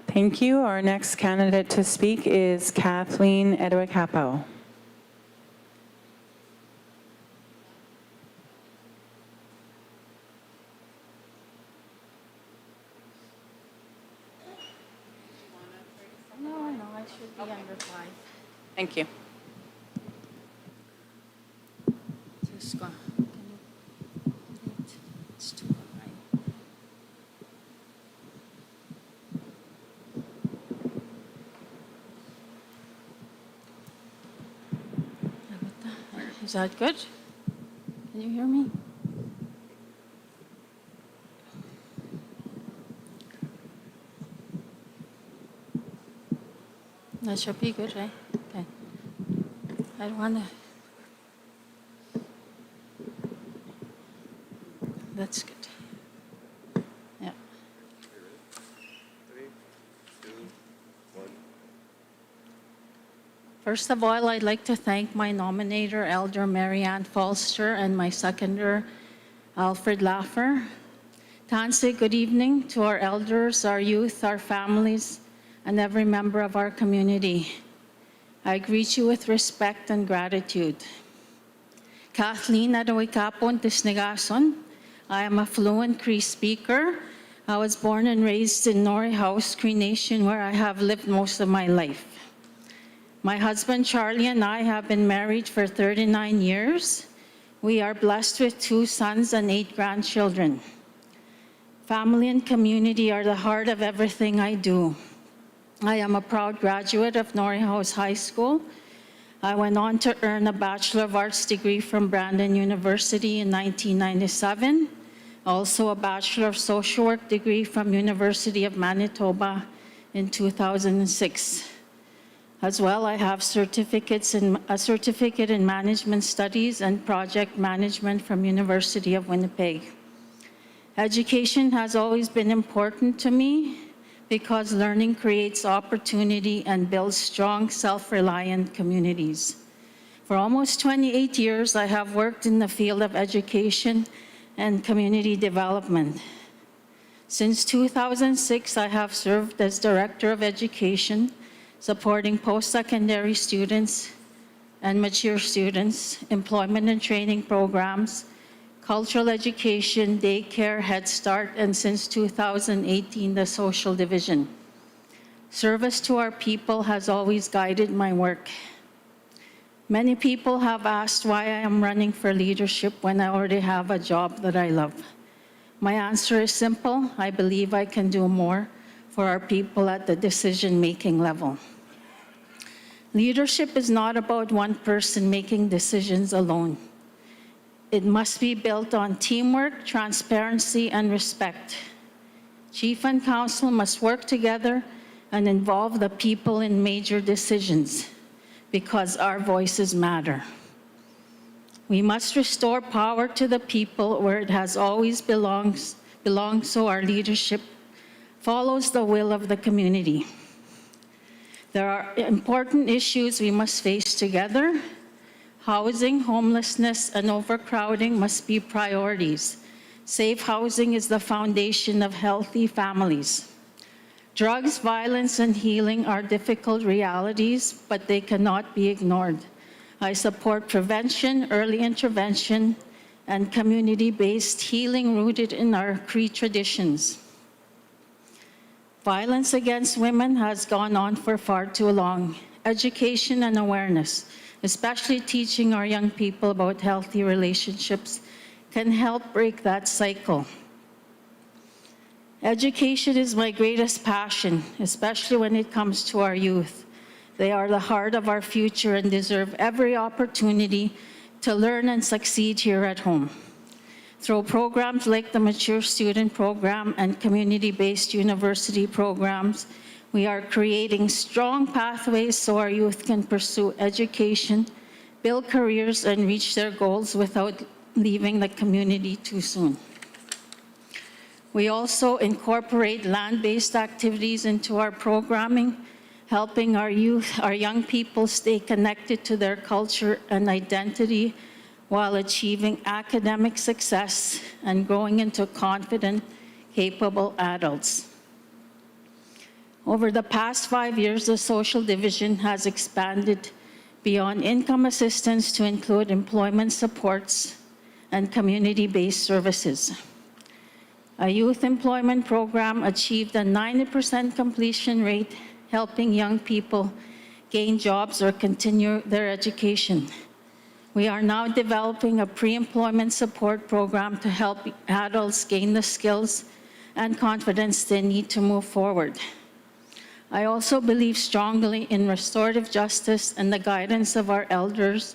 Thank you. Our next candidate to speak is Kathleen Edwacapo. No, I should be under 5. Thank you. Just go. It's too high. Is that good? Can you hear me? That should be good, right? Okay. I don't want to. That's good. Yeah. 3, 2, 1. First of all, I'd like to thank my nominator, Elder Marianne Folster, and my seconder, Alfred Laugher. Tansi, good evening to our elders, our youth, our families, and every member of our community. I greet you with respect and gratitude. Kathleen Edwacapo, I am a fluent Cree speaker. I was born and raised in Norway House, Cree Nation, where I have lived most of my life. My husband Charlie and I have been married for 39 years. We are blessed with 2 sons and 8 grandchildren. Family and community are the heart of everything I do. I am a proud graduate of Norway House High School. I went on to earn a Bachelor of Arts degree from Brandon University in 1997, also a Bachelor of Social Work degree from University of Manitoba in 2006. As well, I have a certificate in Management Studies and Project Management from University of Winnipeg. Education has always been important to me because learning creates opportunity and builds strong, self-reliant communities. For almost 28 years, I have worked in the field of education and community development. Since 2006, I have served as Director of Education, supporting post-secondary students and mature students, employment and training programs, cultural education, daycare, Head Start, and since 2018, the social division. Service to our people has always guided my work. Many people have asked why I am running for leadership when I already have a job that I love. My answer is simple. I believe I can do more for our people at the decision-making level. Leadership is not about one person making decisions alone. It must be built on teamwork, transparency, and respect. Chief and council must work together and involve the people in major decisions because our voices matter. We must restore power to the people where it has always belonged so our leadership follows the will of the community. There are important issues we must face together. Housing, homelessness, and overcrowding must be priorities. Safe housing is the foundation of healthy families. Drugs, violence, and healing are difficult realities, but they cannot be ignored. I support prevention, early intervention, and community-based healing rooted in our Cree traditions. Violence against women has gone on for far too long. Education and awareness, especially teaching our young people about healthy relationships, can help break that cycle. Education is my greatest passion, especially when it comes to our youth. They are the heart of our future and deserve every opportunity to learn and succeed here at home. Through programs like the Mature Student Program and community-based university programs, we are creating strong pathways so our youth can pursue education, build careers, and reach their goals without leaving the community too soon. We also incorporate land-based activities into our programming, helping our youth, our young people stay connected to their culture and identity while achieving academic success and growing into confident, capable adults. Over the past 5 years, the social division has expanded beyond income assistance to include employment supports and community-based services. A youth employment program achieved a 90% completion rate, helping young people gain jobs or continue their education. We are now developing a pre-employment support program to help adults gain the skills and confidence they need to move forward. I also believe strongly in restorative justice and the guidance of our elders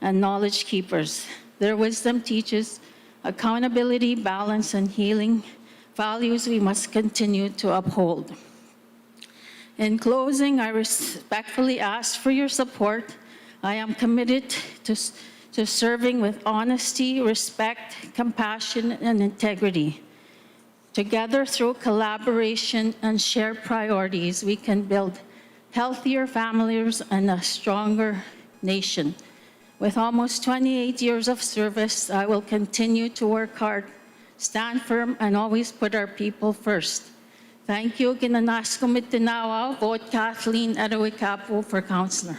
and knowledge keepers. Their wisdom teaches accountability, balance, and healing, values we must continue to uphold. In closing, I respectfully ask for your support. I am committed to serving with honesty, respect, compassion, and integrity. Together, through collaboration and shared priorities, we can build healthier families and a stronger nation. With almost 28 years of service, I will continue to work hard, stand firm, and always put our people first. Thank you. Ginanas ko mitinawa, vote Kathleen Edwacapo for Councilor.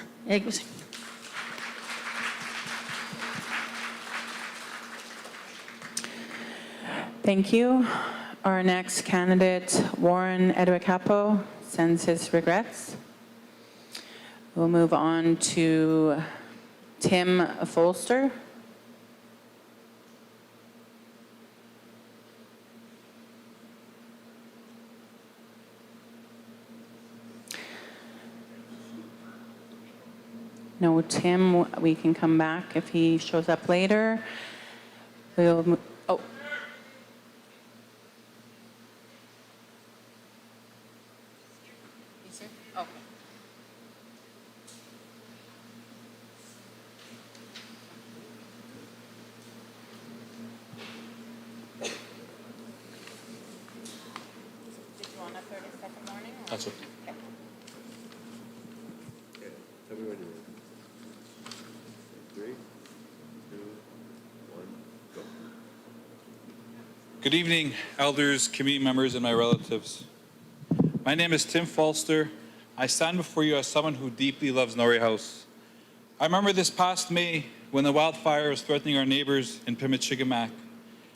Thank you. Our next candidate, Warren Edwacapo, sends his regrets. We'll move on to Tim Folster. No, Tim, we can come back if he shows up later. We'll, oh. That's okay. Everybody ready? 3, 2, 1, go. Good evening, elders, community members, and my relatives. My name is Tim Folster. I stand before you as someone who deeply loves Norway House. I remember this past May when the wildfire was threatening our neighbors in Pimicikamak.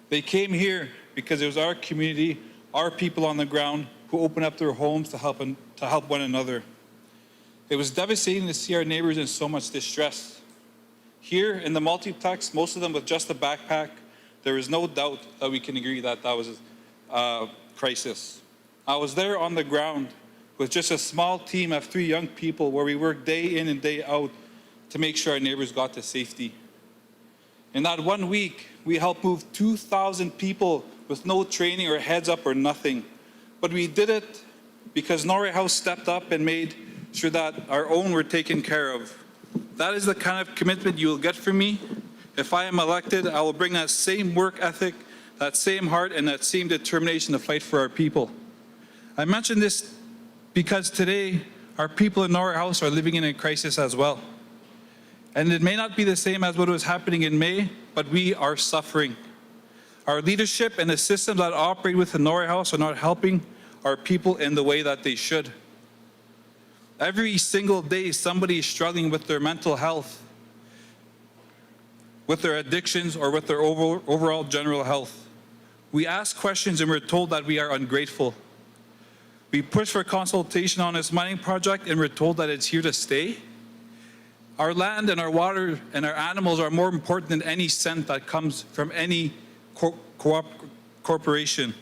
They came here because it was our community, our people on the ground, who opened up their homes to help one another. It was devastating to see our neighbors in so much distress. Here in the multiplex, most of them with just a backpack, there is no doubt that we can agree that that was a crisis. I was there on the ground with just a small team of 3 young people where we worked day in and day out to make sure our neighbors got to safety. In that 1 week, we helped move 2,000 people with no training or heads up or nothing. But we did it because Norway House stepped up and made sure that our own were taken care of. That is the kind of commitment you will get from me. If I am elected, I will bring that same work ethic, that same heart, and that same determination to fight for our people. I mention this because today, our people in Norway House are living in a crisis as well. And it may not be the same as what was happening in May, but we are suffering. Our leadership and the systems that operate within Norway House are not helping our people in the way that they should. Every single day, somebody is struggling with their mental health, with their addictions, or with their overall general health. We ask questions and we're told that we are ungrateful. We push for consultation on this mining project and we're told that it's here to stay. Our land and our water and our animals are more important than any cent that comes from any corporation.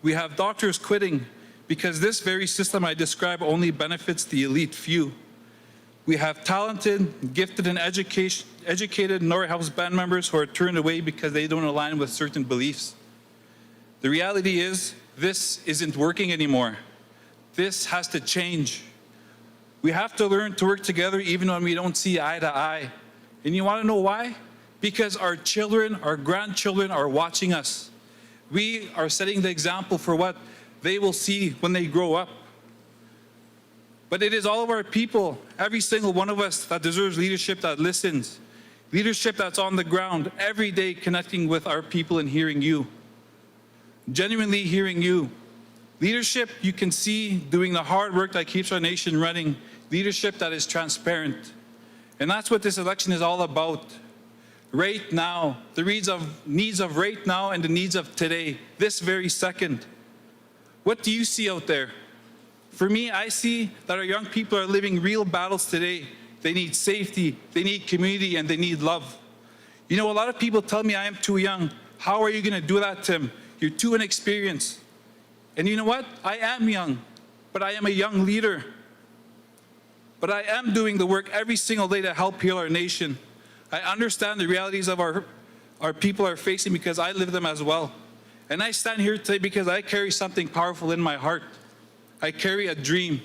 We have doctors quitting because this very system I describe only benefits the elite few. We have talented, gifted, and educated Norway House band members who are turned away because they don't align with certain beliefs. The reality is, this isn't working anymore. This has to change. We have to learn to work together even when we don't see eye to eye. And you want to know why? Because our children, our grandchildren are watching us. We are setting the example for what they will see when they grow up. But it is all of our people, every single one of us, that deserves leadership that listens. Leadership that's on the ground, every day connecting with our people and hearing you. Genuinely hearing you. Leadership you can see doing the hard work that keeps our nation running. Leadership that is transparent. And that's what this election is all about. Right now, the needs of right now and the needs of today, this very second. What do you see out there? For me, I see that our young people are living real battles today. They need safety, they need community, and they need love. You know, a lot of people tell me I am too young. How are you going to do that, Tim? You're too inexperienced. And you know what? I am young, but I am a young leader. But I am doing the work every single day to help heal our nation. I understand the realities of our people are facing because I live them as well. And I stand here today because I carry something powerful in my heart. I carry a dream.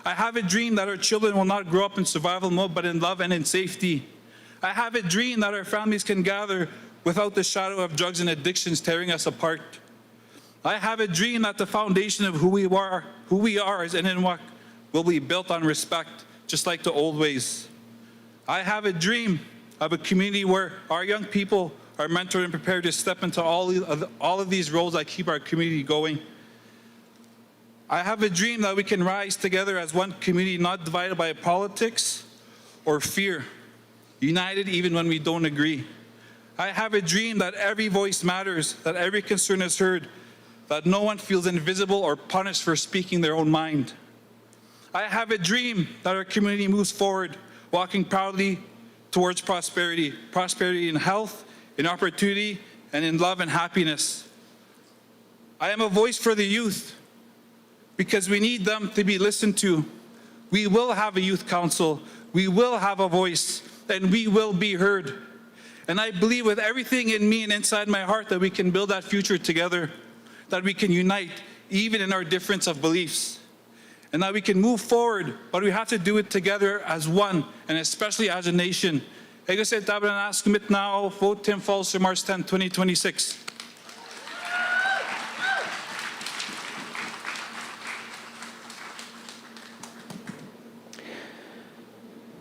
I have a dream that our children will not grow up in survival mode, but in love and in safety. I have a dream that our families can gather without the shadow of drugs and addictions tearing us apart. I have a dream that the foundation of who we are as Niniwak will be built on respect, just like the old ways. I have a dream of a community where our young people are mentored and prepared to step into all of these roles that keep our community going. I have a dream that we can rise together as one community, not divided by politics or fear, united even when we don't agree. I have a dream that every voice matters, that every concern is heard, that no one feels invisible or punished for speaking their own mind. I have a dream that our community moves forward, walking proudly towards prosperity, prosperity in health, in opportunity, and in love and happiness. I am a voice for the youth because we need them to be listened to. We will have a youth council, we will have a voice, and we will be heard. And I believe with everything in me and inside my heart that we can build that future together, that we can unite even in our difference of beliefs, and that we can move forward, but we have to do it together as one, and especially as a nation. Ego sa taban na kumit now, vote Tim Folster, March 10, 2026.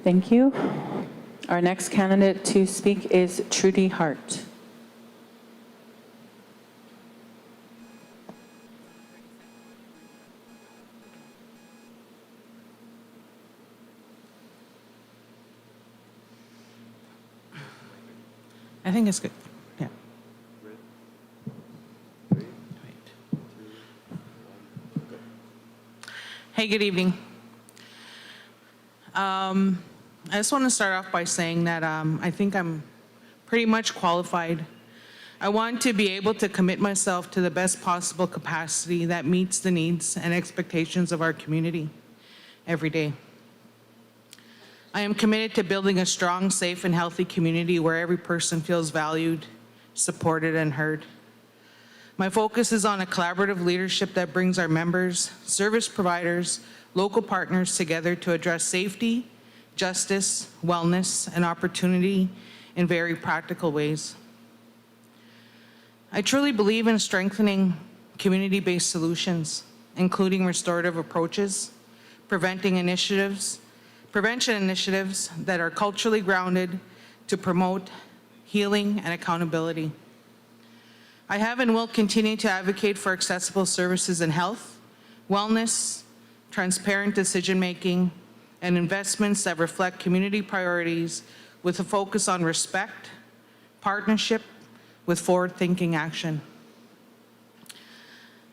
Thank you. Our next candidate to speak is Trudy Hart. I think it's good. Yeah. Hey, good evening. I just want to start off by saying that I think I'm pretty much qualified. I want to be able to commit myself to the best possible capacity that meets the needs and expectations of our community every day. I am committed to building a strong, safe, and healthy community where every person feels valued, supported, and heard. My focus is on a collaborative leadership that brings our members, service providers, local partners together to address safety, justice, wellness, and opportunity in very practical ways. I truly believe in strengthening community-based solutions, including restorative approaches, prevention initiatives that are culturally grounded to promote healing and accountability. I have and will continue to advocate for accessible services in health, wellness, transparent decision-making, and investments that reflect community priorities with a focus on respect, partnership, with forward-thinking action.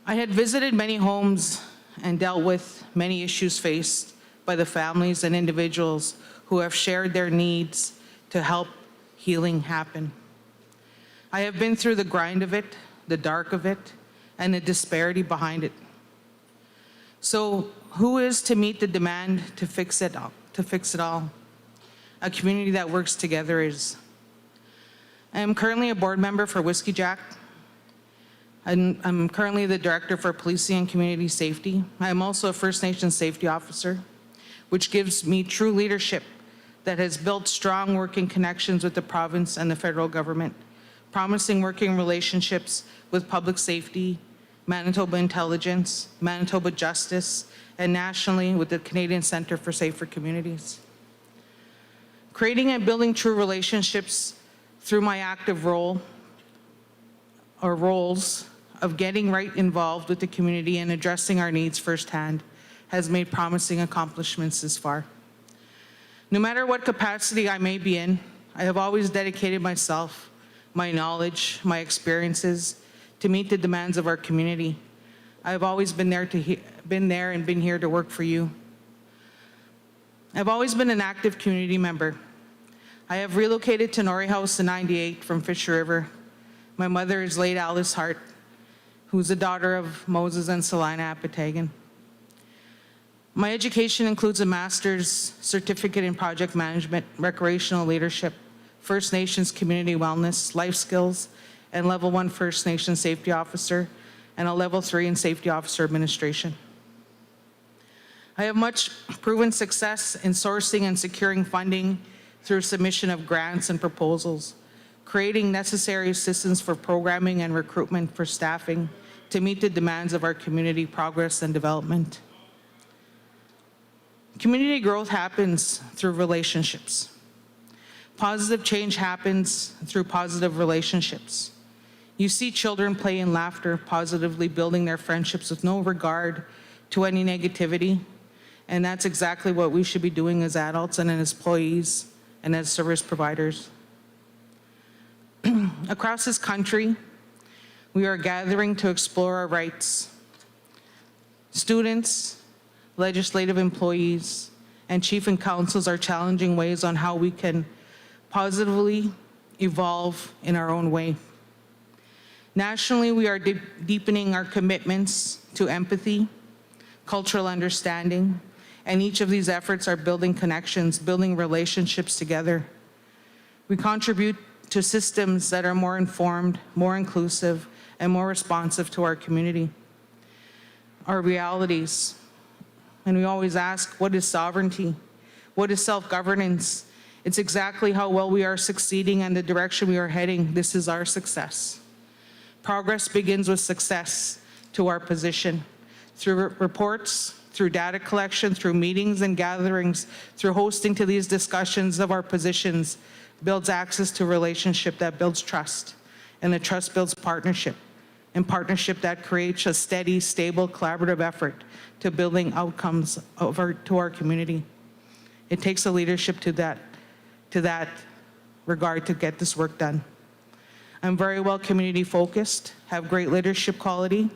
I had visited many homes and dealt with many issues faced by the families and individuals who have shared their needs to help healing happen. I have been through the grind of it, the dark of it, and the disparity behind it. So who is to meet the demand to fix it all? A community that works together is. I am currently a board member for Whiskey Jack. I'm currently the director for policing and community safety. I am also a First Nations safety officer, which gives me true leadership that has built strong working connections with the province and the federal government, promising working relationships with public safety, Manitoba Intelligence, Manitoba Justice, and nationally with the Canadian Centre for Safer Communities. Creating and building true relationships through my active role or roles of getting right involved with the community and addressing our needs firsthand has made promising accomplishments this far. No matter what capacity I may be in, I have always dedicated myself, my knowledge, my experiences to meet the demands of our community. I have always been there and been here to work for you. I've always been an active community member. I have relocated to Norway House in '98 from Fisher River. My mother is late Alice Hart, who's the daughter of Moses and Selina Apatagen. My education includes a master's certificate in project management, recreational leadership, First Nations Community Wellness, Life Skills, and Level 1 First Nations Safety Officer, and a Level 3 in Safety Officer Administration. I have much proven success in sourcing and securing funding through submission of grants and proposals, creating necessary assistance for programming and recruitment for staffing to meet the demands of our community progress and development. Community growth happens through relationships. Positive change happens through positive relationships. You see children play in laughter, positively building their friendships with no regard to any negativity. And that's exactly what we should be doing as adults and as employees and as service providers. Across this country, we are gathering to explore our rights. Students, legislative employees, and chief and councils are challenging ways on how we can positively evolve in our own way. Nationally, we are deepening our commitments to empathy, cultural understanding, and each of these efforts are building connections, building relationships together. We contribute to systems that are more informed, more inclusive, and more responsive to our community, our realities. And we always ask, what is sovereignty? What is self-governance? It's exactly how well we are succeeding and the direction we are heading. This is our success. Progress begins with success to our position. Through reports, through data collection, through meetings and gatherings, through hosting to these discussions of our positions, builds access to relationship that builds trust. And the trust builds partnership. And partnership that creates a steady, stable, collaborative effort to building outcomes to our community. It takes a leadership to that regard to get this work done. I'm very well community focused, have great leadership quality,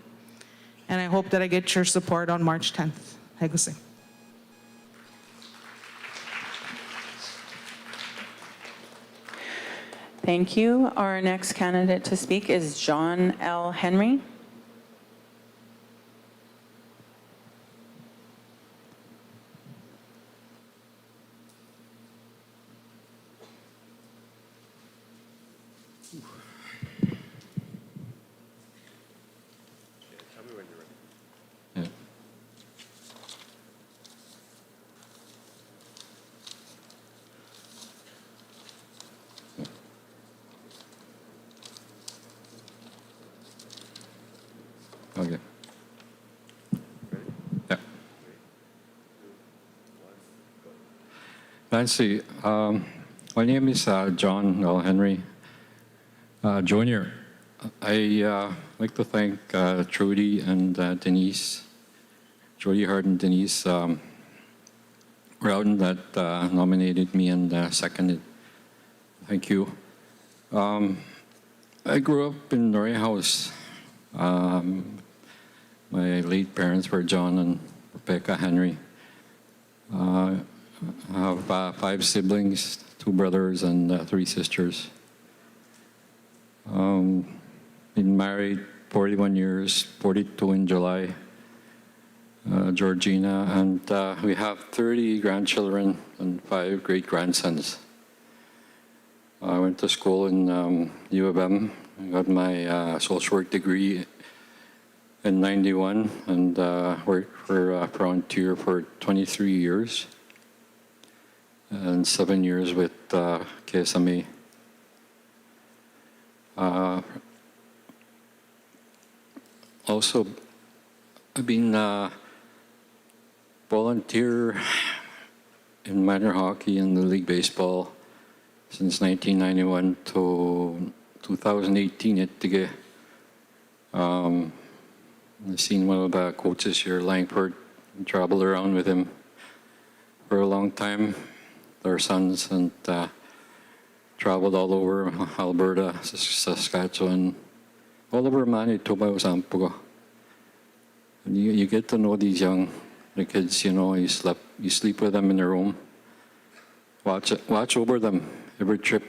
and I hope that I get your support on March 10th. Hegusing. Thank you. Our next candidate to speak is John L. Henry. Okay. Yeah. Nancy, my name is John L. Henry Jr. I like to thank Trudy and Denise, Trudy Hart and Denise Rowden that nominated me and seconded. Thank you. I grew up in Norway House. My late parents were John and Rebecca Henry. I have 5 siblings, 2 brothers and 3 sisters. Been married 41 years, 42 in July, Georgina, and we have 30 grandchildren and 5 great-grandsons. I went to school in U of M. I got my social work degree in '91 and worked for Frontier for 23 years and 7 years with KSMA. Also, I've been volunteer in minor hockey and the league baseball since 1991 to 2018 at Tige. I've seen one of the coaches here, Langford, traveled around with him for a long time, their sons, and traveled all over Alberta, Saskatchewan, all over Manitoba, Sampugo. And you get to know these the kids, you sleep with them in their room, watch over them every trip.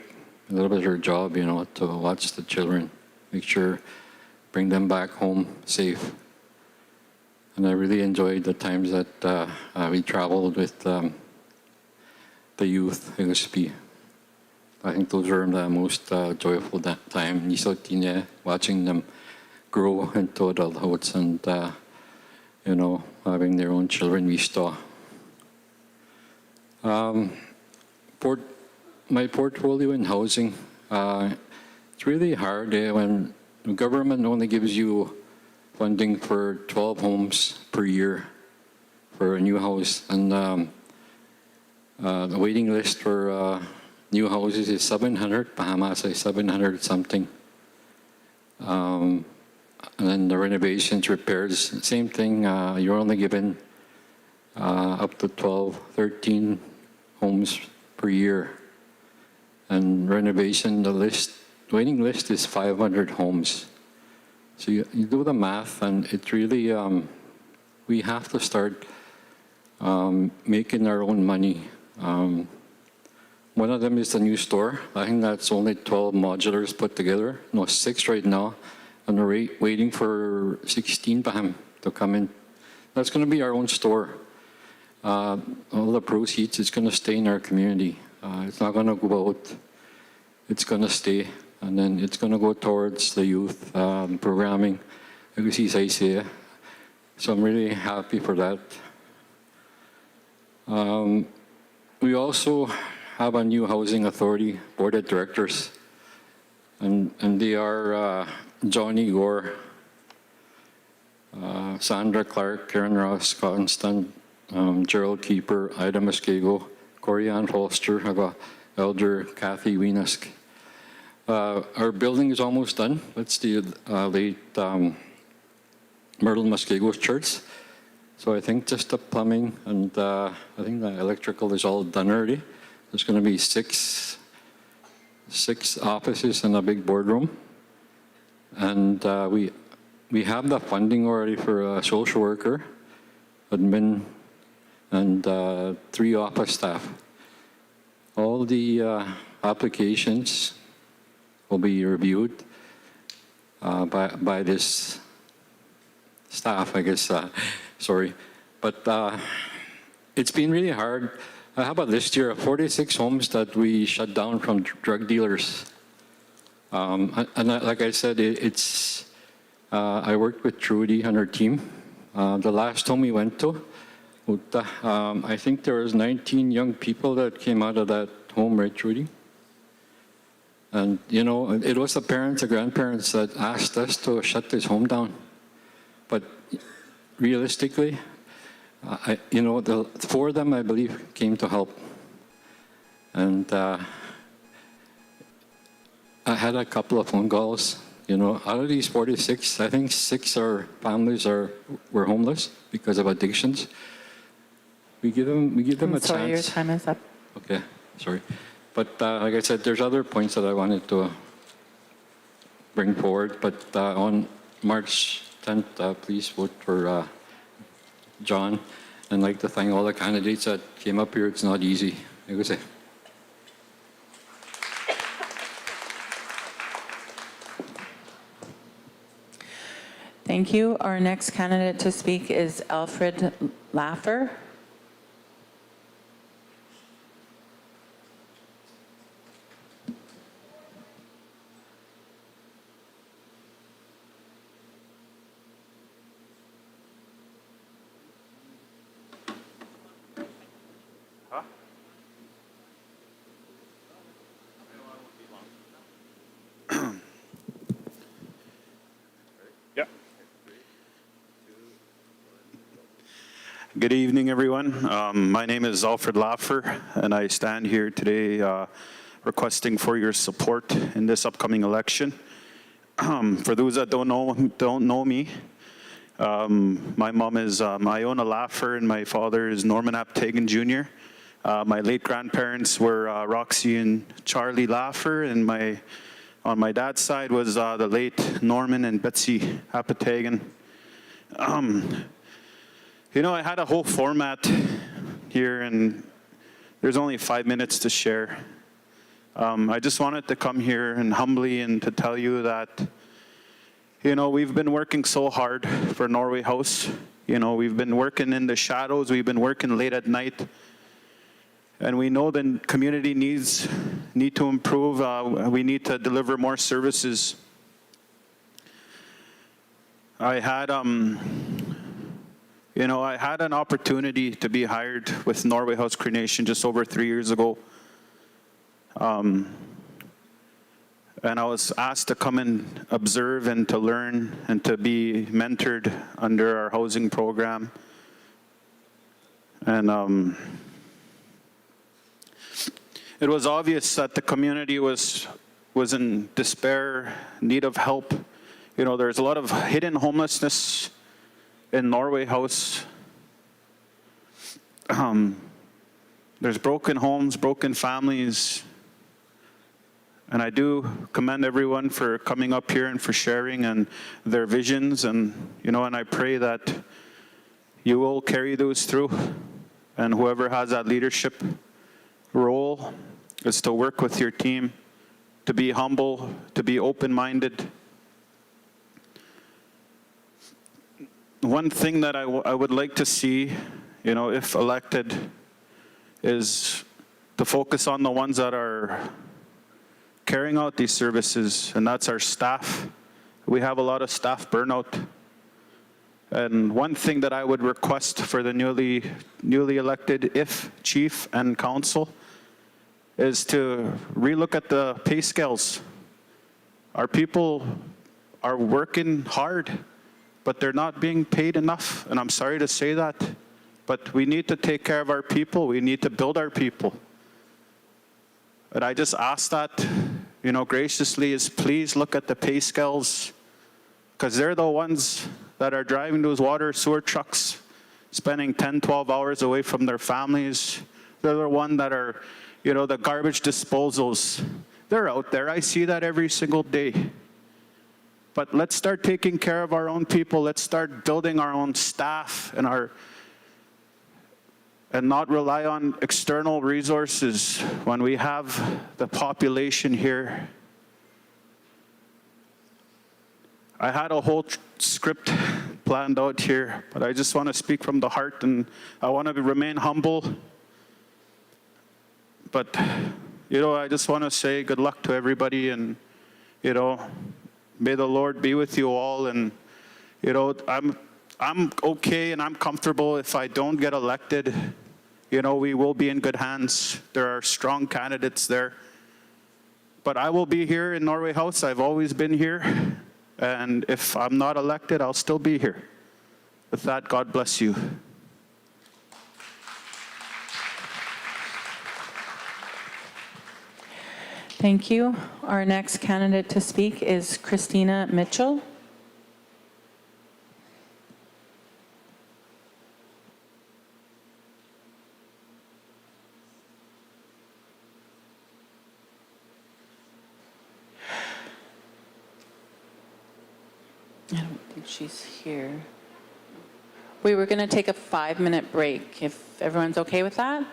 A little bit of your job, to watch the children, make sure, bring them back home safe. And I really enjoyed the times that we traveled with the youth, LSP. I think those were the most joyful that time. Nisotinye, watching them grow into adulthoods and, you know, having their own children we saw. My portfolio in housing, it's really hard when the government only gives you funding for 12 homes per year for a new house, and the waiting list for new houses is 700, Bahamas is 700 something. And then the renovations, repairs, same thing, you're only given up to 12, 13 homes per year. And renovation, the waiting list is 500 homes. So you do the math, and it really, we have to start making our own money. One of them is the new store. I think that's only 12 modulars put together. No, 6 right now. And we're waiting for 16 Baham to come in. That's going to be our own store. All the proceeds, it's going to stay in our community. It's not going to go out. It's going to stay. And then it's going to go towards the youth programming. So I'm really happy for that. We also have a new housing authority board of directors. And they are Johnny Gore, Sandra Clark, Karen Ross, Constant, Gerald Keeper, Ida Muskego, Corianne Folster, have a elder Kathy Wienusk. Our building is almost done. That's the late Myrtle Muskego's church. So I think just the plumbing and I think the electrical is all done already. There's going to be six offices and a big boardroom. And we have the funding already for a social worker, admin, and 3 office staff. All the applications will be reviewed by this staff, I guess. Sorry. But it's been really hard. I have a list here of 46 homes that we shut down from drug dealers. Like I said, I worked with Trudy and her team. The last home we went to, I think there was 19 young people that came out of that home, right, Trudy? And, you know, it was the parents, the grandparents that asked us to shut this home down. But realistically, you know, the 4 of them, I believe, came to help. And I had a couple of phone calls. You know, out of these 46, I think 6 families were homeless because of addictions. We give them a Sorry, your chance. time is up. Okay, sorry. But like I said, there's other points that I wanted to bring forward. But on March 10th, please vote for John. And I'd like to thank all the candidates that came up here. It's not easy. Thank you. Our next candidate to speak is Alfred Laugher. Good evening, everyone. My name is Alfred Laugher, and I stand here today requesting for your support in this upcoming election. For those that don't know me, my mom is Iona Laugher, and my father is Norman Apatagen Jr. My late grandparents were Roxy and Charlie Laugher, and on my dad's side was the late Norman and Betsy Apatagen. You know, I had a whole format here, and there's only 5 minutes to share. I just wanted to come here and humbly and to tell you that, you know, we've been working so hard for Norway House. You know, we've been working in the shadows. We've been working late at night. And we know the community needs need to improve. We need to deliver more services. I had an opportunity to be hired with Norway House Cree Nation just over 3 years ago. And I was asked to come and observe and to learn and to be mentored under our housing program. And it was obvious that the community was in despair, need of help. You know, there's a lot of hidden homelessness in Norway House. There's broken homes, broken families. And I do commend everyone for coming up here and for sharing and their visions. And, you know, and I pray that you will carry those through. And whoever has that leadership role is to work with your team, to be humble, to be open-minded. One thing that I would like to see, you know, if elected, is to focus on the ones that are carrying out these services, and that's our staff. We have a lot of staff burnout. And one thing that I would request for the newly elected, if chief and council, is to relook at the pay scales. Our people are working hard, but they're not being paid enough. And I'm sorry to say that, but we need to take care of our people. We need to build our people. And I just ask that, you know, graciously, is please look at the pay scales, because they're the ones that are driving those water sewer trucks, spending 10, 12 hours away from their families. They're the ones that are, you know, the garbage disposals. They're out there. I see that every single day. But let's start taking care of our own people. Let's start building our own staff and not rely on external resources when we have the population here. I had a whole script planned out here, but I just want to speak from the heart, and I want to remain humble. But, you know, I just want to say good luck to everybody, and, you know, may the Lord be with you all. And, you know, I'm okay and I'm comfortable if I don't get elected. You know, we will be in good hands. There are strong candidates there. But I will be here in Norway House. I've always been here. And if I'm not elected, I'll still be here. With that, God bless you. Thank you. Our next candidate to speak is Christina Mitchell. I don't think she's here. We were going to take a 5-minute break, if everyone's okay with that.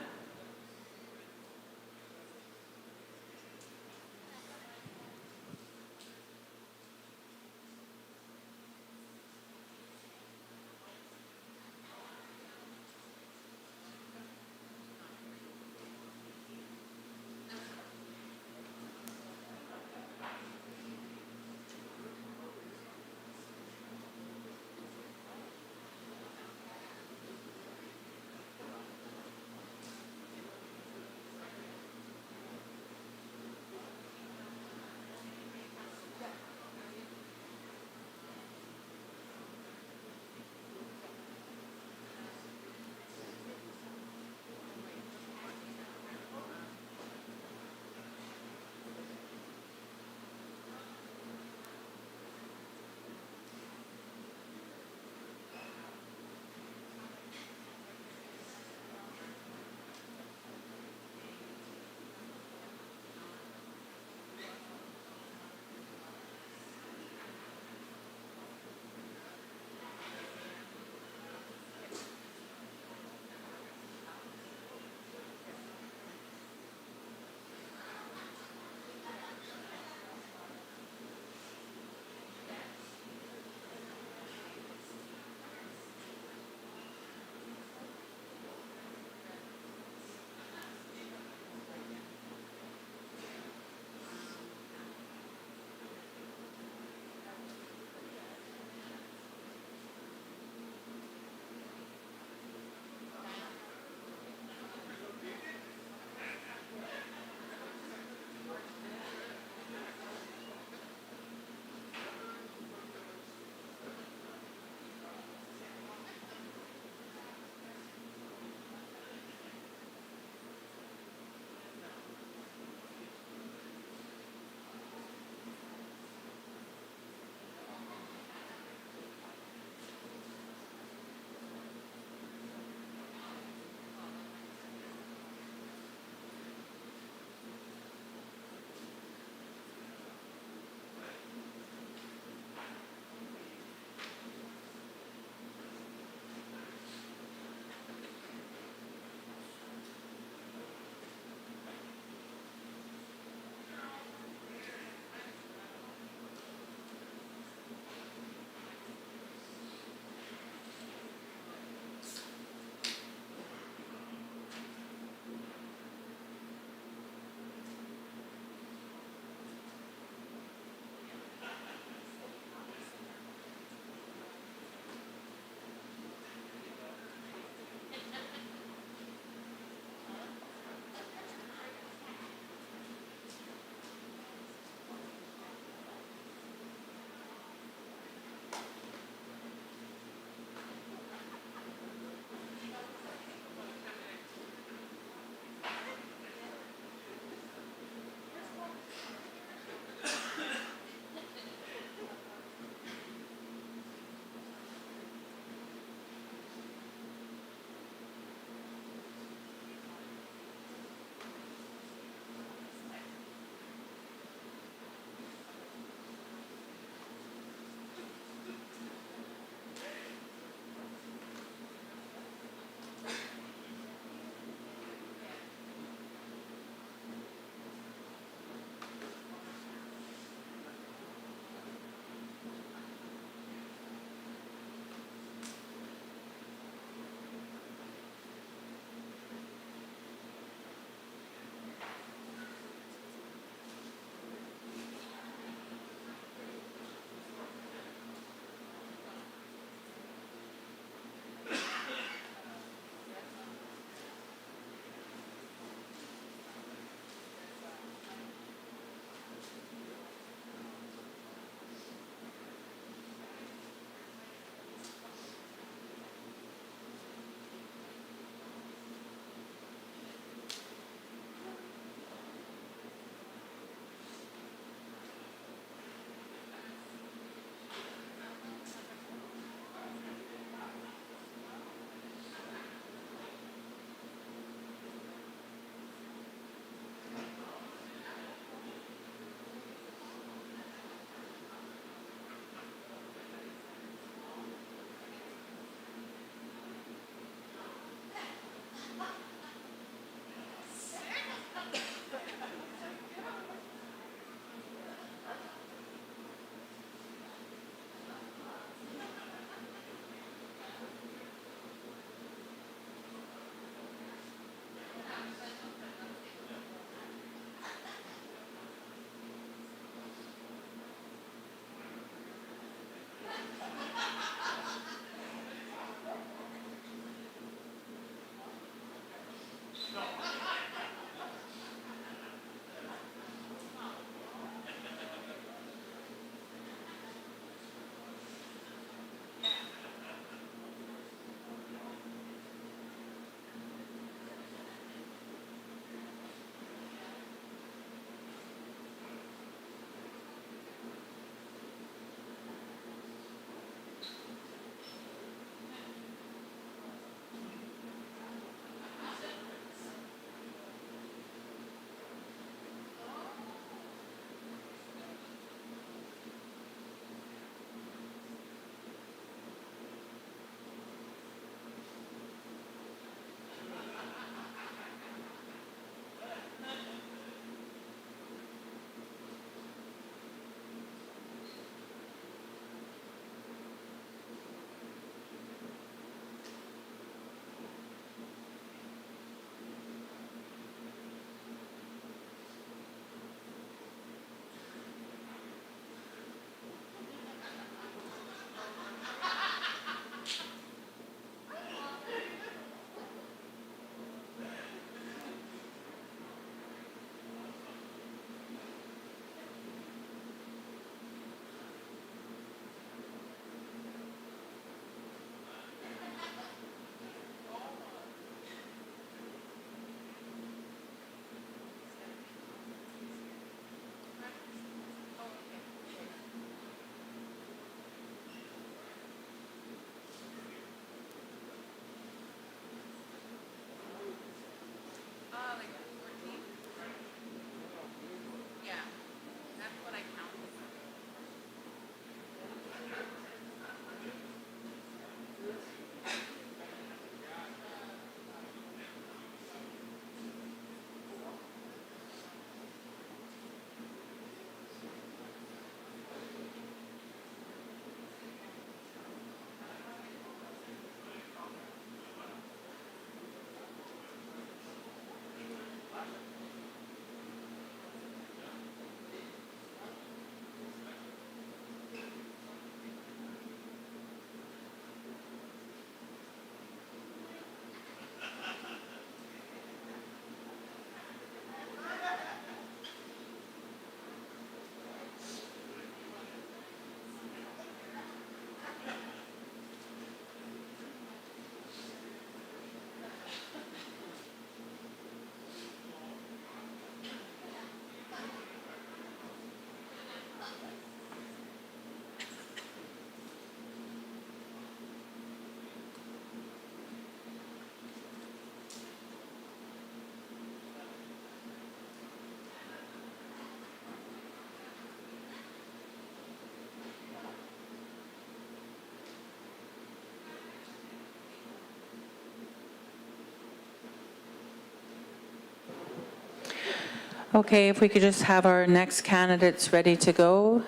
Okay, if we could just have our next candidates ready to go.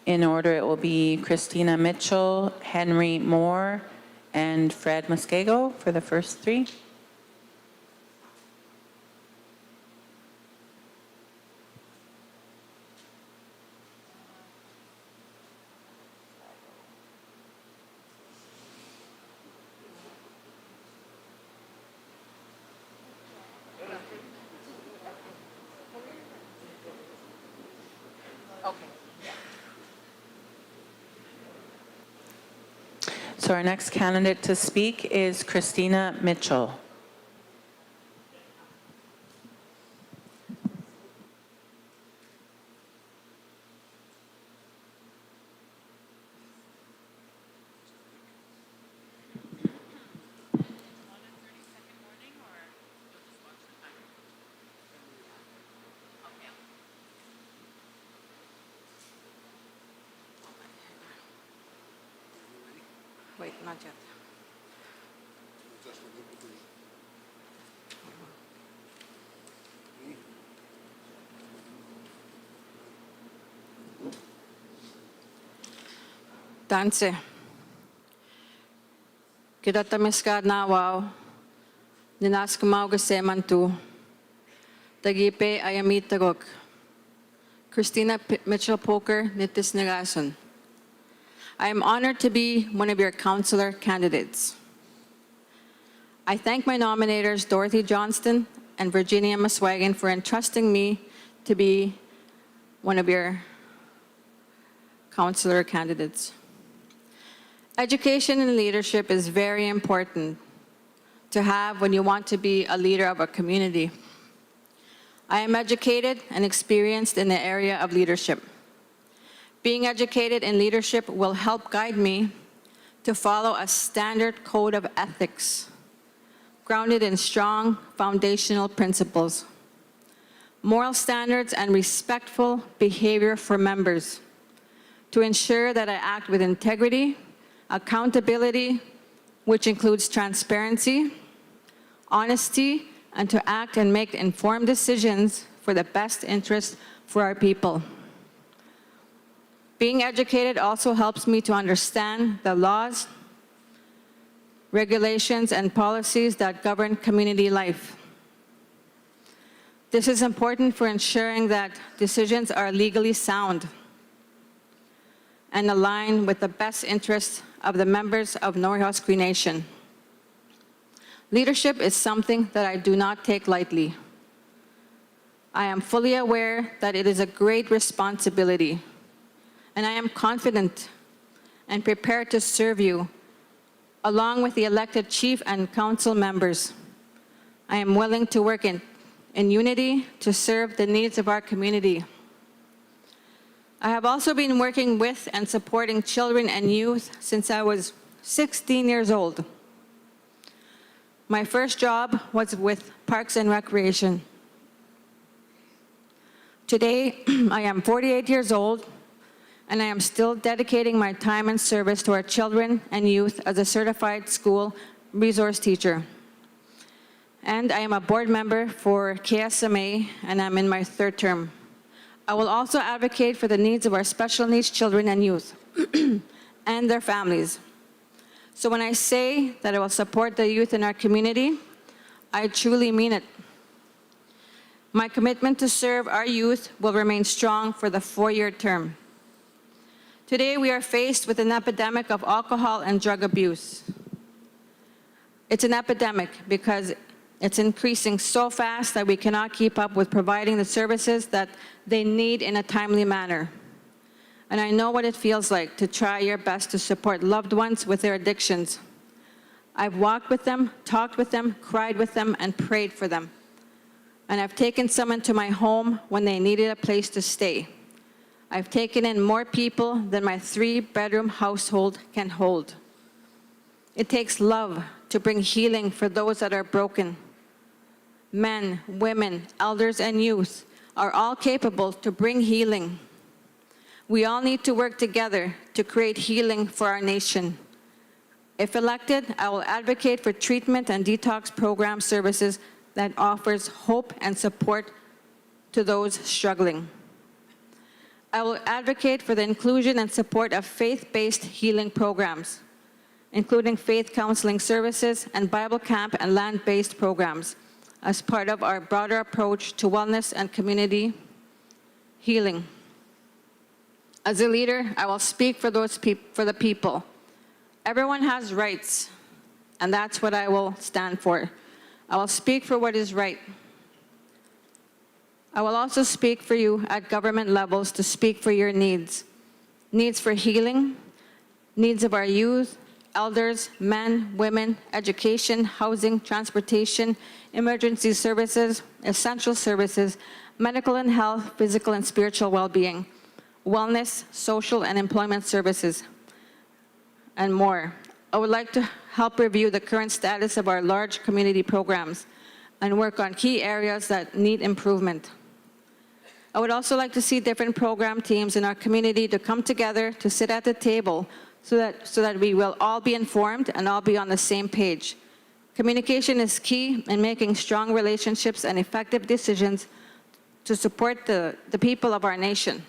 In order, it will be Christina Mitchell, Henry Moore, and Fred Muskego for the first three. So our next candidate to speak is Christina Mitchell. Wait, not yet. Danse. Kita tamiskad na wow. Ninas kumaw gaseman tu. Tagipe ayamitagok. Christina Mitchell Poker nitis nagason. I am honored to be one of your councilor candidates. I thank my nominators, Dorothy Johnston and Virginia Muswagon, for entrusting me to be one of your councilor candidates. Education and leadership is very important to have when you want to be a leader of a community. I am educated and experienced in the area of leadership. Being educated in leadership will help guide me to follow a standard code of ethics, grounded in strong foundational principles, moral standards, and respectful behavior for members, to ensure that I act with integrity, accountability, which includes transparency, honesty, and to act and make informed decisions for the best interest for our people. Being educated also helps me to understand the laws, regulations, and policies that govern community life. This is important for ensuring that decisions are legally sound and align with the best interests of the members of Norway Cree Nation. Leadership is something that I do not take lightly. I am fully aware that it is a great responsibility, and I am confident and prepared to serve you, along with the elected chief and council members. I am willing to work in unity to serve the needs of our community. I have also been working with and supporting children and youth since I was 16 years old. My first job was with Parks and Recreation. Today, I am 48 years old, and I am still dedicating my time and service to our children and youth as a certified school resource teacher. And I am a board member for KSMA, and I'm in my third term. I will also advocate for the needs of our special needs children and youth and their families. So when I say that I will support the youth in our community, I truly mean it. My commitment to serve our youth will remain strong for the 4-year term. Today, we are faced with an epidemic of alcohol and drug abuse. It's an epidemic because it's increasing so fast that we cannot keep up with providing the services that they need in a timely manner. And I know what it feels like to try your best to support loved ones with their addictions. I've walked with them, talked with them, cried with them, and prayed for them. And I've taken some into my home when they needed a place to stay. I've taken in more people than my 3-bedroom household can hold. It takes love to bring healing for those that are broken. Men, women, elders, and youth are all capable to bring healing. We all need to work together to create healing for our nation. If elected, I will advocate for treatment and detox program services that offers hope and support to those struggling. I will advocate for the inclusion and support of faith-based healing programs, including faith counseling services and Bible camp and land-based programs as part of our broader approach to wellness and community healing. As a leader, I will speak for the people. Everyone has rights, and that's what I will stand for. I will speak for what is right. I will also speak for you at government levels to speak for your needs. Needs for healing, needs of our youth, elders, men, women, education, housing, transportation, emergency services, essential services, medical and health, physical and spiritual well-being, wellness, social and employment services, and more. I would like to help review the current status of our large community programs and work on key areas that need improvement. I would also like to see different program teams in our community to come together to sit at the table so that we will all be informed and all be on the same page. Communication is key in making strong relationships and effective decisions to support the people of our nation.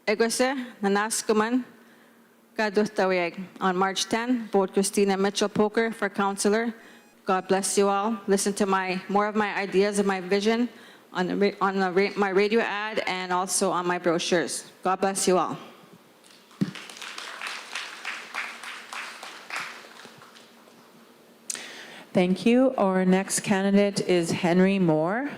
Egose, Nanaskuman, Kadustaweg. On March 10, vote Christina Mitchell Poker for Councilor. God bless you all. Listen to more of my ideas and my vision on my radio ad and also on my brochures. God bless you all. Thank you. Our next candidate is Henry Moore.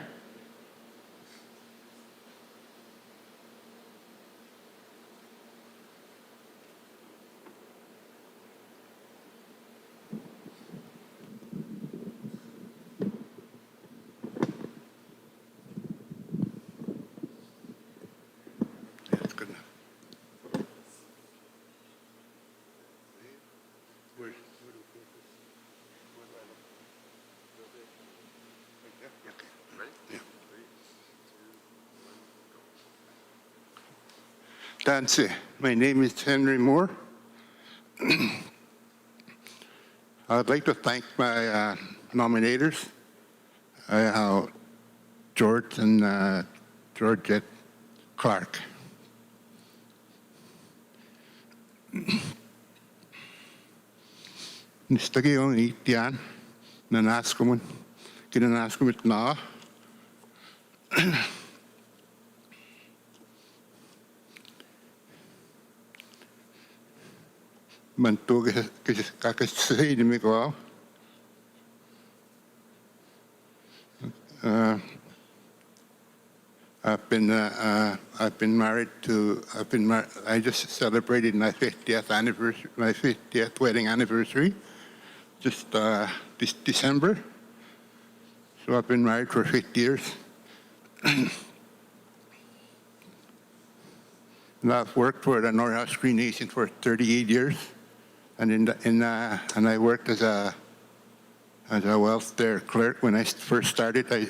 That's it. My name is Henry Moore. I'd like to thank my nominators, George and Georgette Clark. Nistagi on itian, nanaskumun, kinanaskumit na. Mantu kakasay ni ko. I've been married to. I just celebrated my 50th anniversary, my 50th wedding anniversary, just this December. So I've been married for 50 years. And I've worked for the Norway Cree Nation for 38 years. And and I worked as a welfare clerk when I first started. I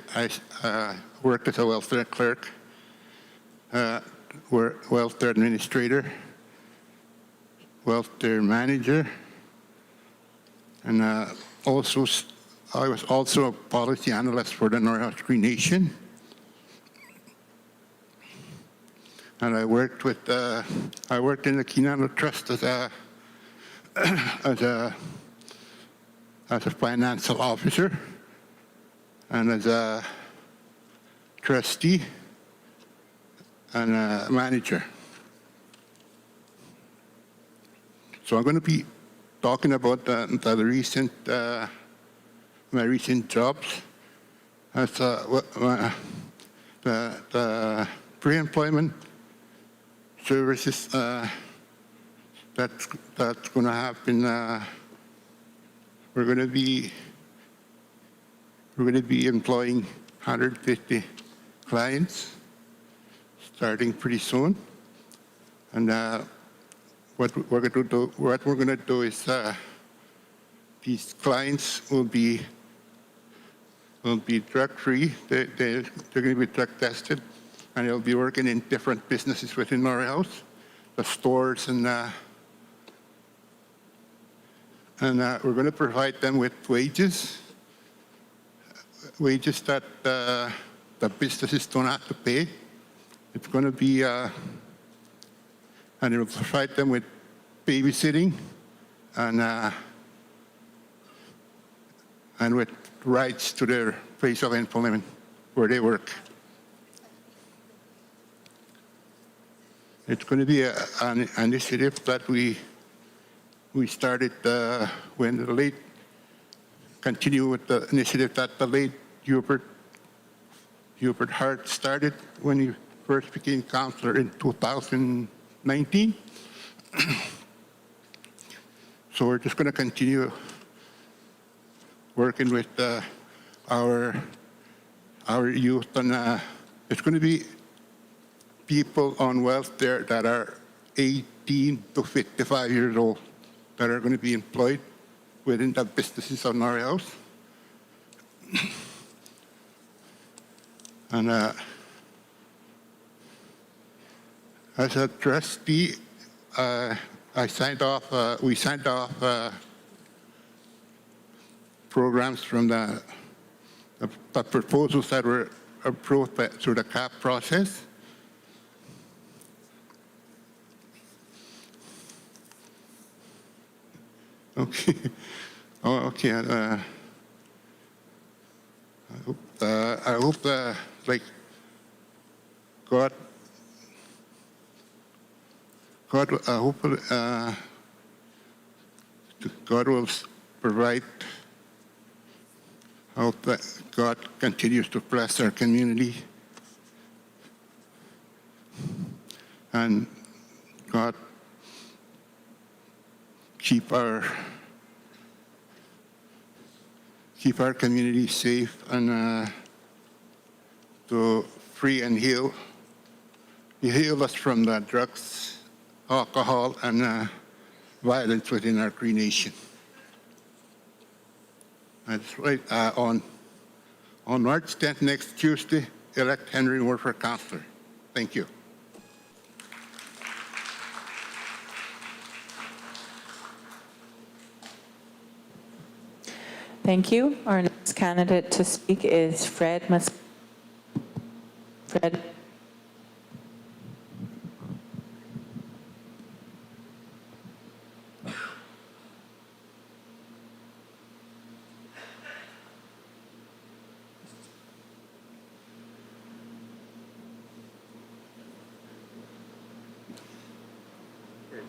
worked as a welfare clerk, welfare administrator, welfare manager, and I was also a policy analyst for the Norway Cree Nation. And I worked in the Kinano Trust as a financial officer and as a trustee and a manager. So I'm going to be talking about my recent jobs as the pre-employment services that's going to happen. We're going to be employing 150 clients starting pretty soon, and what we're going to do is these clients will be drug-free. They're going to be drug tested, and they'll be working in different businesses within our house, the stores, and we're going to provide them with wages wages that the businesses don't have to pay. It's going to be, and it will provide them with babysitting and with rights to their place of employment where they work. It's going to be an initiative that we started when the late, continue with the initiative that the late Gilbert Hart started when he first became councilor in 2019. So we're just going to continue working with our youth, and it's going to be people on welfare that are 18 to 55 years old that are going to be employed within the businesses of Norway House. And as a trustee, we signed off programs from the proposals that were approved through the CAP process. Okay. Oh, okay. I hope like God, I hope God will provide. I hope that God continues to bless our community, and God keep our community safe and to free and heal us from the drugs, alcohol, and violence within our Cree nation. That's right. On March 10th, next Tuesday, elect Henry Moore for councilor. Thank you. Thank you. Our next candidate to speak is Fred.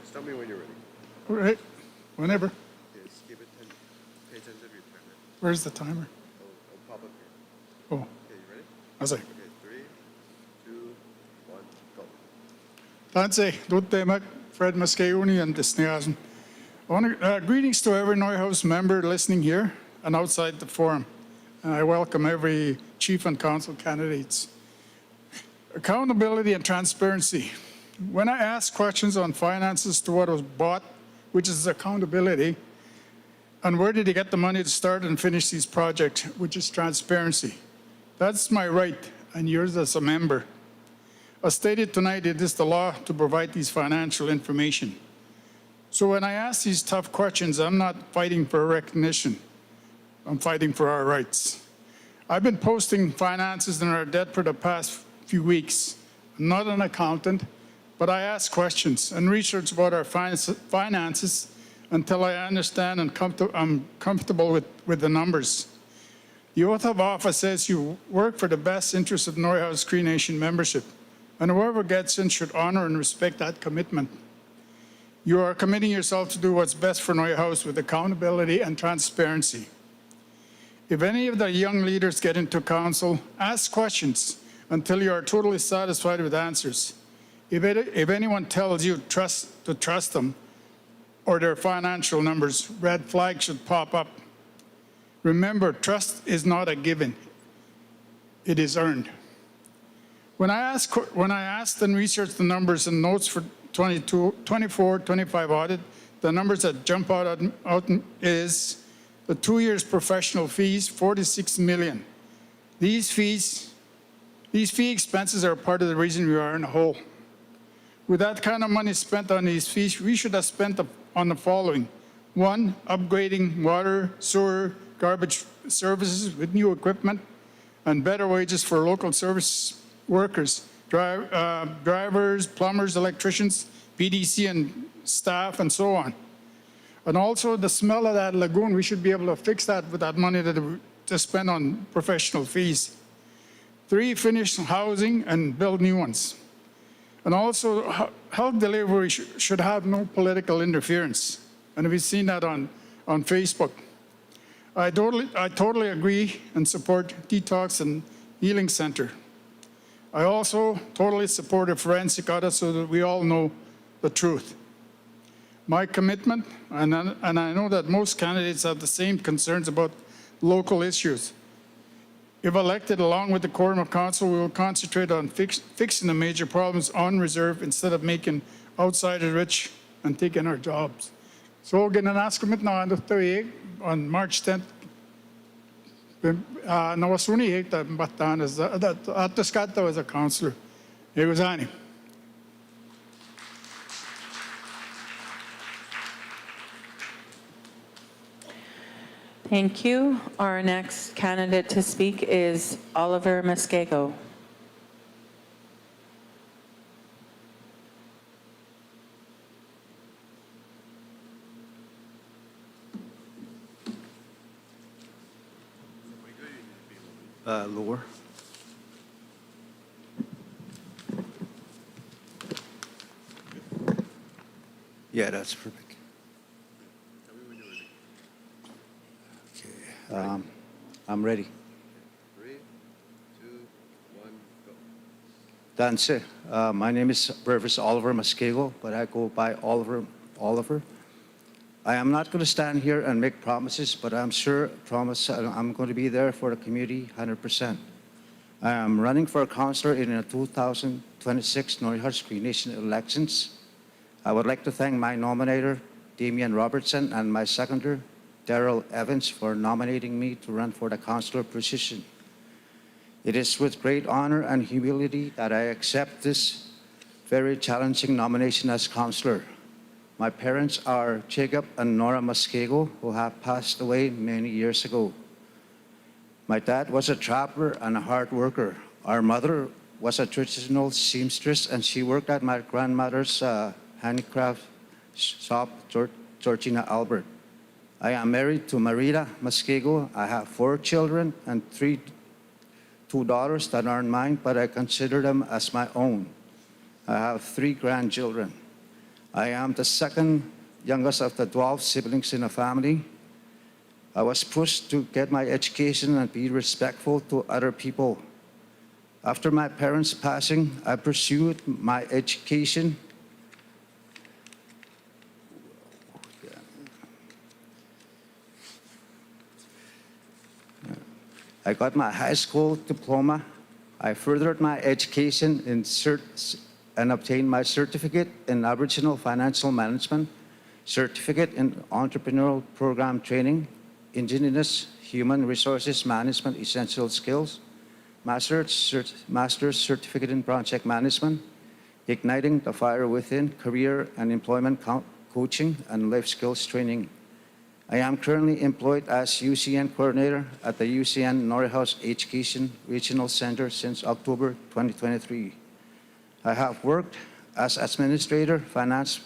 Just tell me when you're ready. All right, whenever. Okay, just keep it 10, pay attention to your timer. Where's the timer? It'll pop up here. Oh, Okay, you ready? I say. Okay, 3, 2, 1, go. Tanse, Duttemak, Fred Muskego and Disneazen. Greetings to every Norway House member listening here and outside the forum. And I welcome every chief and council candidates. Accountability and transparency. When I ask questions on finances to what was bought, which is accountability, and where did he get the money to start and finish these projects, which is transparency. That's my right and yours as a member. As stated tonight, it is the law to provide these financial information. So when I ask these tough questions, I'm not fighting for recognition. I'm fighting for our rights. I've been posting finances and our debt for the past few weeks. I'm not an accountant, but I ask questions and research about our finances until I understand and I'm comfortable with the numbers. The oath of office says you work for the best interest of Norway House Cree Nation membership, and whoever gets in should honor and respect that commitment. You are committing yourself to do what's best for Norway House with accountability and transparency. If any of the young leaders get into council, ask questions until you are totally satisfied with answers. If anyone tells you to trust them or their financial numbers, red flags should pop up. Remember, trust is not a given. It is earned. When I asked and researched the numbers and notes for 24, 25 audit, the numbers that jump out is the 2 years professional fees, 46 million. These fee expenses are part of the reason we are in a hole. With that kind of money spent on these fees, we should have spent on the following. 1, upgrading water, sewer, garbage services with new equipment. and better wages for local service workers, drivers, plumbers, electricians, PDC and staff, and so on. And also the smell of that lagoon, we should be able to fix that with that money that we just spend on professional fees. 3, finish housing and build new ones. And also health delivery should have no political interference. And we've seen that on Facebook. I totally agree and support detox and healing center. I also totally support a forensic audit so that we all know the truth. My commitment, and I know that most candidates have the same concerns about local issues. If elected along with the Quorum of Council, we will concentrate on fixing the major problems on reserve instead of making outsiders rich and taking our jobs. So, ginanas commit na on March 10th. Nawasuni hekta batan as Ataskata was a councillor. It was Annie. Thank you. Our next candidate to speak is Oliver Muskego. Lower. Yeah, that's perfect. Okay, I'm ready. 3, 2, 1, go. Danse. My name is Brevis Oliver Muskego, but I go by Oliver. I am not going to stand here and make promises, but I'm I'm going to be there for the community 100%. I am running for a councillor in the 2026 Norway Cree Nation elections. I would like to thank my nominator, Dion Robertson, and my seconder, Ronald Evans, for nominating me to run for the councillor position. It is with great honor and humility that I accept this very challenging nomination as councillor. My parents are Jacob and Nora Muskego, who have passed away many years ago. My dad was a traveler and a hard worker. Our mother was a traditional seamstress, and she worked at my grandmother's handicraft shop, Georgina Albert. I am married to Marita Muskego. I have 4 children and 2 daughters that aren't mine, but I consider them as my own. I have 3 grandchildren. I am the second youngest of the 12 siblings in the family. I was pushed to get my education and be respectful to other people. After my parents' passing, I pursued my education. I got my high school diploma. I furthered my education and obtained my certificate in Aboriginal Financial Management, certificate in Entrepreneurial Program Training, Indigenous Human Resources Management Essential Skills, Master's Certificate in Project Management, Igniting the Fire Within, Career and Employment Coaching, and Life Skills Training. I am currently employed as UCN Coordinator at the UCN Norway House Education Regional Center since October 2023. I have worked as administrator, finance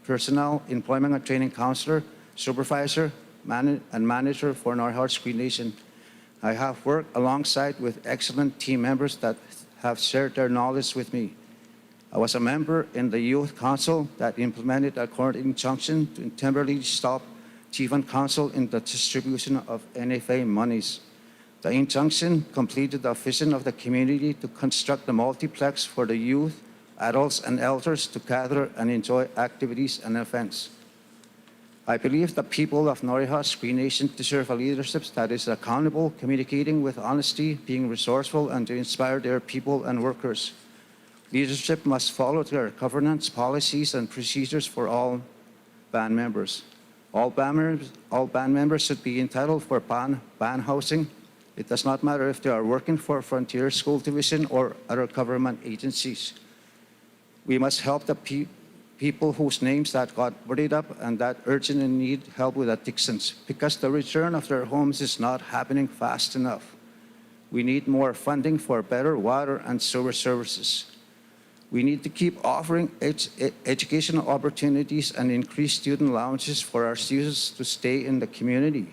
personnel, employment and training counselor, supervisor, and manager for Norway Cree Nation. I have worked alongside with excellent team members that have shared their knowledge with me. I was a member in the Youth Council that implemented a court injunction to temporarily stop Chief and Council in the distribution of NFA monies. The injunction completed the vision of the community to construct a multiplex for the youth, adults, and elders to gather and enjoy activities and events. I believe the people of Norway Cree Nation deserve a leadership that is accountable, communicating with honesty, being resourceful, and to inspire their people and workers. Leadership must follow their governance policies and procedures for all band members. All band members should be entitled for band housing. It does not matter if they are working for Frontier School Division or other government agencies. We must help the people whose names that got buried up and that urgently need help with addictions, because the return of their homes is not happening fast enough. We need more funding for better water and sewer services. We need to keep offering educational opportunities and increase student allowances for our students to stay in the community.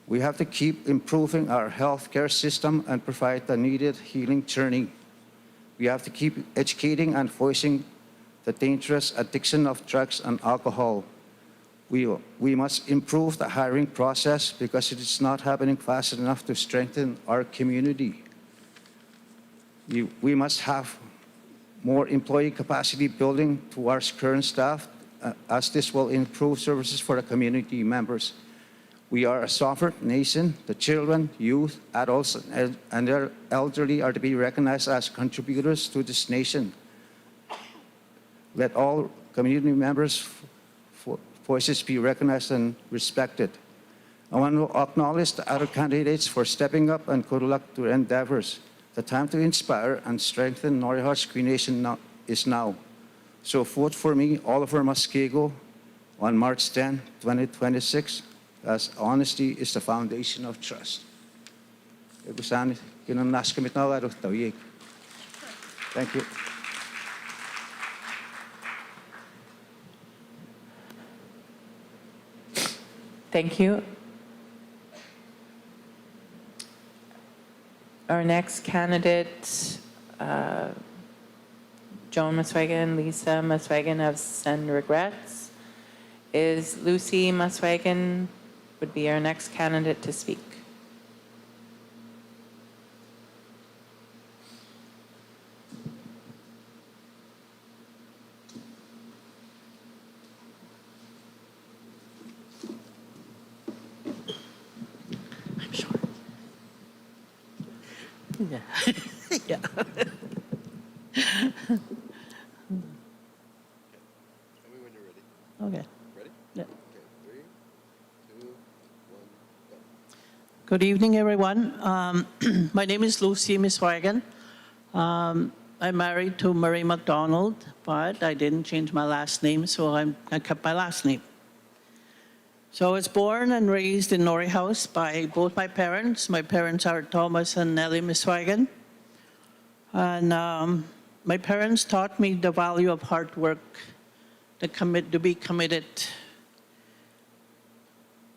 We have to keep improving our healthcare system and provide the needed healing journey. We have to keep educating and voicing the dangerous addiction of drugs and alcohol. We must improve the hiring process because it is not happening fast enough to strengthen our community. We must have more employee capacity building towards current staff, as this will improve services for the community members. We are a sovereign nation. The children, youth, adults, and their elderly are to be recognized as contributors to this nation. Let all community members' voices be recognized and respected. I want to acknowledge the other candidates for stepping up and good luck to their endeavors. The time to inspire and strengthen Norway Heart's Cree Nation is now. So vote for me, Oliver Muskego, on March 10, 2026, as honesty is the foundation of trust. Thank you. Thank you. Our next candidate, Joan Muswagon, Lisa Muswagon of Send Regrets, is Lucy Muswagon would be our next candidate to speak. Yeah. Yeah. Okay. Ready? Yeah. Okay, 3, 2, 1, go. Good evening, everyone. My name is Lucy Muswagon. I'm married to Murray McDonald, but I didn't change my last name, so I kept my last name. So I was born and raised in Norway House by both my parents. My parents are Thomas and Nellie Muswagon. And my parents taught me the value of hard work, to be committed.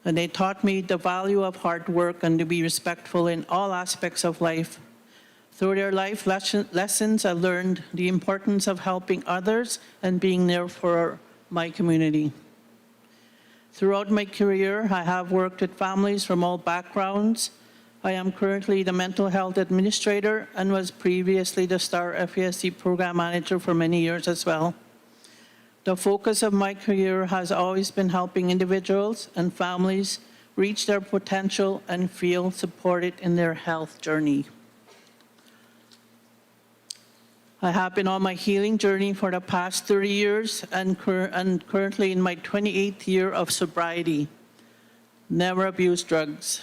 And they taught me the value of hard work and to be respectful in all aspects of life. Through their life lessons, I learned the importance of helping others and being there for my community. Throughout my career, I have worked with families from all backgrounds. I am currently the mental health administrator and was previously the STAR FESC program manager for many years as well. The focus of my career has always been helping individuals and families reach their potential and feel supported in their health journey. I have been on my healing journey for the past 30 years and currently in my 28th year of sobriety. Never abused drugs.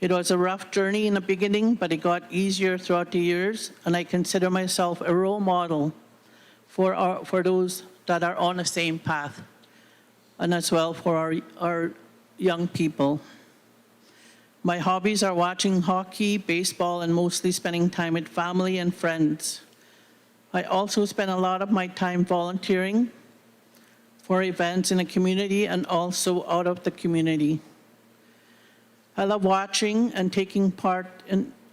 It was a rough journey in the beginning, but it got easier throughout the years, and I consider myself a role model for those that are on the same path, and as well for our young people. My hobbies are watching hockey, baseball, and mostly spending time with family and friends. I also spend a lot of my time volunteering for events in the community and also out of the community. I love watching and taking part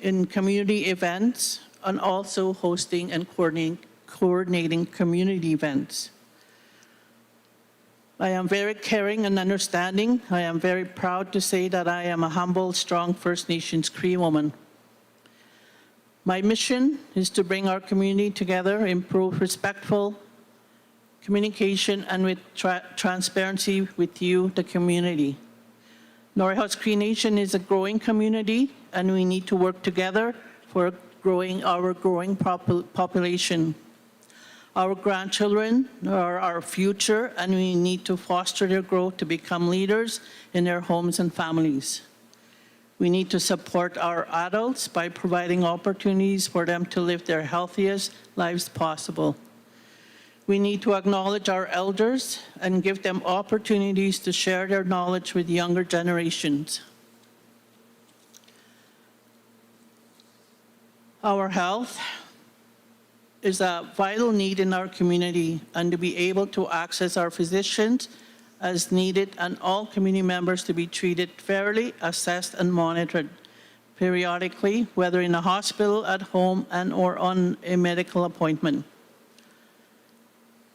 in community events and also hosting and coordinating community events. I am very caring and understanding. I am very proud to say that I am a humble, strong First Nations Cree woman. My mission is to bring our community together, improve respectful communication, and with transparency with you, the community. Norway House Cree Nation is a growing community, and we need to work together for our growing population. Our grandchildren are our future, and we need to foster their growth to become leaders in their homes and families. We need to support our adults by providing opportunities for them to live their healthiest lives possible. We need to acknowledge our elders and give them opportunities to share their knowledge with younger generations. Our health is a vital need in our community, and to be able to access our physicians as needed, and all community members to be treated fairly, assessed, and monitored periodically, whether in a hospital, at home, and/or on a medical appointment.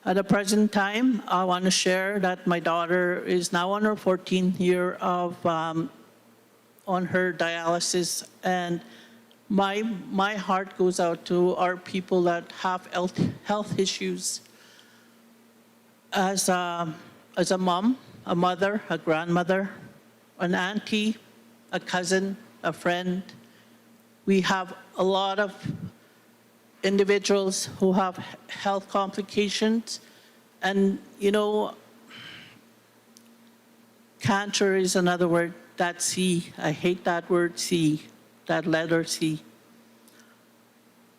At the present time, I want to share that my daughter is now on her 14th year of on her dialysis, and my heart goes out to our people that have health issues. As a mom, a mother, a grandmother, an auntie, a cousin, a friend, we have a lot of individuals who have health complications. And, you know, cancer is another word, that C. I hate that word C, that letter C.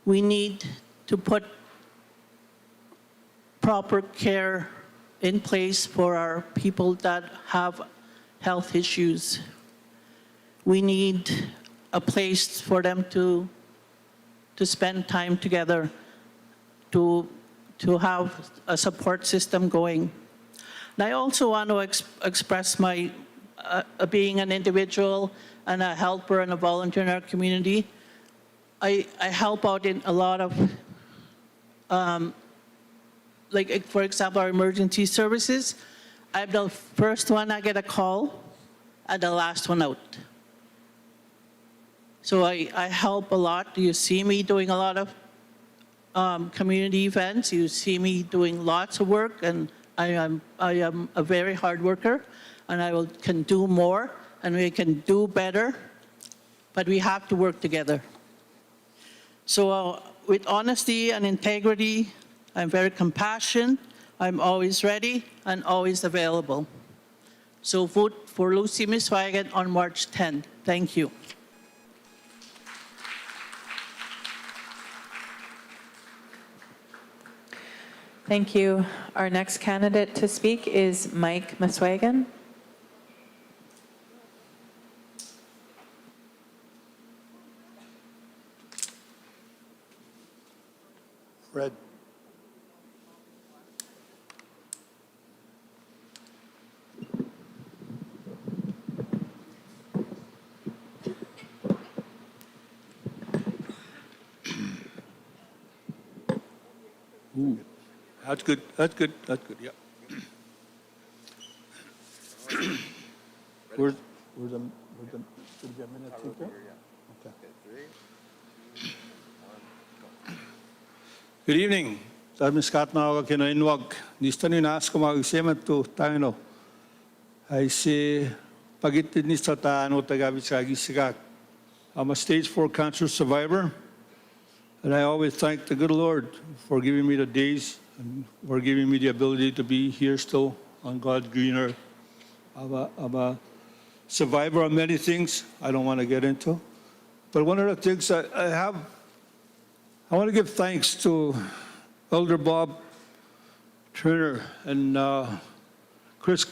We need to put proper care in place for our people that have health issues. We need a place for them to spend time together, to have a support system going. And I also want to express my being an individual and a helper and a volunteer in our community. I help out in a lot of, like for example, our emergency services. I'm the first one I get a call and the last one out. So I help a lot. You see me doing a lot of community events. You see me doing lots of work, and I am a very hard worker, and can do more, and we can do better, but we have to work together. So with honesty and integrity, I'm very compassionate, I'm always ready and always available. So vote for Lucy Muswagon on March 10th. Thank you. Thank you. Our next candidate to speak is Mike Muswagon. Fred. Ooh, that's good. That's good. That's good. Yeah. Where's the minute taker? Okay. Good evening. Sabi Scott na ako kinainwag. Nista ni nas ko mag-semen to tayo. I say pagitin ni sa taano tagabit sa gisigak. I'm a stage 4 cancer survivor, and I always thank the good Lord for giving me the days and for giving me the ability to be here still on God's green earth. I'm a survivor of many things I don't want to get into, but one of the things I want to give thanks to Elder Bob Turner and Chris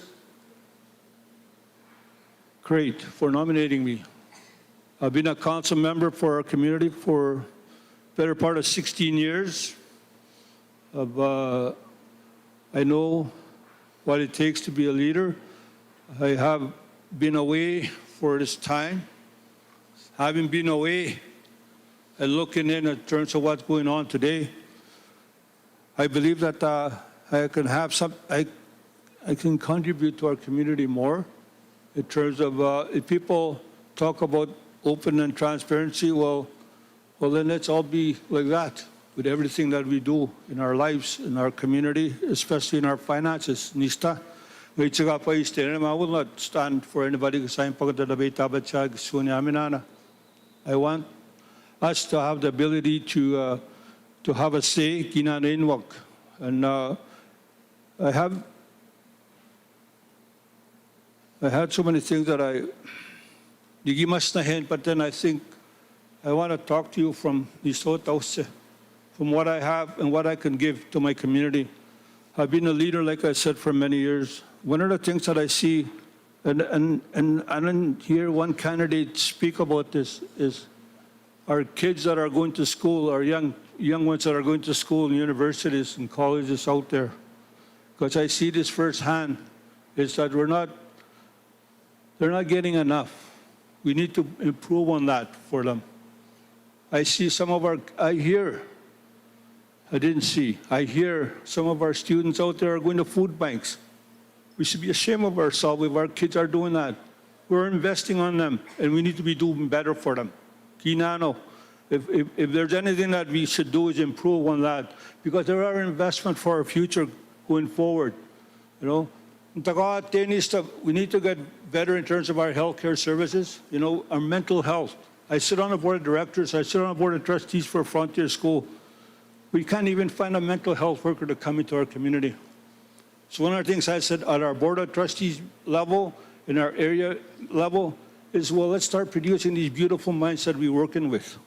Crate for nominating me. I've been a council member for our community for better part of 16 years. I know what it takes to be a leader. I have been away for this time. Having been away and looking in terms of what's going on today, I believe that I can have I can contribute to our community more in terms of if people talk about open and transparency, well, then let's all be like that with everything that we do in our lives, in our community, especially in our finances. Nista, I will not stand for anybody who's saying I want us to have the ability to have a say, and I had so many things that but then I think I want to talk to you from what I have and what I can give to my community. I've been a leader, like I said, for many years. One of the things that I see, and I didn't hear one candidate speak about this, is our kids that are going to school, our young ones that are going to school and universities and colleges out there. Because I see this firsthand, is that they're not getting enough. We need to improve on that for them. I see I hear some of our students out there are going to food banks. We should be ashamed of ourselves if our kids are doing that. We're investing on them, and we need to be doing better for them. Kinano, if there's anything that we should do is improve on that, because there are investments for our future going forward. You know, we need to get better in terms of our healthcare services. You know, our mental health. I sit on the board of directors. I sit on the board of trustees for Frontier School. We can't even find a mental health worker to come into our community. So one of the things I said at our board of trustees level, in our area level, is, well, let's start producing these beautiful minds that we're working with.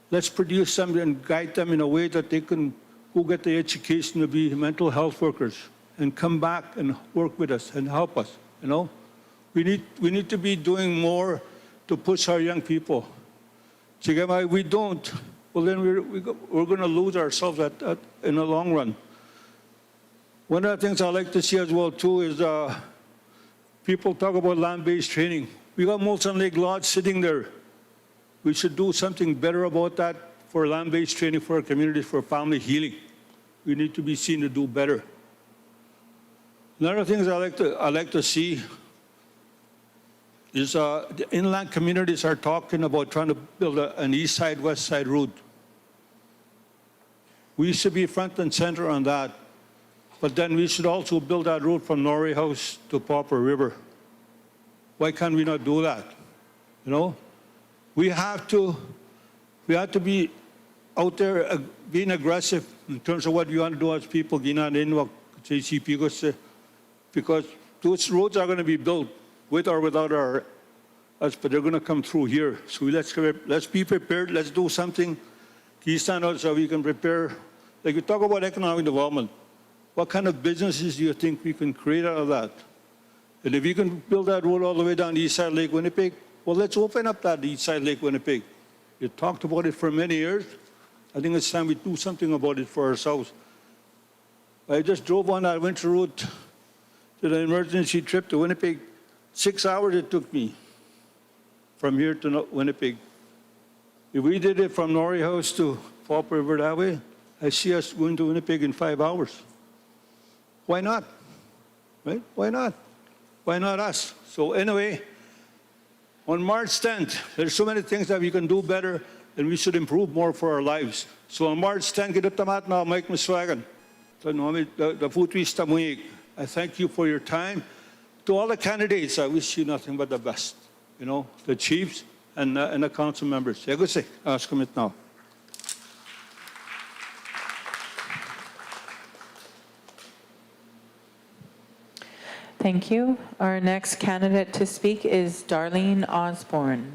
Let's produce them and guide them in a way that they can go get the education to be mental health workers and come back and work with us and help us, you know? We need to be doing more to push our young people. If we don't, well, then we're going to lose ourselves in the long run. One of the things I like to see as well, too, is people talk about land-based training. We got Molson Lake Lodge sitting there. We should do something better about that for land-based training for our communities, for family healing. We need to be seen to do better. Another thing I like to see is the inland communities are talking about trying to build an east side, west side route. We should be front and center on that. But then we should also build that route from Norway House to Popper River. Why can't we not do that? You know, we have to be out there being aggressive in terms of what we want to do as people. Because those roads are going to be built with or without us, but they're going to come through here. So let's be prepared. Let's do something. So we can prepare. Like we talk about economic development. What kind of businesses do you think we can create out of that? And if we can build that road all the way down the east side of Lake Winnipeg, well, let's open up that east side of Lake Winnipeg. You talked about it for many years. I think it's time we do something about it for ourselves. I just drove on that winter route to the emergency trip to Winnipeg. 6 hours it took me from here to Winnipeg. If we did it from Norway House to Fall River that way, I see us going to Winnipeg in 5 hours. Why not? Right? Why not? Why not us? So anyway, on March 10th, there's so many things that we can do better and we should improve more for our lives. So on March 10th, kita na Mike Muswagon. I thank you for your time. To all the candidates, I wish you nothing but the best. You know, the chiefs and the council members. Ask them it now. Thank you. Our next candidate to speak is Darlene Osborne.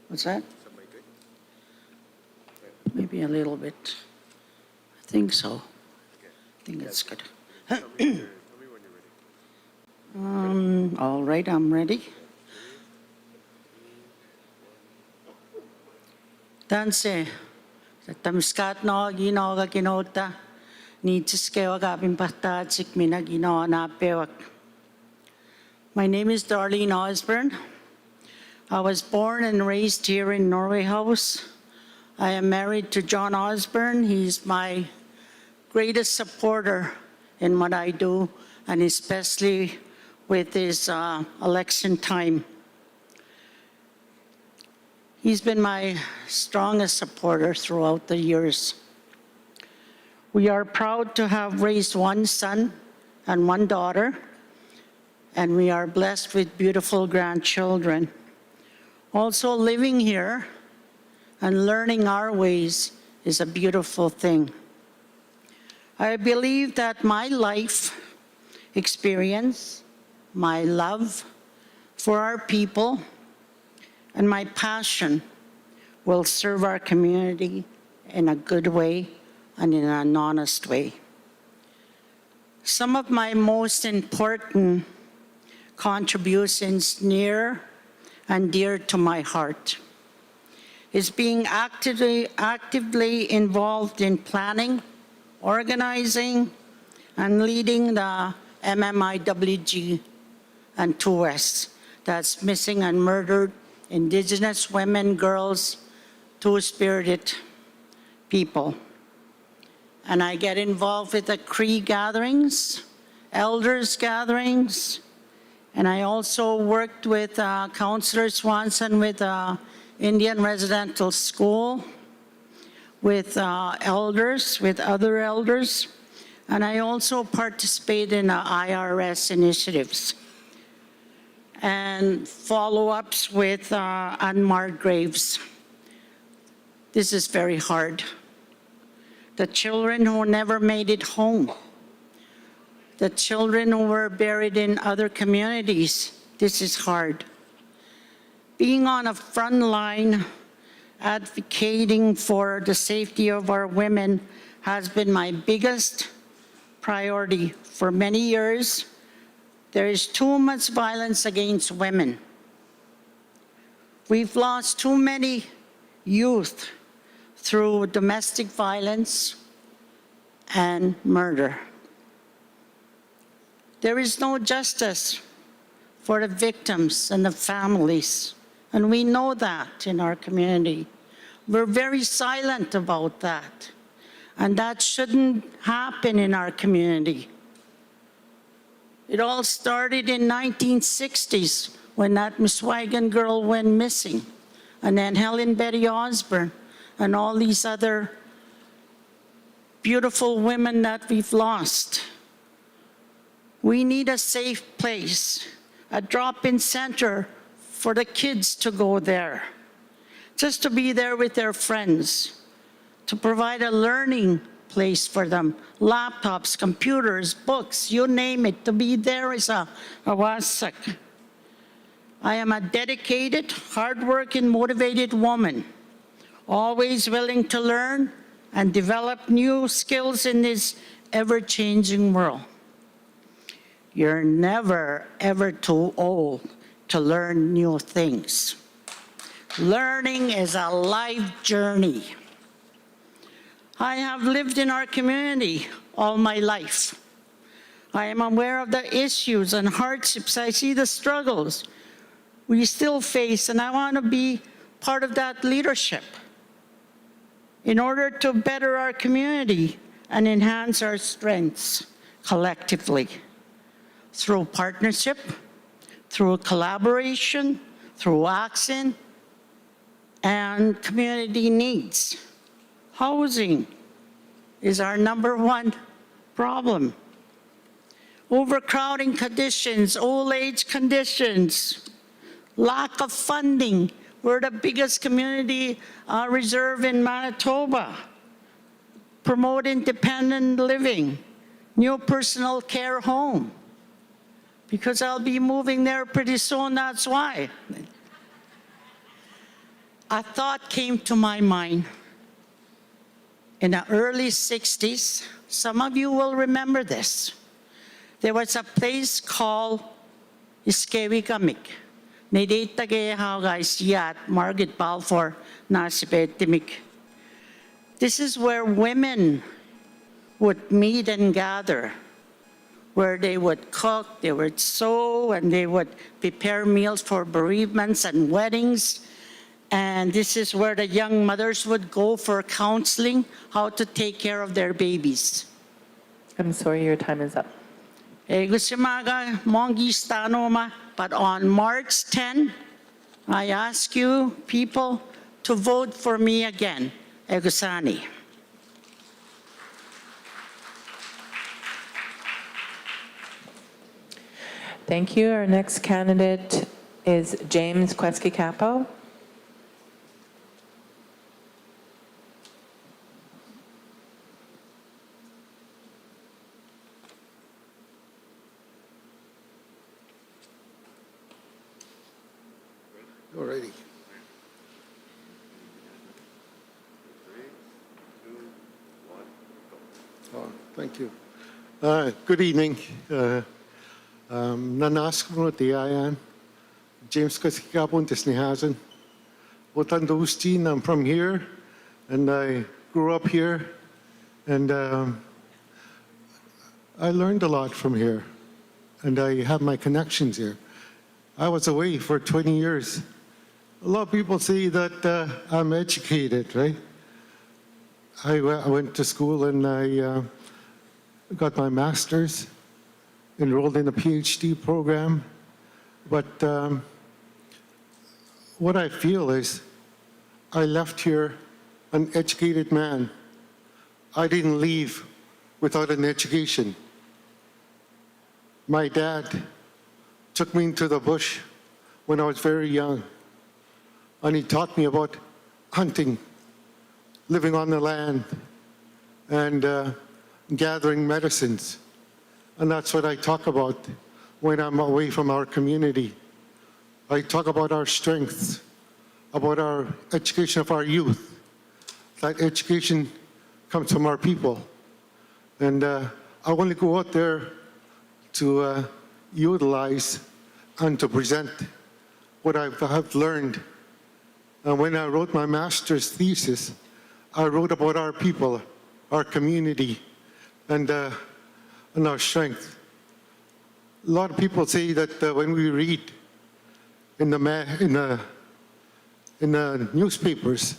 What's that? Maybe a little bit. I think so. I think it's good. All right, I'm ready. Danse, tamskat no ginawa ka kinota, nitsiskewa kapin pahtatsik mina ginawa na pewak. My name is Darlene Osborne. I was born and raised here in Norway House. I am married to John Osborne. He's my greatest supporter in what I do, and especially with his election time. He's been my strongest supporter throughout the years. We are proud to have raised one son and one daughter, and we are blessed with beautiful grandchildren. Also, living here and learning our ways is a beautiful thing. I believe that my life experience, my love for our people, and my passion will serve our community in a good way and in an honest way. Some of my most important contributions near and dear to my heart is being actively involved in planning, organizing, and leading the MMIWG and 2S, that's Missing and Murdered Indigenous Women, Girls, Two-Spirited People. And I get involved with the Cree gatherings, elders gatherings, and I also worked with Councilor Swanson with Indian Residential School, with elders, with other elders, and I also participate in IRS initiatives and follow-ups with unmarked graves. This is very hard. The children who never made it home, the children who were buried in other communities, this is hard. Being on a front line, advocating for the safety of our women has been my biggest priority for many years. There is too much violence against women. We've lost too many youth through domestic violence and murder. There is no justice for the victims and the families, and we know that in our community. We're very silent about that, and that shouldn't happen in our community. It all started in 1960s when that Muswagon girl went missing, and then Helen Betty Osborne and all these other beautiful women that we've lost. We need a safe place, a drop-in center for the kids to go there, just to be there with their friends, to provide a learning place for them, laptops, computers, books, you name it, to be there is a wasak. I am a dedicated, hardworking, motivated woman, always willing to learn and develop new skills in this ever-changing world. You're never, ever too old to learn new things. Learning is a life journey. I have lived in our community all my life. I am aware of the issues and hardships. I see the struggles we still face, and I want to be part of that leadership in order to better our community and enhance our strengths collectively through partnership, through collaboration, through action, and community needs. Housing is our #1 problem. Overcrowding conditions, old age conditions, lack of funding. We're the biggest community reserve in Manitoba. Promote independent living, new personal care home. Because I'll be moving there pretty soon, that's why. A thought came to my mind. In the early 60s, some of you will remember this. There was a place called Iskewikamik. Margaret Balfour Nasibetimik. This is where women would meet and gather, where they would cook, they would sew, and they would prepare meals for bereavements and weddings. And this is where the young mothers would go for counseling, how to take care of their babies. I'm sorry, your time is up. But on March 10, I ask you people to vote for me again, Egusani. Thank you. Our next candidate is James Queski Capo. Alrighty. Thank you. Good evening. Nanas ko Diane. James Queski Disneyhazen. Wotandustin, I'm from here, and I grew up here, and I learned a lot from here, and I have my connections here. I was away for 20 years. A lot of people say that I'm educated, right? I went to school and I got my master's, enrolled in a PhD program, but what I feel is I left here an educated man. I didn't leave without an education. My dad took me into the bush when I was very young, and he taught me about hunting, living on the land, and gathering medicines. And that's what I talk about when I'm away from our community. I talk about our strengths, about our education of our youth. That education comes from our people. And I want to go out there to utilize and to present what I've learned. And when I wrote my master's thesis, I wrote about our people, our community, and our strength. A lot of people say that when we read in the newspapers,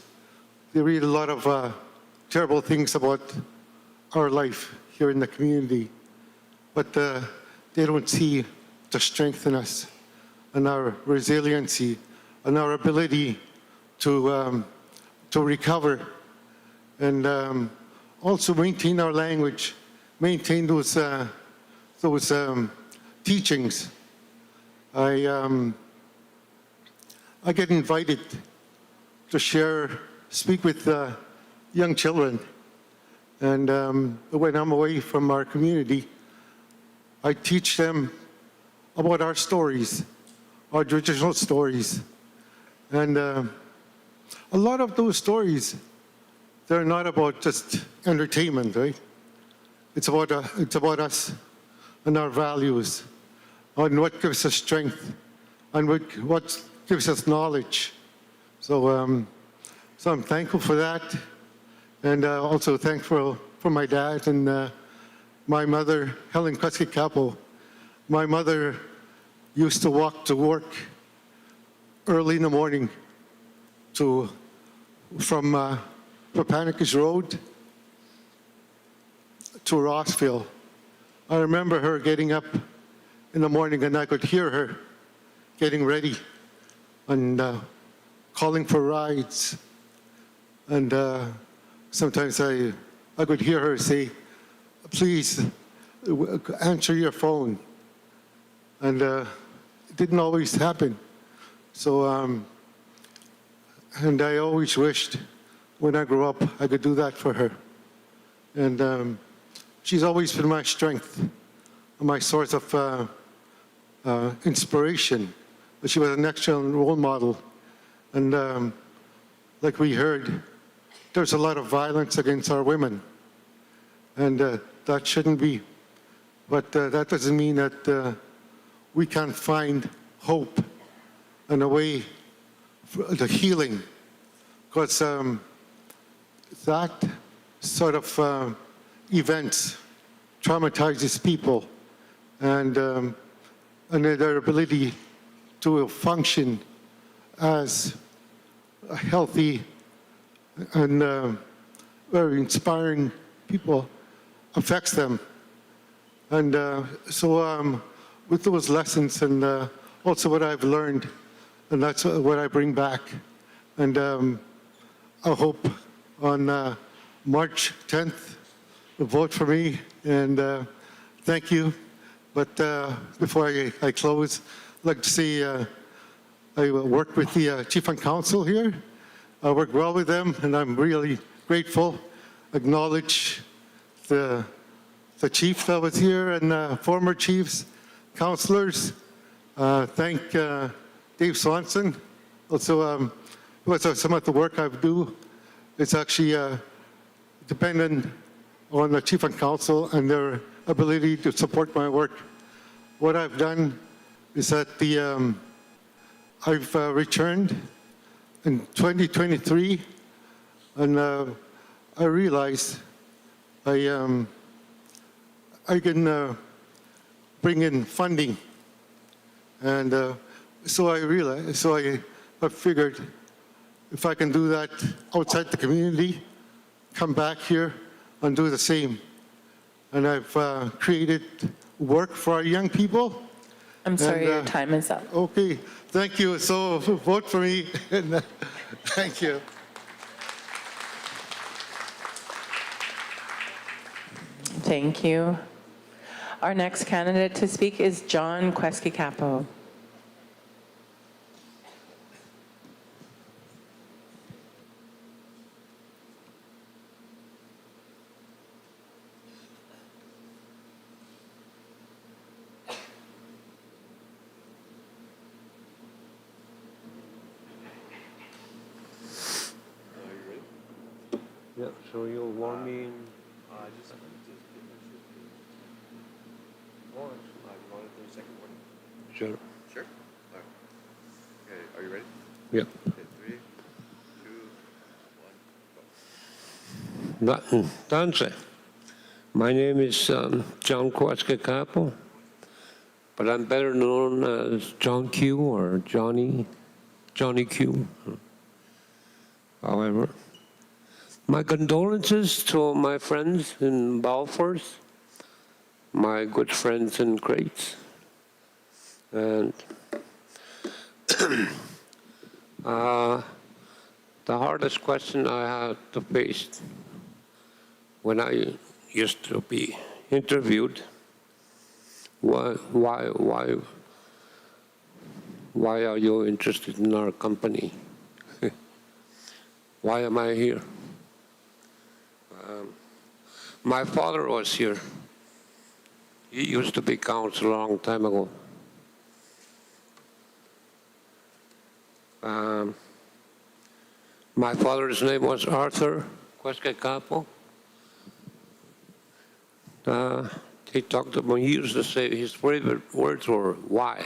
they read a lot of terrible things about our life here in the community, but they don't see the strength in us and our resiliency and our ability to recover and also maintain our language, maintain those teachings. I get invited to speak with young children, and when I'm away from our community, I teach them about our stories, our traditional stories, and a lot of those stories, they're not about just entertainment, right? It's about us and our values, and what gives us strength, and what gives us knowledge. So I'm thankful for that, and also thankful for my dad and my mother, Helen Edwacapo. My mother used to walk to work early in the morning from Papanicus Road to Rossville. I remember her getting up in the morning, and I could hear her getting ready and calling for rides. And sometimes I could hear her say, "Please answer your phone." And it didn't always happen. So, and I always wished when I grew up I could do that for her. And she's always been my strength, my source of inspiration. She was an excellent role model. And like we heard, there's a lot of violence against our women. And that shouldn't be. But that doesn't mean that we can't find hope and a way for the healing. Because that sort of events traumatizes people, and their ability to function as a healthy and very inspiring people affects them. And so with those lessons and also what I've learned, and that's what I bring back. And I hope on March 10th, you'll vote for me, and thank you. But before I close, I'd like to say I work with the Chief and Council here. I work well with them, and I'm really grateful. Acknowledge the chief that was here and former chiefs, councilors. Thank Dave Swanson. Also, some of the work I do, it's actually dependent on the chief and council and their ability to support my work. What I've done is that I've returned in 2023, and I realized I can bring in funding, and so I figured if I can do that outside the community, come back here and do the same. And I've created work for our young people. I'm sorry, your time is up. Okay, thank you. So vote for me. Thank you. Thank you. Our next candidate to speak is John Queski Capo. Yeah, so you'll want me in. Sure. Sure. All right. Okay, are you ready? Yeah. Okay, 3, 2, 1, go. Danse. My name is John Queski Capo, but I'm better known as John Q or Johnny Q. However, my condolences to my friends in Balfour, my good friends in Crates. And the hardest question I had to face when I used to be interviewed, why are you interested in our company? Why am I here? My father was here. He used to be councilor a long time ago. My father's name was Arthur Queski Capo. He talked about, he used to say his favorite words were, why?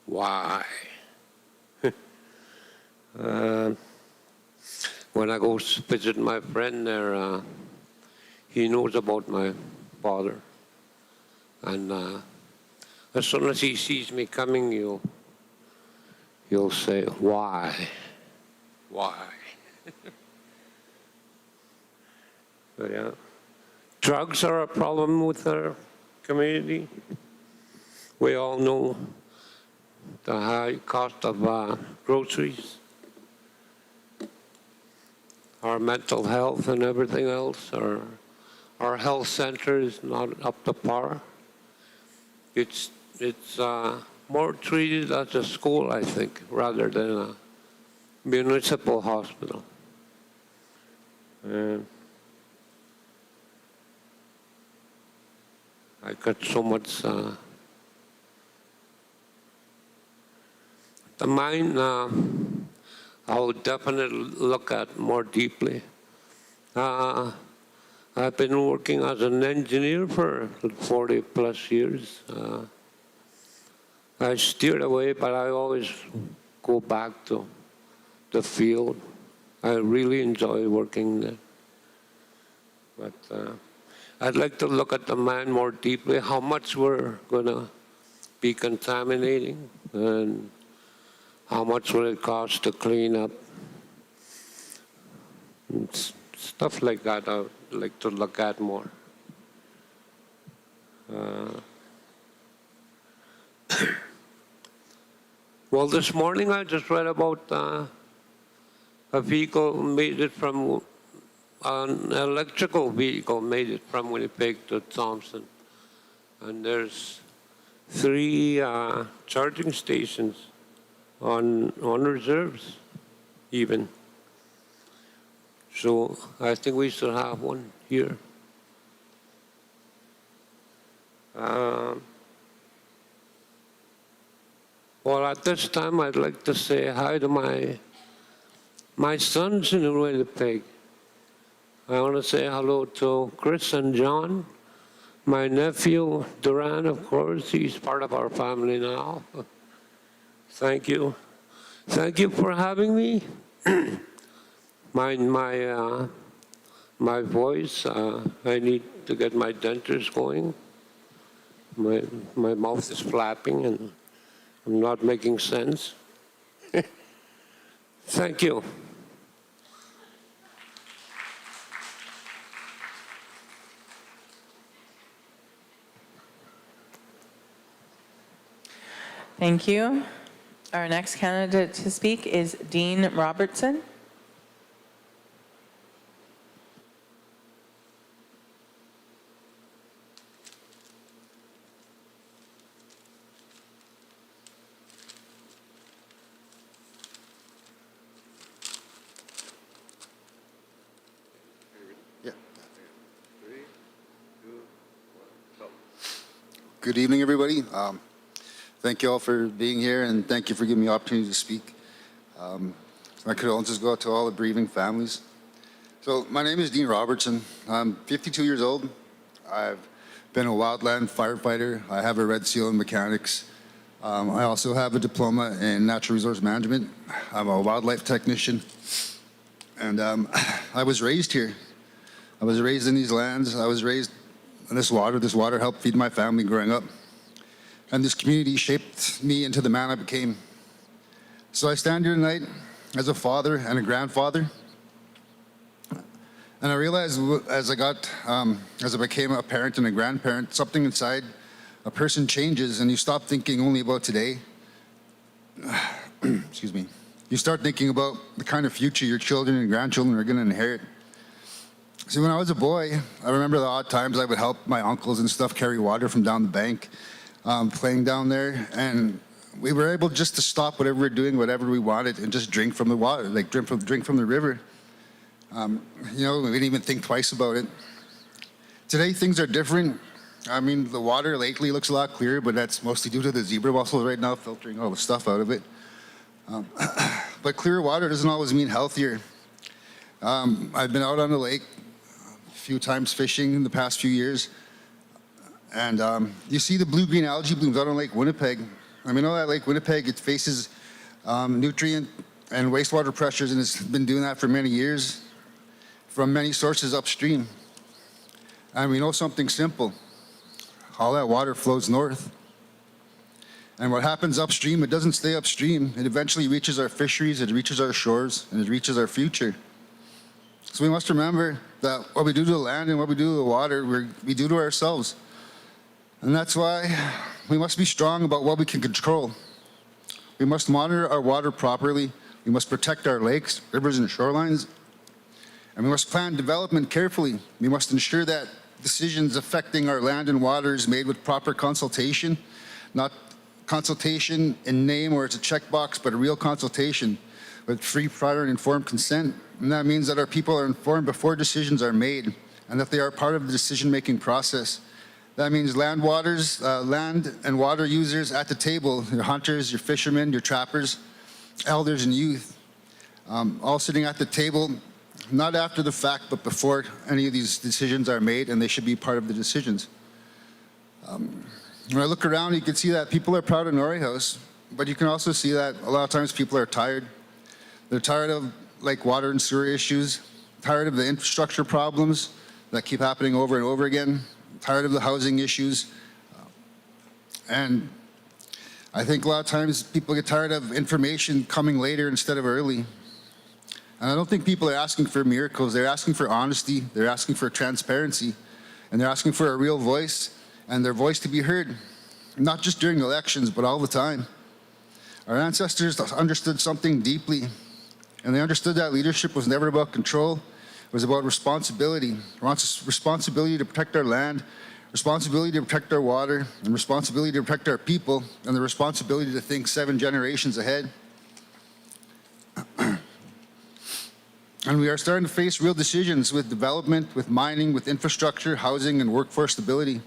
Why? When I go visit my friend there, he knows about my father. And as soon as he sees me coming, he'll say, why? Why? But yeah, drugs are a problem with our community. We all know the high cost of groceries, our mental health and everything else. Our health center is not up to par. It's more treated as a school, I think, rather than a municipal hospital. I got so much the mind I will definitely look at more deeply. I've been working as an engineer for 40 plus years. I steered away, but I always go back to the field. I really enjoy working there. But I'd like to look at the mine more deeply, how much we're going to be contaminating and how much will it cost to clean up. Stuff like that I would like to look at more. Well, this morning I just read about a vehicle made it from, an electrical vehicle made it from Winnipeg to Thompson. And there's 3 charging stations on reserves even. So I think we should have one here. Well, at this time, I'd like to say hi to my sons in Winnipeg. I want to say hello to Chris and John. My nephew, Duran, of course, he's part of our family now. Thank you. Thank you for having me. My voice, I need to get my dentures going. My mouth is flapping and I'm not making sense. Thank you. Thank you. Our next candidate to speak is Dean Robertson. Good evening, everybody. Thank you all for being here, and thank you for giving me the opportunity to speak. My condolences go out to all the bereaving families. So my name is Dean Robertson. I'm 52 years old. I've been a wildland firefighter. I have a red seal in mechanics. I also have a diploma in natural resource management. I'm a wildlife technician. And I was raised here. I was raised in these lands. I was raised in this water. This water helped feed my family growing up. And this community shaped me into the man I became. So I stand here tonight as a father and a grandfather. And I realized as I became a parent and a grandparent, something inside a person changes and you stop thinking only about today. Excuse me. You start thinking about the kind of future your children and grandchildren are going to inherit. See, when I was a boy, I remember the odd times I would help my uncles and stuff carry water from down the bank, playing down there, and we were able just to stop whatever we're doing, whatever we wanted, and just drink from the water, like drink from the river. You know, we didn't even think twice about it. Today, things are different. I mean, the water lately looks a lot clearer, but that's mostly due to the zebra mussels right now filtering all the stuff out of it. But clearer water doesn't always mean healthier. I've been out on the lake a few times fishing in the past few years, and you see the blue-green algae blooms out on Lake Winnipeg. I mean, all that Lake Winnipeg, it faces nutrient and wastewater pressures, and it's been doing that for many years from many sources upstream. And we know something simple. All that water flows north. And what happens upstream, it doesn't stay upstream. It eventually reaches our fisheries, it reaches our shores, and it reaches our future. So we must remember that what we do to the land and what we do to the water, we do to ourselves. And that's why we must be strong about what we can control. We must monitor our water properly. We must protect our lakes, rivers, and shorelines. And we must plan development carefully. We must ensure that decisions affecting our land and water is made with proper consultation, not consultation in name or it's a checkbox, but a real consultation with free, prior, and informed consent. And that means that our people are informed before decisions are made and that they are part of the decision-making process. That means land and water users at the table, your hunters, your fishermen, your trappers, elders, and youth, all sitting at the table, not after the fact, but before any of these decisions are made, and they should be part of the decisions. When I look around, you can see that people are proud of Norway House, but you can also see that a lot of times people are tired. They're tired of like water and sewer issues, tired of the infrastructure problems that keep happening over and over again, tired of the housing issues. And I think a lot of times people get tired of information coming later instead of early. And I don't think people are asking for miracles. They're asking for honesty. They're asking for transparency. And they're asking for a real voice and their voice to be heard, not just during elections, but all the time. Our ancestors understood something deeply, and they understood that leadership was never about control. It was about responsibility. Responsibility to protect our land, responsibility to protect our water, and responsibility to protect our people, and the responsibility to think 7 generations ahead. And we are starting to face real decisions with development, with mining, with infrastructure, housing, and workforce stability.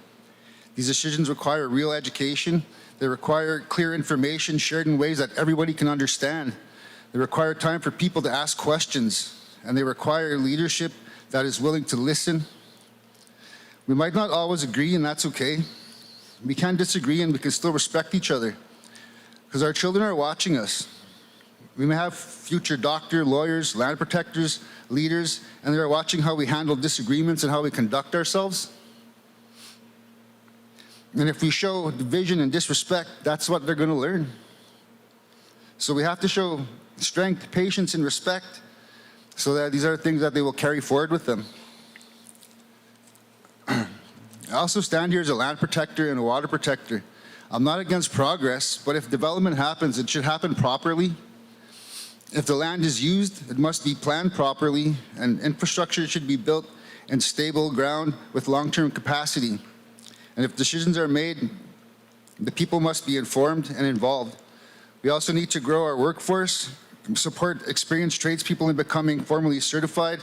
These decisions require real education. They require clear information shared in ways that everybody can understand. They require time for people to ask questions, and they require leadership that is willing to listen. We might not always agree, and that's okay. We can disagree and we can still respect each other because our children are watching us. We may have future doctors, lawyers, land protectors, leaders, and they're watching how we handle disagreements and how we conduct ourselves. And if we show division and disrespect, that's what they're going to learn. So we have to show strength, patience, and respect so that these are things that they will carry forward with them. I also stand here as a land protector and a water protector. I'm not against progress, but if development happens, it should happen properly. If the land is used, it must be planned properly, and infrastructure should be built in stable ground with long-term capacity. And if decisions are made, the people must be informed and involved. We also need to grow our workforce, support experienced tradespeople in becoming formally certified,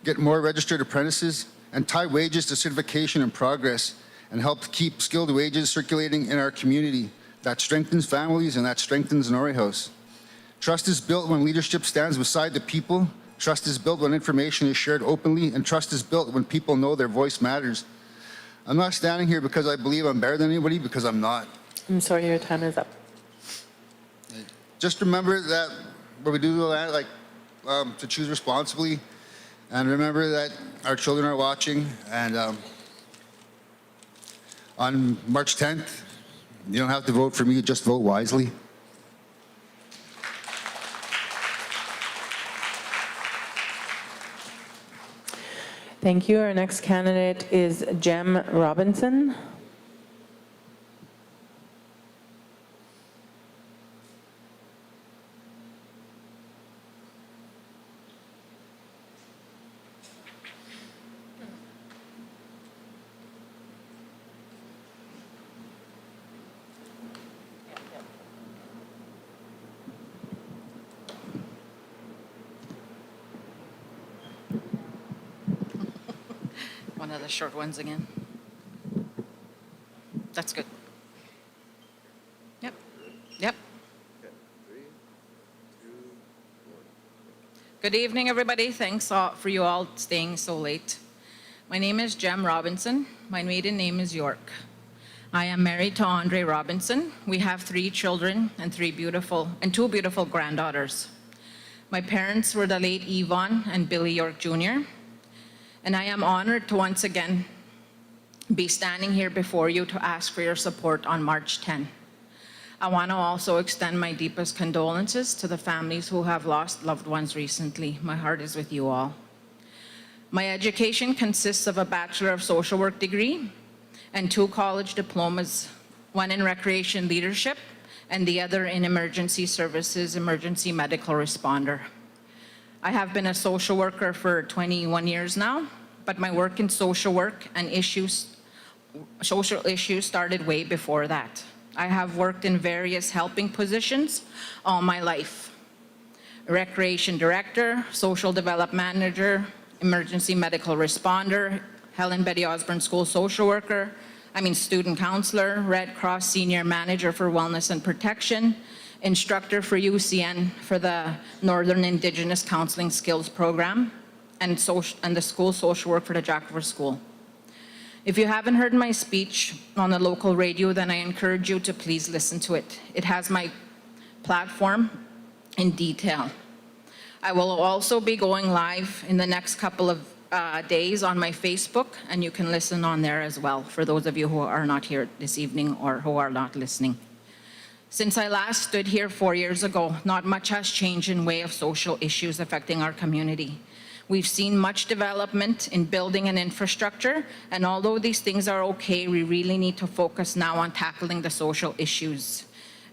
get more registered apprentices, and tie wages to certification and progress, and help keep skilled wages circulating in our community. That strengthens families and that strengthens Norway House. Trust is built when leadership stands beside the people. Trust is built when information is shared openly, and trust is built when people know their voice matters. I'm not standing here because I believe I'm better than anybody, because I'm not. I'm sorry, your time is up. Just remember that when we do the land, to choose responsibly, and remember that our children are watching, and on March 10th, you don't have to vote for me, just vote wisely. Thank you. Our next candidate is Jem Robinson. One of the short ones again. That's good. Yep. Yep. Good evening, everybody. Thanks for you all staying so late. My name is Jem Robinson. My maiden name is York. I am married to Andre Robinson. We have 3 children and 2 beautiful granddaughters. My parents were the late Yvonne and Billy York Jr., and I am honored to once again be standing here before you to ask for your support on March 10. I want to also extend my deepest condolences to the families who have lost loved ones recently. My heart is with you all. My education consists of a Bachelor of Social Work degree and 2 college diplomas, one in recreation leadership and the other in emergency services, emergency medical responder. I have been a social worker for 21 years now, but my work in social work and social issues started way before that. I have worked in various helping positions all my life. Recreation director, social development manager, emergency medical responder, Helen Betty Osborne School social worker, student counselor, Red Cross senior manager for wellness and protection, instructor for UCN for the Northern Indigenous Counseling Skills Program, and the school social work for the Jackford School. If you haven't heard my speech on the local radio, then I encourage you to please listen to it. It has my platform in detail. I will also be going live in the next couple of days on my Facebook, and you can listen on there as well for those of you who are not here this evening or who are not listening. Since I last stood here 4 years ago, not much has changed in way of social issues affecting our community. We've seen much development in building and infrastructure, and although these things are okay, we really need to focus now on tackling the social issues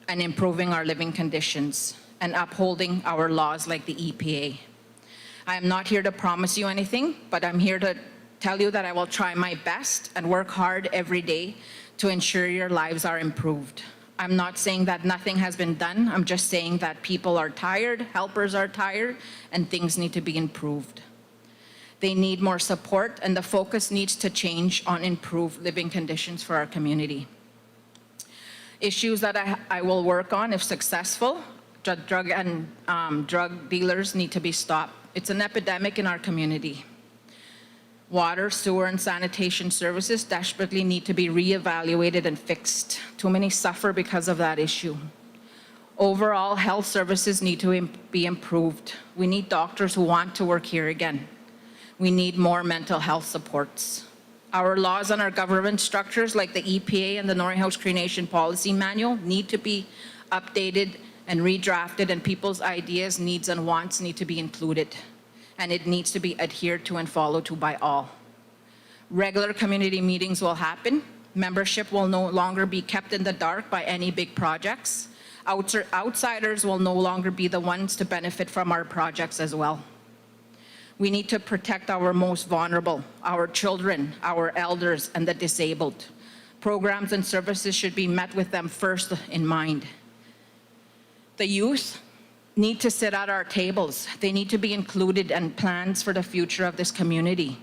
and improving our living conditions and upholding our laws like the EPA. I am not here to promise you anything, but I'm here to tell you that I will try my best and work hard every day to ensure your lives are improved. I'm not saying that nothing has been done. I'm just saying that people are tired, helpers are tired, and things need to be improved. They need more support, and the focus needs to change on improved living conditions for our community. Issues that I will work on, if successful, drug dealers need to be stopped. It's an epidemic in our community. Water, sewer, and sanitation services desperately need to be reevaluated and fixed. Too many suffer because of that issue. Overall, health services need to be improved. We need doctors who want to work here again. We need more mental health supports. Our laws on our government structures, like the EPA and the Norway House Cree Nation Policy Manual, need to be updated and redrafted, and people's ideas, needs, and wants need to be included. And it needs to be adhered to and followed to by all. Regular community meetings will happen. Membership will no longer be kept in the dark by any big projects. Outsiders will no longer be the ones to benefit from our projects as well. We need to protect our most vulnerable, our children, our elders, and the disabled. Programs and services should be met with them first in mind. The youth need to sit at our tables. They need to be included in plans for the future of this community.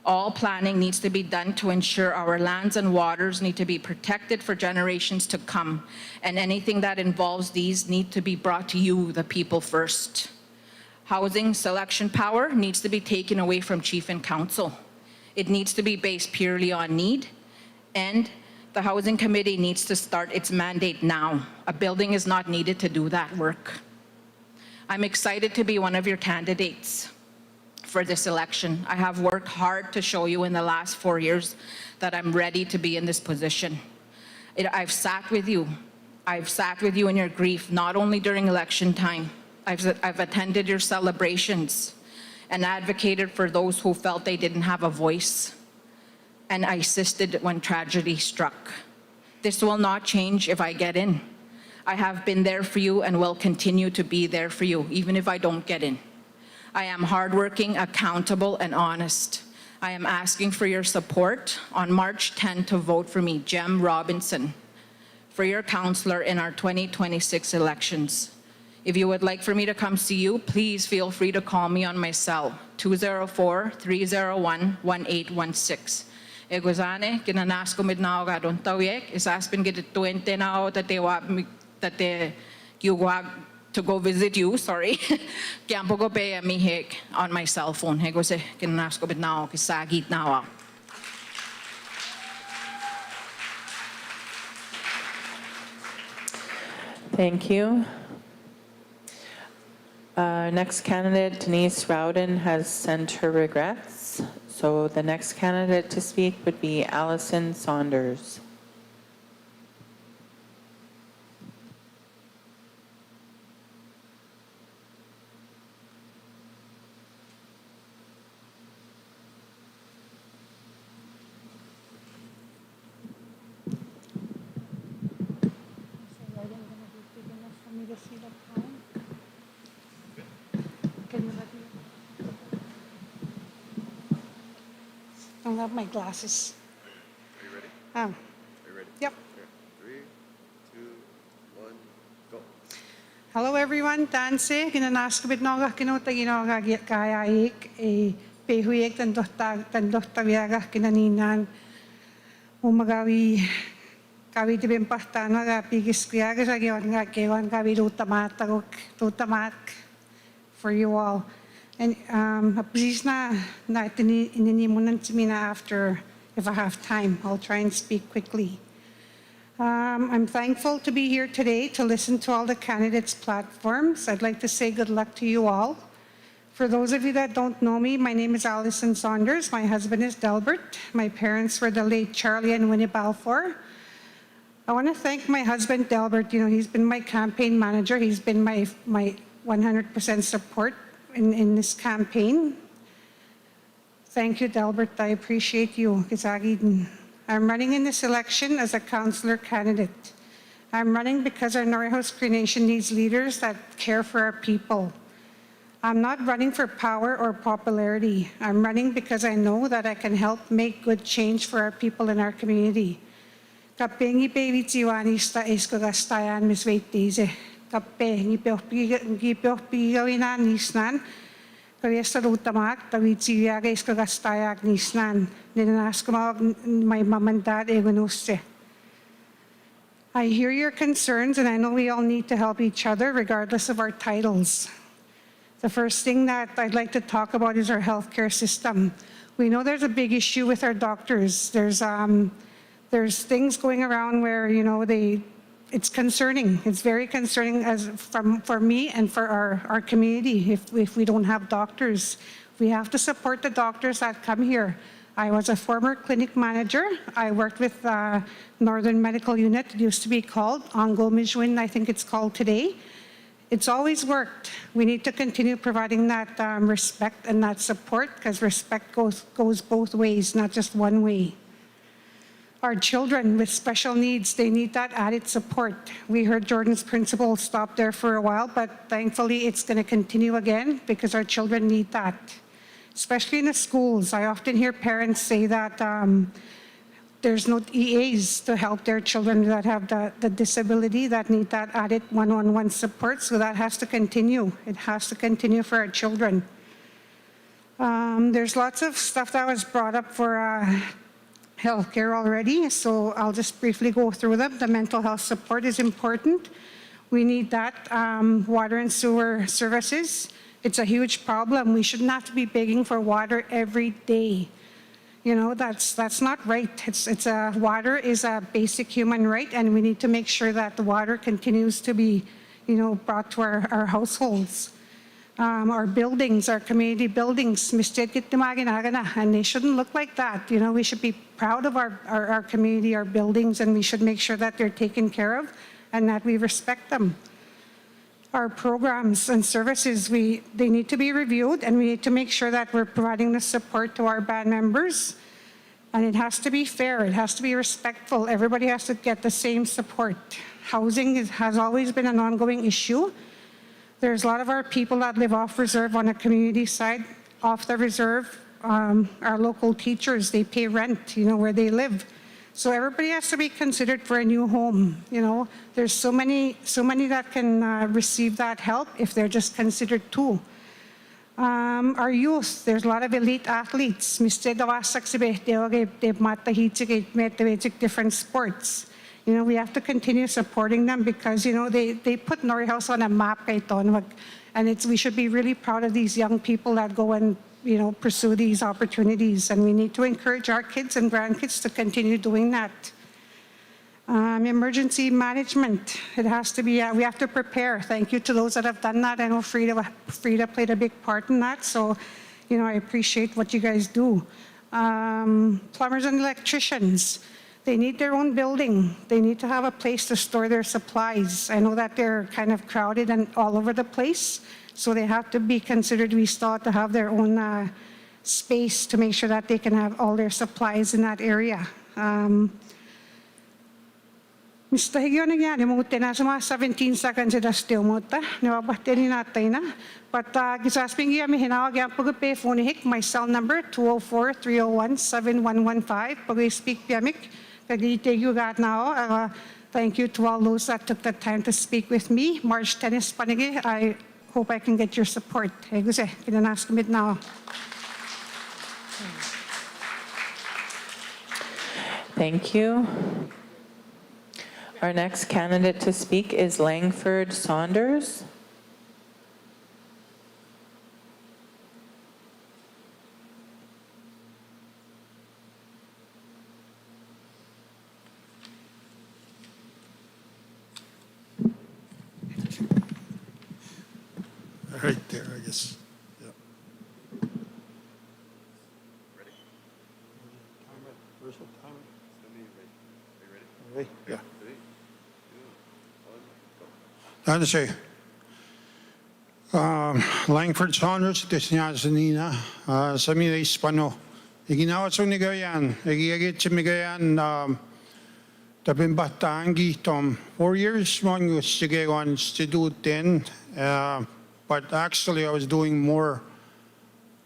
All planning needs to be done to ensure our lands and waters need to be protected for generations to come, and anything that involves these need to be brought to you, the people, first. Housing selection power needs to be taken away from Chief and Council. It needs to be based purely on need, and the Housing Committee needs to start its mandate now. A building is not needed to do that work. I'm excited to be one of your candidates for this election. I have worked hard to show you in the last 4 years that I'm ready to be in this position. I've sat with you. I've sat with you in your grief, not only during election time. I've attended your celebrations and advocated for those who felt they didn't have a voice. And I assisted when tragedy struck. This will not change if I get in. I have been there for you and will continue to be there for you, even if I don't get in. I am hardworking, accountable, and honest. I am asking for your support on March 10 to vote for me, Jem Robinson, for your councillor in our 2026 elections. If you would like for me to come see you, please feel free to call me on my cell, 204-301-1816. Egozane, kinanas ko midnao ga don tawek, isaspin git 20 nao tate kiwag to go visit you, sorry. Kiampo ko pe mihek on my cell phone. Hego se kinanas ko midnao kisagit nao. Thank you. Next candidate, Denise Rowden, has sent her regrets. So the next candidate to speak would be Allison Saunders. I don't have my glasses. Are you ready? Are you ready? Yep. Okay. 3, 2, 1, go. Hello everyone, Tanse, kinanas ko bitnoga kinuta ginoga kayaik e pehuyek tandohta viaga kinaninan umagawi kawi tibem pahtana ga pigis kriaga sa giwan ga kewan kawi tutamat for you all. And please na ininimunan simina after, if I have time. I'll try and speak quickly. I'm thankful to be here today to listen to all the candidates' platforms. I'd like to say good luck to you all. For those of you that don't know me, my name is Allison Saunders. My husband is Delbert. My parents were the late Charlie and Winnie Balfour. I want to thank my husband, Delbert. You know, he's been my campaign manager. He's been my 100% support in this campaign. Thank you, Delbert. I appreciate you. I'm running in this election as a councillor candidate. I'm running because our Norway House Cree Nation needs leaders that care for our people. I'm not running for power or popularity. I'm running because I know that I can help make good change for our people in our community. Kapengi baby tiwanista esko gastayan misweitize. Kape ngipigawinan nisnan. Kayesta rutamak tawitiyaga esko gastayag nisnan. Ninanas ko my mom and dad egonusse. I hear your concerns and I know we all need to help each other regardless of our titles. The first thing that I'd like to talk about is our healthcare system. We know there's a big issue with our doctors. There's things going around where, you know, it's concerning. It's very concerning for me and for our community if we don't have doctors. We have to support the doctors that come here. I was a former clinic manager. I worked with Northern Medical Unit. It used to be called Ongo Mijwin, I think it's called today. It's always worked. We need to continue providing that respect and that support, because respect goes both ways, not just one way. Our children with special needs, they need that added support. We heard Jordan's principal stop there for a while, but thankfully it's going to continue again because our children need that. Especially in the schools, I often hear parents say that there's no EAs to help their children that have the disability, that need that added one-on-one support, so that has to continue. It has to continue for our children. There's lots of stuff that was brought up for healthcare already, so I'll just briefly go through them. The mental health support is important. We need that. Water and sewer services. It's a huge problem. We shouldn't have to be begging for water every day. You know, that's not right. Water is a basic human right, and we need to make sure that the water continues to be, you know, brought to our households. Our buildings, our community buildings, and they shouldn't look like that. You know, we should be proud of our community, our buildings, and we should make sure that they're taken care of and that we respect them. Our programs and services, they need to be reviewed, and we need to make sure that we're providing the support to our band members. And it has to be fair, it has to be respectful. Everybody has to get the same support. Housing has always been an ongoing issue. There's a lot of our people that live off reserve on the community side, off the reserve. Our local teachers, they pay rent, you know, where they live. So everybody has to be considered for a new home. You know, there's so many that can receive that help if they're just considered too. Our youth, there's a lot of elite athletes. Different sports. You know, we have to continue supporting them because, you know, they put Norway House on a map, and we should be really proud of these young people that go and, you know, pursue these opportunities, and we need to encourage our kids and grandkids to continue doing that. Emergency management, it has to be, we have to prepare. Thank you to those that have done that. I know Frida played a big part in that, so, you know, I appreciate what you guys do. Plumbers and electricians, they need their own building. They need to have a place to store their supplies. I know that they're kind of crowded and all over the place, so they have to be considered. We still have to have their own space to make sure that they can have all their supplies in that area. Mr. Higyon again, nasa mga 17 seconds ito still mo ta. Nababateri natin na. But gisasping iya mi hinawag yan pagpe phone hik my cell number 204-301-7115. Pag speak piamik, kagite you got now. Thank you to all those that took the time to speak with me. March tennis panigi. I hope I can get your support. Hey, gusto kinanas kumit now. Thank you. Our next candidate to speak is Langford Saunders. Right there, I guess. Yeah. Ready? Where's the timer? Are you ready? Ready? Yeah. 3, 2, 1, go. Langford Saunders, destinasa nina, sa mina Hispano. Iginawa sa nigayan, igigit sa migayan, tabing batangi tom. 4 years mon sige on student, but actually I was doing more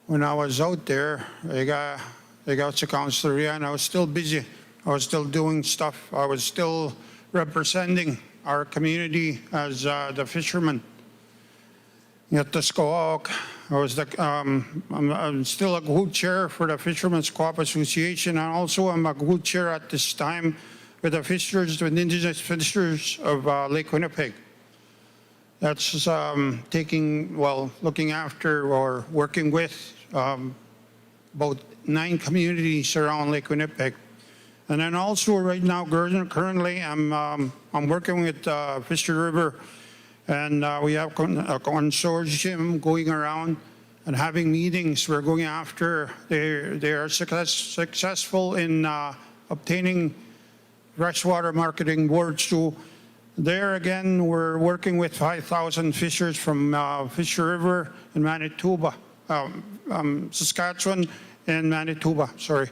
when I was out there. I got to Councilor and I was still busy. I was still doing stuff. I was still representing our community as the fishermen. At the Skook, I was I'm still a good chair for the Fishermen's Co-op Association, and also I'm a good chair at this time with the fishers, with indigenous fishers of Lake Winnipeg. That's looking after or working with both 9 communities around Lake Winnipeg. And then also right now, currently, I'm working with Fisher River, and we have a consortium going around and having meetings. We're going after, they are successful in obtaining freshwater marketing boards. So there again, we're working with 5,000 fishers from Fisher River in Manitoba, Saskatchewan and Manitoba, sorry.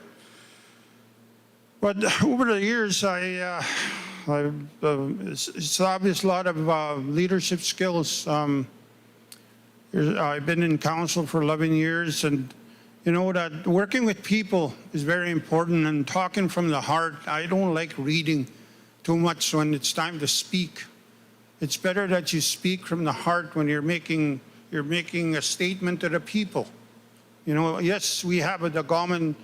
But over the years, I've established a lot of leadership skills. I've been in council for 11 years, and you know that working with people is very important and talking from the heart. I don't like reading too much when it's time to speak. It's better that you speak from the heart when you're making a statement to the people. You know, yes, we have the common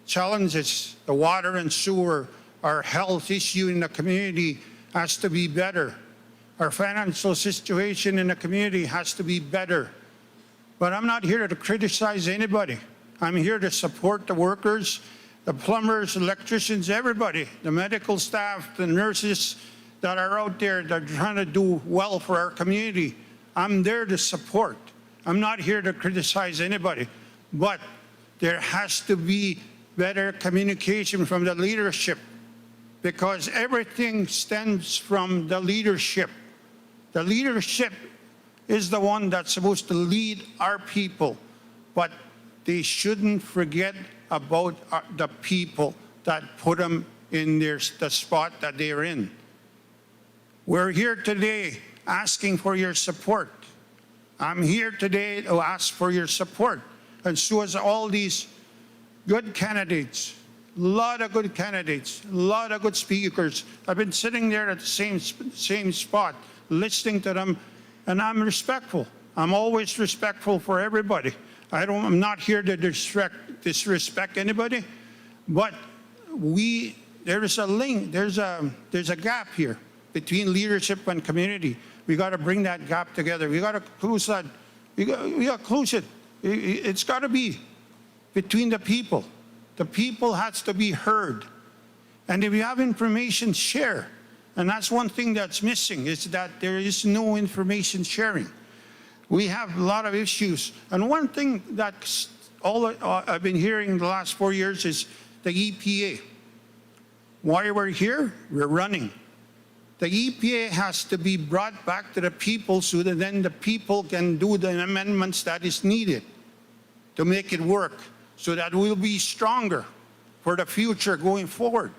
challenges, the water and sewer, our health issue in the community has to be better. Our financial situation in the community has to be better. But I'm not here to criticize anybody. I'm here to support the workers, the plumbers, electricians, everybody, the medical staff, the nurses that are out there that are trying to do well for our community. I'm there to support. I'm not here to criticize anybody. But there has to be better communication from the leadership, because everything stems from the leadership. The leadership is the one that's supposed to lead our people, but they shouldn't forget about the people that put them in the spot that they're in. We're here today asking for your support. I'm here today to ask for your support, and so is all these good candidates, a lot of good candidates, a lot of good speakers. I've been sitting there at the same spot, listening to them, and I'm respectful. I'm always respectful for everybody. I'm not here to disrespect anybody, but there's a link, there's a gap here between leadership and community. We got to bring that gap together. We got to close that. We got to close it. It's got to be between the people. The people has to be heard. And if you have information, share. And that's one thing that's missing, is that there is no information sharing. We have a lot of issues. And one thing that I've been hearing the last 4 years is the EPA. Why we're here? We're running. The EPA has to be brought back to the people so that then the people can do the amendments that is needed to make it work, so that we'll be stronger for the future going forward.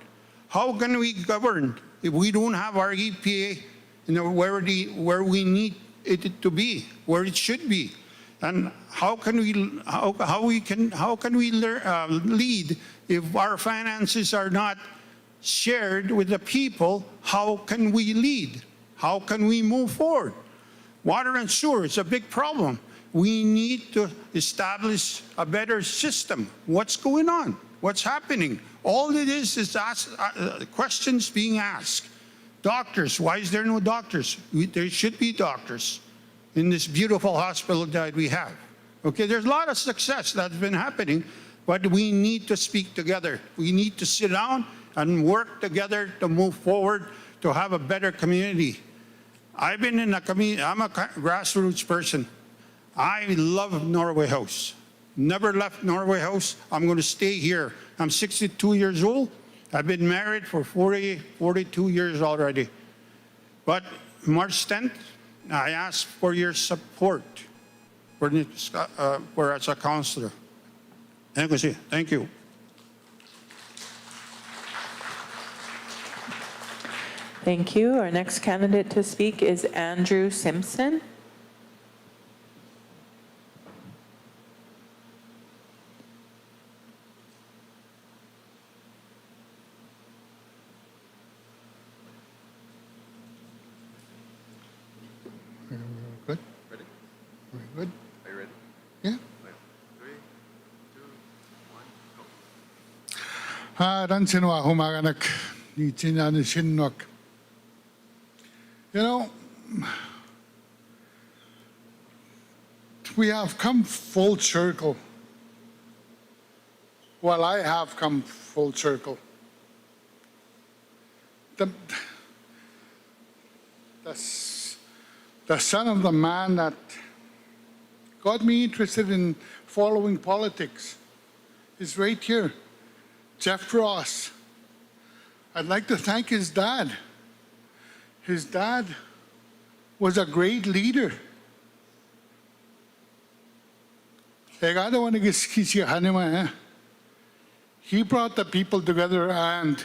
How can we govern if we don't have our EPA where we need it to be, where it should be? And how can we lead if our finances are not shared with the people? How can we lead? How can we move forward? Water and sewer is a big problem. We need to establish a better system. What's going on? What's happening? All it is questions being asked. Doctors, why is there no doctors? There should be doctors in this beautiful hospital that we have. Okay, there's a lot of success that's been happening, but we need to speak together. We need to sit down and work together to move forward, to have a better community. I've been in a community, I'm a grassroots person. I love Norway House. Never left Norway House. I'm going to stay here. I'm 62 years old. I've been married for 42 years already. But March 10th, I ask for your support for as a councilor. Thank you. Thank you. Our next candidate to speak is Andrew Simpson. Good? Ready? Very good. Are you ready? Yeah. 3, 2, 1, go. Ransinwa humaganak ni chinan shinwak. You know, we have come full circle well, I have come full circle. The son of the man that got me interested in following politics is right here, Jeff Ross. I'd like to thank his dad. His dad was a great leader. He brought the people together and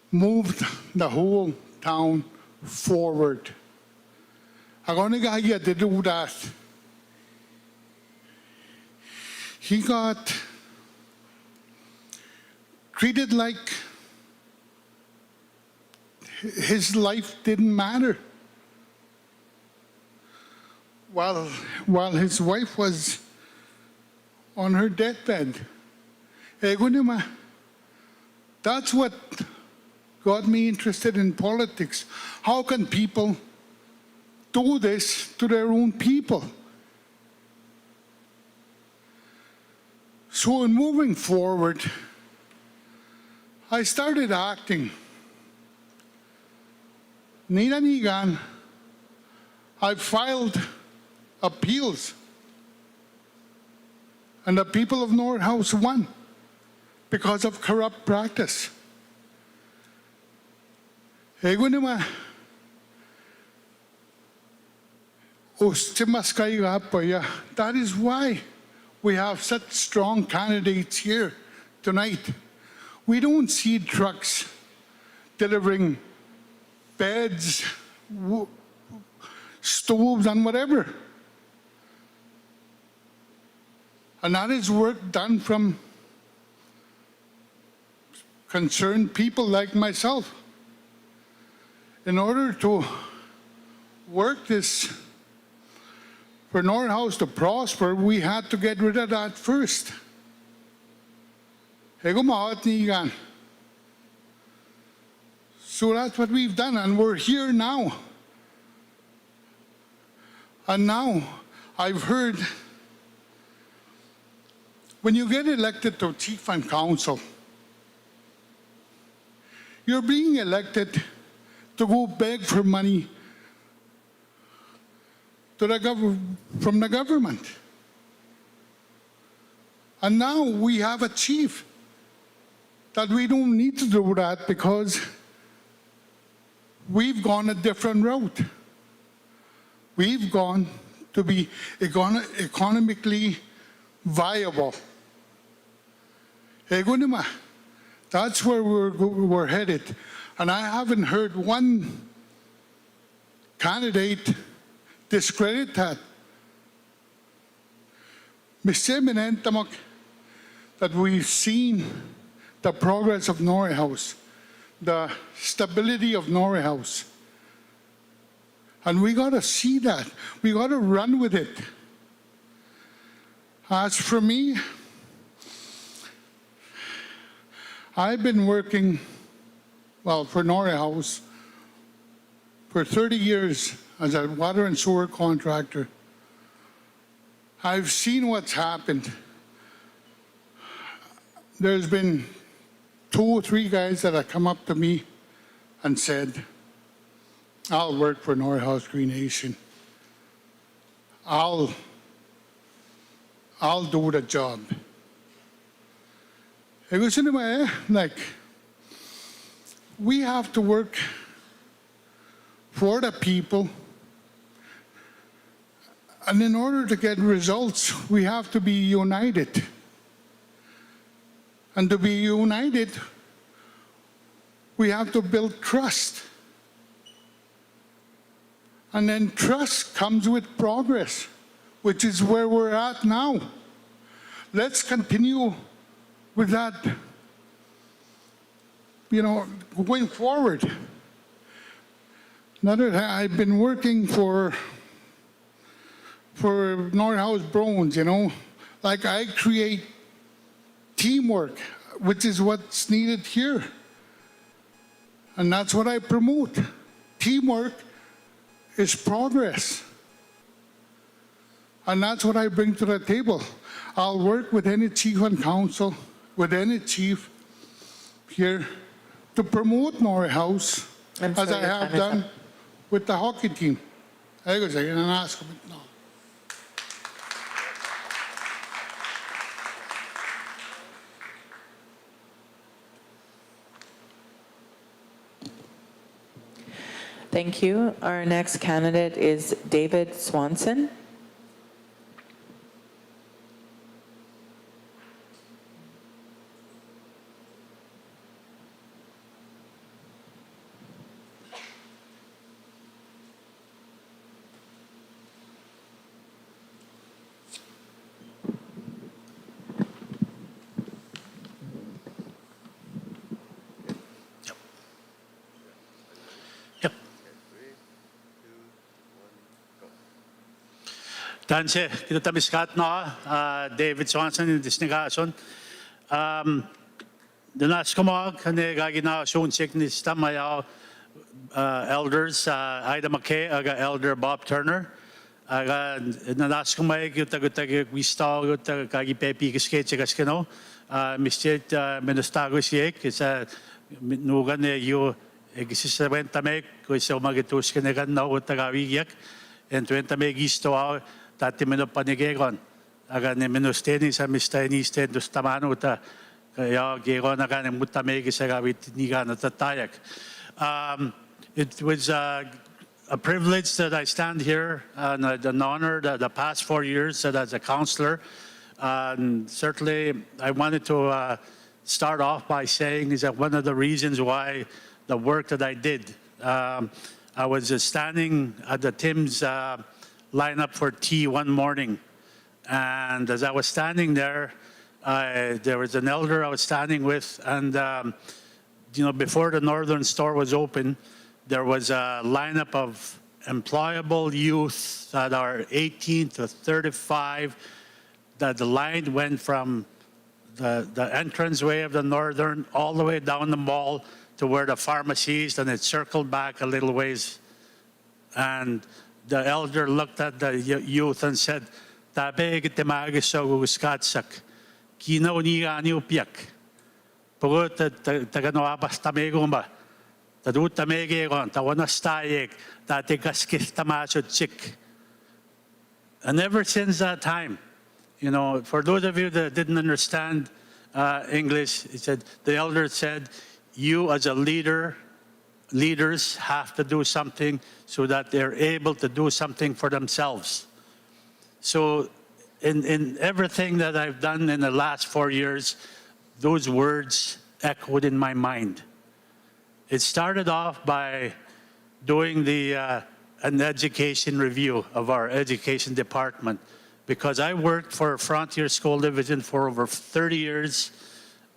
moved the whole town forward. I'm going to do that. He got treated like his life didn't matter. While his wife was on her deathbed. That's what got me interested in politics. How can people do this to their own people? So in moving forward, I started acting. Nigan, I filed appeals. And the people of North House won because of corrupt practice. That is why we have such strong candidates here tonight. We don't see trucks delivering beds, stoves, and whatever. And that is work done from concerned people like myself. In order to work this for North House to prosper, we had to get rid of that first. So that's what we've done, and we're here now. And now I've heard when you get elected to chief and council, you're being elected to go beg for money to from the government. And now we have a chief that we don't need to do that because we've gone a different route. We've gone to be economically viable. That's where we're headed. And I haven't heard one candidate discredit that. That we've seen the progress of Norway House, the stability of Norway House. And we got to see that. We got to run with it. As for me, I've been working, for Norway House for 30 years as a water and sewer contractor. I've seen what's happened. There's been 2 or 3 guys that have come up to me and said, I'll work for Norway House Cree Nation. I'll do the job. We have to work for the people. And in order to get results, we have to be united. And to be united, we have to build trust. And then trust comes with progress, which is where we're at now. Let's continue with that, going forward. I've been working for North House Browns, like I create teamwork, which is what's needed here. And that's what I promote. Teamwork is progress. And that's what I bring to the table. I'll work with any chief and council with any chief here to promote Norway House I'm as sorry, I your have time is done up. with the hockey team. Ayun sa ginanaas ko now. Thank you. Our next candidate is David Swanson. Danse, kita tamiskat na David Swanson in disnegason. Danas komag kane gagina shon sickness tamaya elders Ida McKay aga elder Bob Turner aga nanas kumay kita gwista kita kagi pepi kisketche kaskeno mistet menastago siek isa nugan yo existent tamek ko isa magitus kenegan na utagawiyak and twenta me gisto tati meno panigegon aga ne menosteni sa misteni sten dos tamano ta kaya gegon aga ne mutamegi sa gawit niga na tatayak. It was a privilege that I stand here and an honor that the past 4 years that as a councilor. Certainly I wanted to start off by saying is that one of the reasons why the work that I did, I was standing at the Tim's lineup for tea one morning. And as I was standing there, there was an elder I was standing with. And, before the Northern store was open, there was a lineup of employable youth that are 18 to 35, that the line went from the entranceway of the Northern all the way down the mall to where the pharmacy is, and it circled back a little ways. And the elder looked at the youth and said, "Tabe kitemaga so uskatsak, kino ni aniu piak. Pagod taganoabas tamegumba, tadut tamegegon, tawanastayek, tatikaskis tamasut. And ever since that time, for those of you that didn't understand English, the elder said, you as a leaders have to do something so that they're able to do something for themselves. So in everything that I've done in the last 4 years, those words echoed in my mind. It started off by doing an education review of our education department, because I worked for Frontier School Division for over 30 years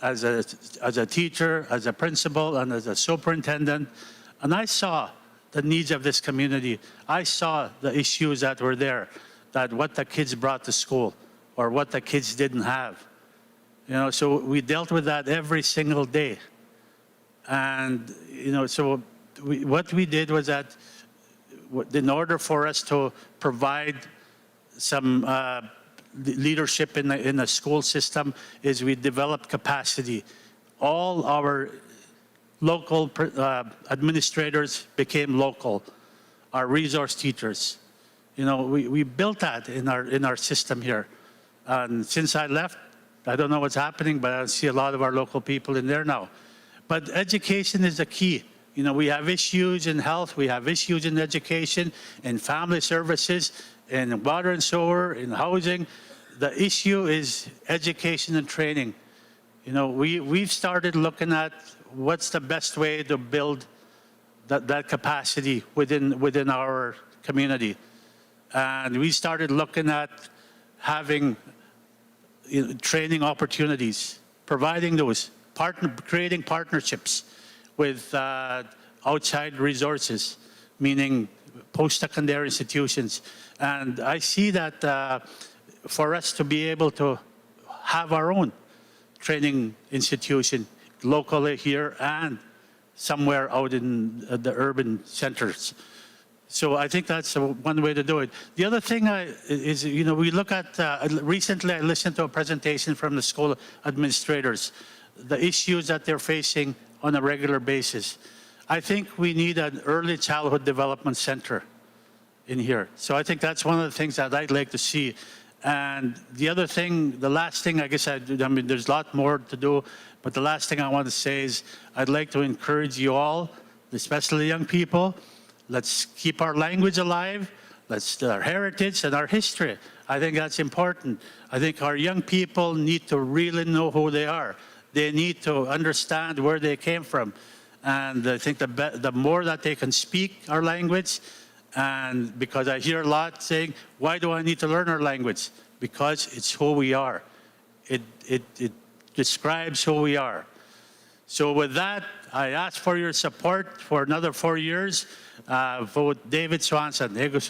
as a teacher, as a principal, and as a superintendent, and I saw the needs of this community. I saw the issues that were there, that what the kids brought to school or what the kids didn't have. So we dealt with that every single day. And, so what we did was that in order for us to provide some leadership in the school system, is we developed capacity. All our local administrators became local, our resource teachers. We built that in our system here. And since I left, I don't know what's happening, but I see a lot of our local people in there now. But education is the key. We have issues in health, we have issues in education, in family services, in water and sewer, in housing. The issue is education and training. We've started looking at what's the best way to build that capacity within our community. And we started looking at having training opportunities, providing those, creating partnerships with outside resources, meaning post-secondary institutions. And I see that for us to be able to have our own training institution locally here and somewhere out in the urban centers. So I think that's one way to do it. The other thing is, we look at, recently I listened to a presentation from the school administrators, the issues that they're facing on a regular basis. I think we need an early childhood development center in here. So I think that's one of the things that I'd like to see. And the other thing, the last thing, I guess, I mean, there's a lot more to do, but the last thing I want to say is I'd like to encourage you all, especially young people, let's keep our language alive, our heritage and our history. I think that's important. I think our young people need to really know who they are. They need to understand where they came from. And I think the more that they can speak our language, and because I hear a lot saying, why do I need to learn our language? Because it's who we are. It describes who we are. So with that, I ask for your support for another 4 years. Vote David Swanson. Thank you.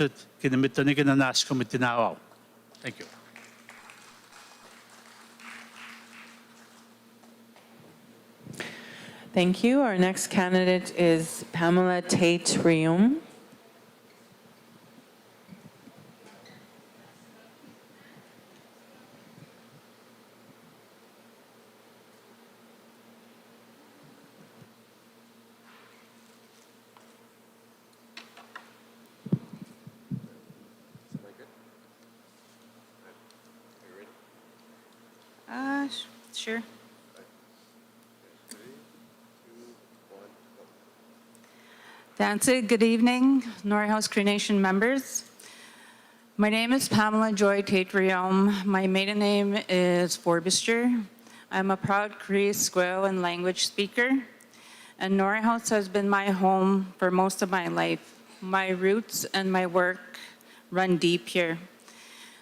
Thank you. Our next candidate is Pamela Tate-Riom. Sure. Good evening, Norway House Cree Nation members. My name is Pamela Joy Tate-Riom. My maiden name is Forbister. I'm a proud Cree, Squaw, and language speaker, and Norway House has been my home for most of my life. My roots and my work run deep here.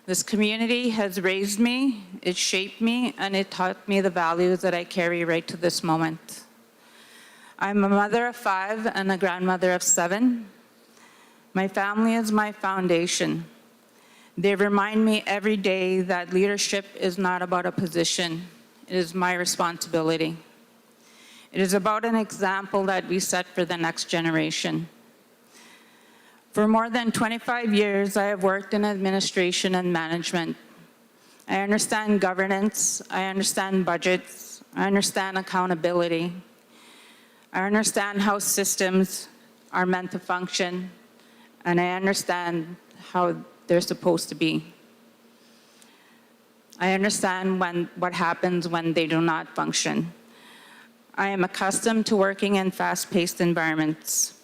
This community has raised me, it shaped me, and it taught me the values that I carry right to this moment. I'm a mother of 5 and a grandmother of 7. My family is my foundation. They remind me every day that leadership is not about a position, it is my responsibility. It is about an example that we set for the next generation. For more than 25 years, I have worked in administration and management. I understand governance, I understand budgets, I understand accountability. I understand how systems are meant to function, and I understand how they're supposed to be. I understand what happens when they do not function. I am accustomed to working in fast-paced environments.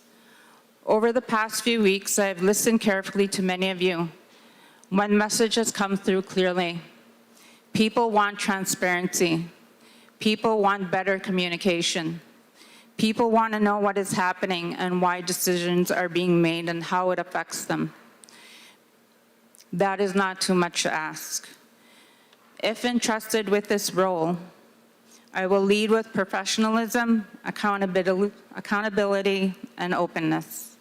Over the past few weeks, I've listened carefully to many of you. One message has come through clearly. People want transparency. People want better communication. People want to know what is happening and why decisions are being made and how it affects them. That is not too much to ask. If entrusted with this role, I will lead with professionalism, accountability, and openness.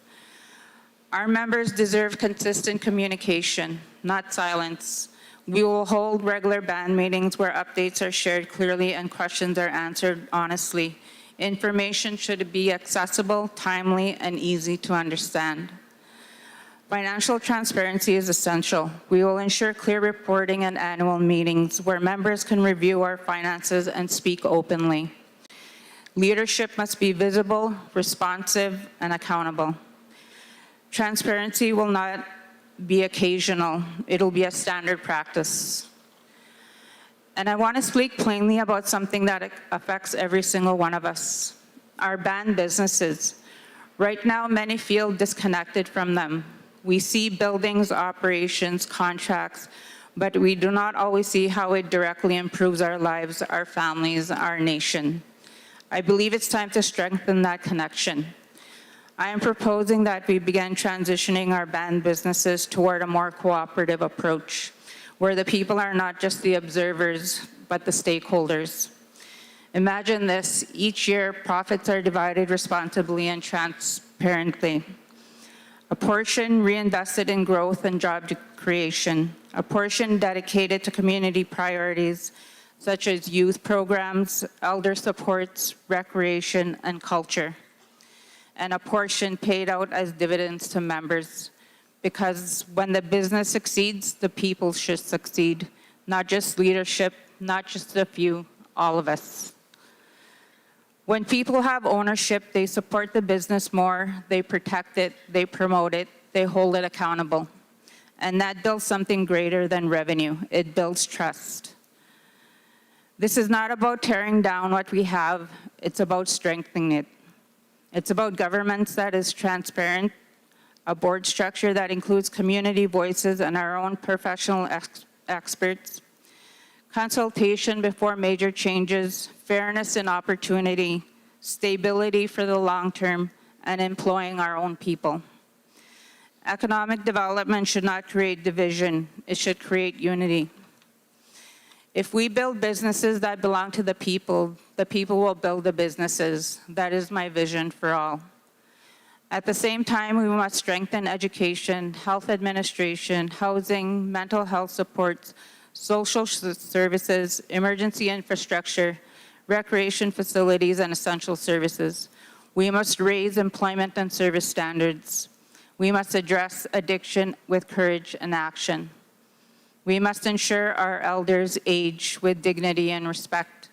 Our members deserve consistent communication, not silence. We will hold regular band meetings where updates are shared clearly and questions are answered honestly. Information should be accessible, timely, and easy to understand. Financial transparency is essential. We will ensure clear reporting and annual meetings where members can review our finances and speak openly. Leadership must be visible, responsive, and accountable. Transparency will not be occasional. It'll be a standard practice. And I want to speak plainly about something that affects every single one of us, our band businesses. Right now, many feel disconnected from them. We see buildings, operations, contracts, but we do not always see how it directly improves our lives, our families, our nation. I believe it's time to strengthen that connection. I am proposing that we begin transitioning our band businesses toward a more cooperative approach, where the people are not just the observers, but the stakeholders. Imagine this: each year, profits are divided responsibly and transparently. A portion reinvested in growth and job creation, a portion dedicated to community priorities, such as youth programs, elder supports, recreation, and culture. and a portion paid out as dividends to members. Because when the business succeeds, the people should succeed, not just leadership, not just a few, all of us. When people have ownership, they support the business more, they protect it, they promote it, they hold it accountable. And that builds something greater than revenue. It builds trust. This is not about tearing down what we have, it's about strengthening it. It's about governments that is transparent, a board structure that includes community voices and our own professional experts, consultation before major changes, fairness and opportunity, stability for the long term, and employing our own people. Economic development should not create division, it should create unity. If we build businesses that belong to the people will build the businesses. That is my vision for all. At the same time, we must strengthen education, health administration, housing, mental health supports, social services, emergency infrastructure, recreation facilities, and essential services. We must raise employment and service standards. We must address addiction with courage and action. We must ensure our elders age with dignity and respect.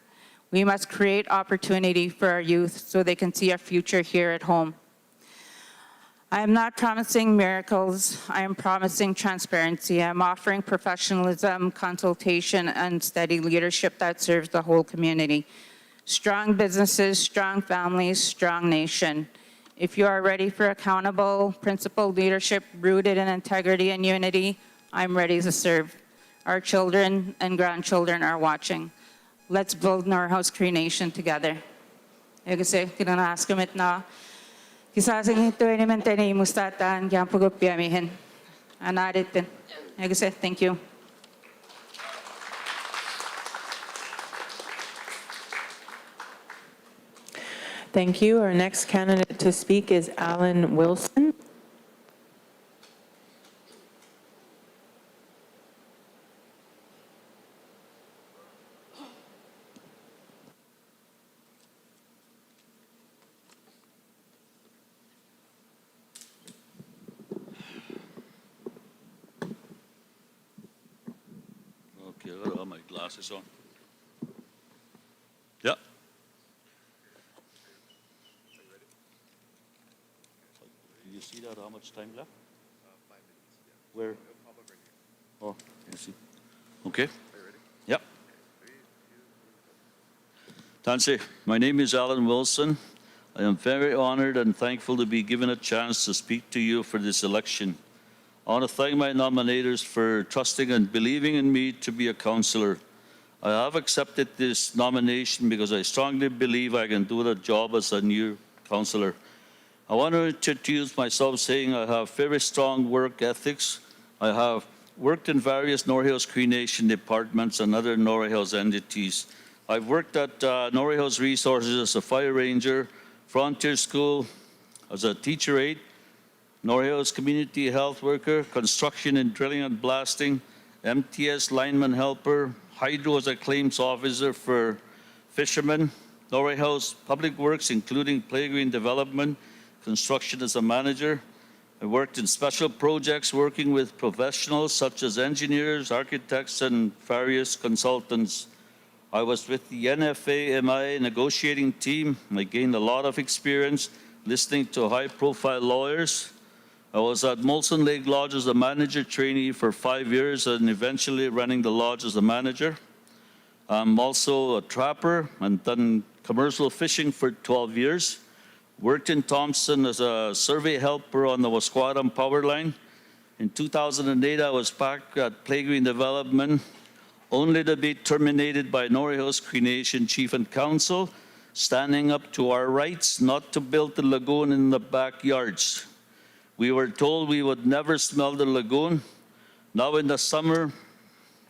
We must create opportunity for our youth so they can see a future here at home. I am not promising miracles, I am promising transparency. I'm offering professionalism, consultation, and steady leadership that serves the whole community. Strong businesses, strong families, strong nation. If you are ready for accountable, principled leadership rooted in integrity and unity, I'm ready to serve. Our children and grandchildren are watching. Let's build Norway's Cree Nation together. Kasi tinanaas kamit na kisasing ito ay naman mustatan kaya pagupiyamihin. Anaritin. Kasi thank you. Thank you. Our next candidate to speak is Allan Wilson. Okay, I got all my glasses on. Yeah. Do you see that? How much time left? 5 minutes. Where? Oh, you see. Okay. Yeah. Tansi, my name is Allan Wilson. I am very honored and thankful to be given a chance to speak to you for this election. I want to thank my nominators for trusting and believing in me to be a councillor. I have accepted this nomination because I strongly believe I can do the job as a new councillor. I want to introduce myself saying I have very strong work ethics. I have worked in various Norway Hills Cree Nation departments and other Norway Hills entities. I've worked at Norway Hills Resources as a fire ranger, Frontier School as a teacher aide, Norway Hills community health worker, construction and drilling and blasting, MTS lineman helper, hydro as a claims officer for fishermen, Norway Hills public works including playground development, construction as a manager. I worked in special projects working with professionals such as engineers, architects, and various consultants. I was with the NFA-MI negotiating team. I gained a lot of experience listening to high-profile lawyers. I was at Molson Lake Lodge as a manager trainee for 5 years and eventually running the lodge as a manager. I'm also a trapper and done commercial fishing for 12 years. Worked in Thompson as a survey helper on the Muswagon power line. In 2008, I was back at Playgreen Development, only to be terminated by Norway Hills Cree Nation Chief and Council, standing up to our rights not to build the lagoon in the backyards. We were told we would never smell the lagoon. Now in the summer,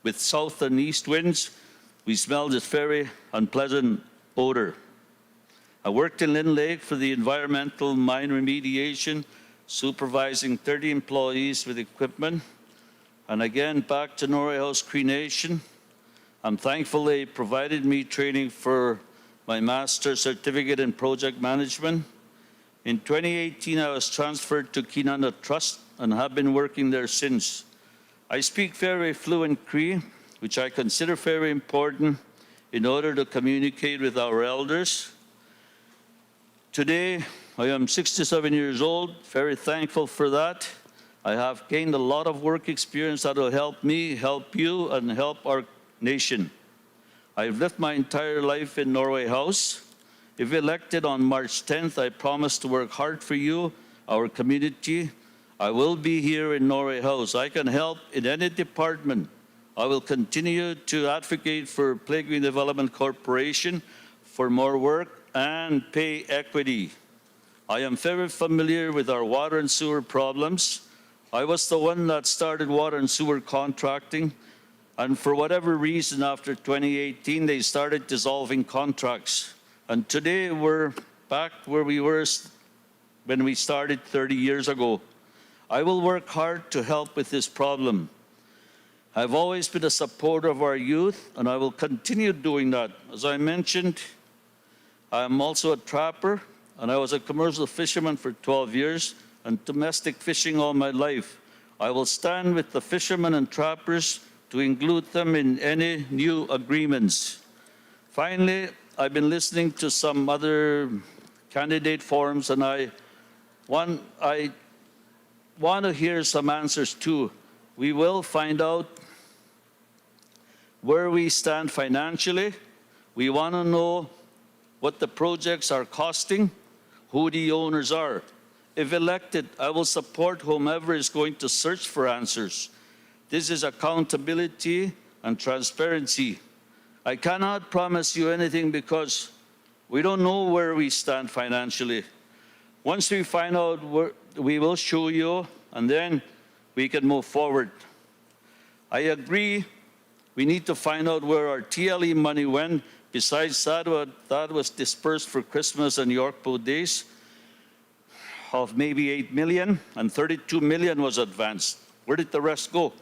with south and east winds, we smell this very unpleasant odor. I worked in Lynn Lake for the environmental mine remediation, supervising 30 employees with equipment. And again, back to Norway Hills Cree Nation. I'm thankful they provided me training for my master's certificate in project management. In 2018, I was transferred to Kinana Trust and have been working there since. I speak very fluent Cree, which I consider very important in order to communicate with our elders. Today, I am 67 years old, very thankful for that. I have gained a lot of work experience that will help me, help you, and help our nation. I've lived my entire life in Norway House. If elected on March 10th, I promise to work hard for you, our community. I will be here in Norway House. I can help in any department. I will continue to advocate for Playgreen Development Corporation for more work and pay equity. I am very familiar with our water and sewer problems. I was the one that started water and sewer contracting, and for whatever reason, after 2018, they started dissolving contracts. And today, we're back where we were when we started 30 years ago. I will work hard to help with this problem. I've always been a supporter of our youth, and I will continue doing that. As I mentioned, I am also a trapper, and I was a commercial fisherman for 12 years, and domestic fishing all my life. I will stand with the fishermen and trappers to include them in any new agreements. Finally, I've been listening to some other candidate forums, and I want to hear some answers too. We will find out where we stand financially. We want to know what the projects are costing, who the owners are. If elected, I will support whomever is going to search for answers. This is accountability and transparency. I cannot promise you anything because we don't know where we stand financially. Once we find out, we will show you, and then we can move forward. I agree we need to find out where our TLE money went. Besides that was dispersed for Christmas and Yorkville days of maybe 8 million, and 32 million was advanced. Where did the rest go?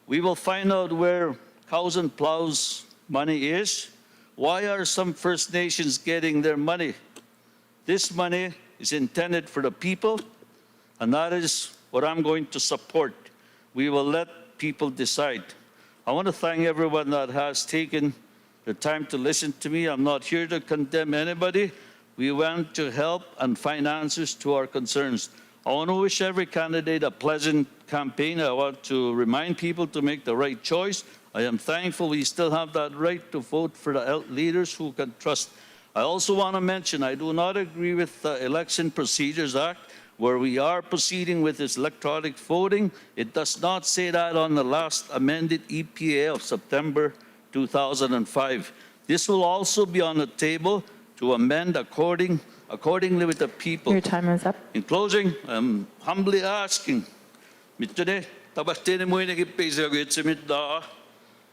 We will find out where Cows and Plows money is. Why are some First Nations getting their money? This money is intended for the people, and that is what I'm going to support. We will let people decide. I want to thank everyone that has taken the time to listen to me. I'm not here to condemn anybody. We want to help and find answers to our concerns. I want to wish every candidate a pleasant campaign. I want to remind people to make the right choice. I am thankful we still have that right to vote for the leaders who can trust. I also want to mention I do not agree with the Election Procedures Act, where we are proceeding with this electronic voting. It does not say that on the last amended EPA of September 2005. This will also be on the table to amend accordingly with the people. Your time is up. In closing, I'm humbly asking, mitune tabastene mo ni kipisa gitsimit da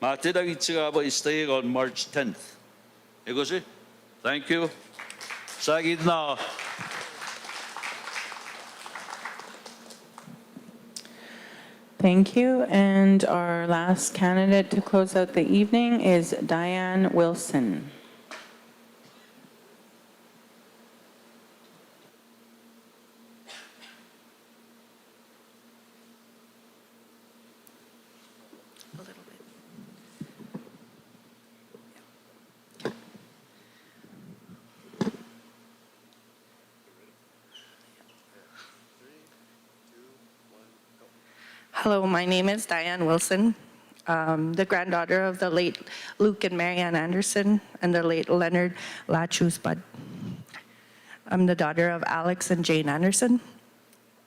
matida gitsigaba istay on March 10th. Egosi, thank you. Sagid na. Thank you. And our last candidate to close out the evening is Diane Wilson. Hello, my name is Diane Wilson, the granddaughter of the late Luke and Marianne Anderson and the late Leonard Lachus Bud. I'm the daughter of Alex and Jane Anderson.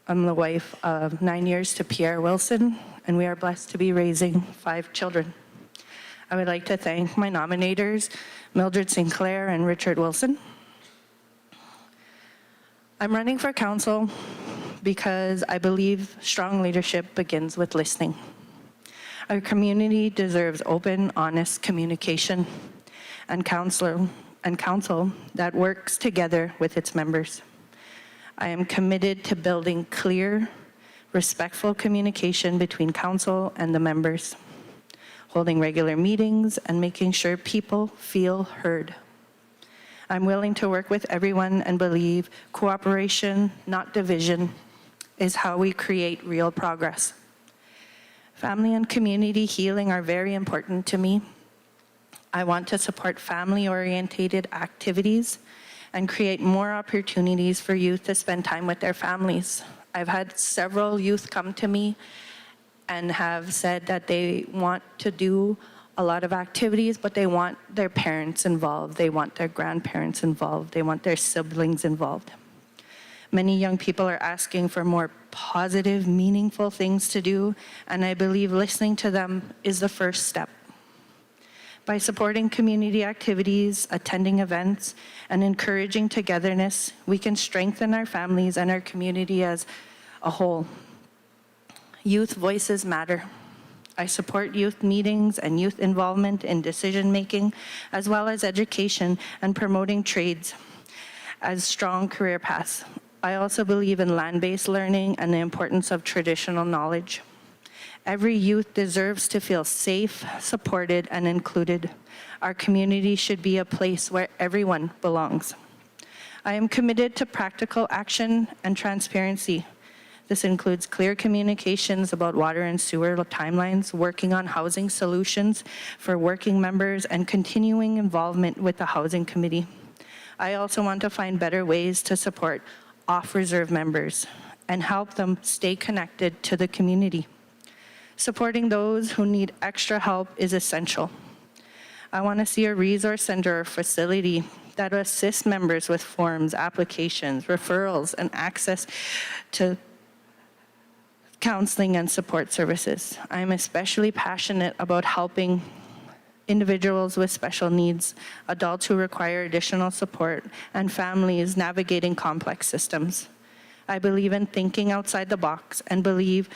I'm the wife of 9 years to Pierre Wilson, and we are blessed to be raising 5 children. I would like to thank my nominators, Mildred Sinclair and Richard Wilson. I'm running for council because I believe strong leadership begins with listening. Our community deserves open, honest communication and council that works together with its members. I am committed to building clear, respectful communication between council and the members, holding regular meetings and making sure people feel heard. I'm willing to work with everyone and believe cooperation, not division, is how we create real progress. Family and community healing are very important to me. I want to support family-oriented activities and create more opportunities for youth to spend time with their families. I've had several youth come to me and have said that they want to do a lot of activities, but they want their parents involved, they want their grandparents involved, they want their siblings involved. Many young people are asking for more positive, meaningful things to do, and I believe listening to them is the first step. By supporting community activities, attending events, and encouraging togetherness, we can strengthen our families and our community as a whole. Youth voices matter. I support youth meetings and youth involvement in decision-making, as well as education and promoting trades as strong career paths. I also believe in land-based learning and the importance of traditional knowledge. Every youth deserves to feel safe, supported, and included. Our community should be a place where everyone belongs. I am committed to practical action and transparency. This includes clear communications about water and sewer timelines, working on housing solutions for working members, and continuing involvement with the Housing Committee. I also want to find better ways to support off-reserve members and help them stay connected to the community. Supporting those who need extra help is essential. I want to see a resource center or facility that will assist members with forms, applications, referrals, and access to counseling and support services. I am especially passionate about helping individuals with special needs, adults who require additional support, and families navigating complex systems. I believe in thinking outside the box and believe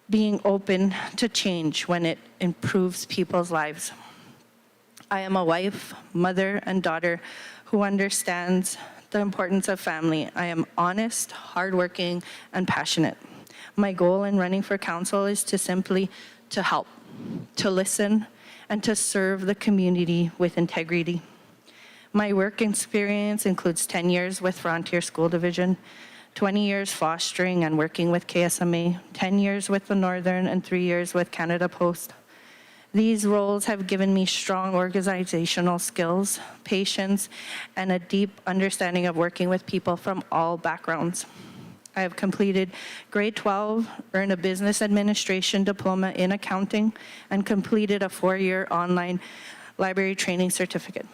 being open to change when it improves people's lives. I am a wife, mother, and daughter who understands the importance of family. I am honest, hardworking, and passionate. My goal in running for council is to simply to help, to listen, and to serve the community with integrity. My work experience includes 10 years with Frontier School Division, 20 years fostering and working with KSMA, 10 years with the Northern, and 3 years with Canada Post. These roles have given me strong organizational skills, patience, and a deep understanding of working with people from all backgrounds. I have completed grade 12, earned a business administration diploma in accounting, and completed a 4-year online library training certificate.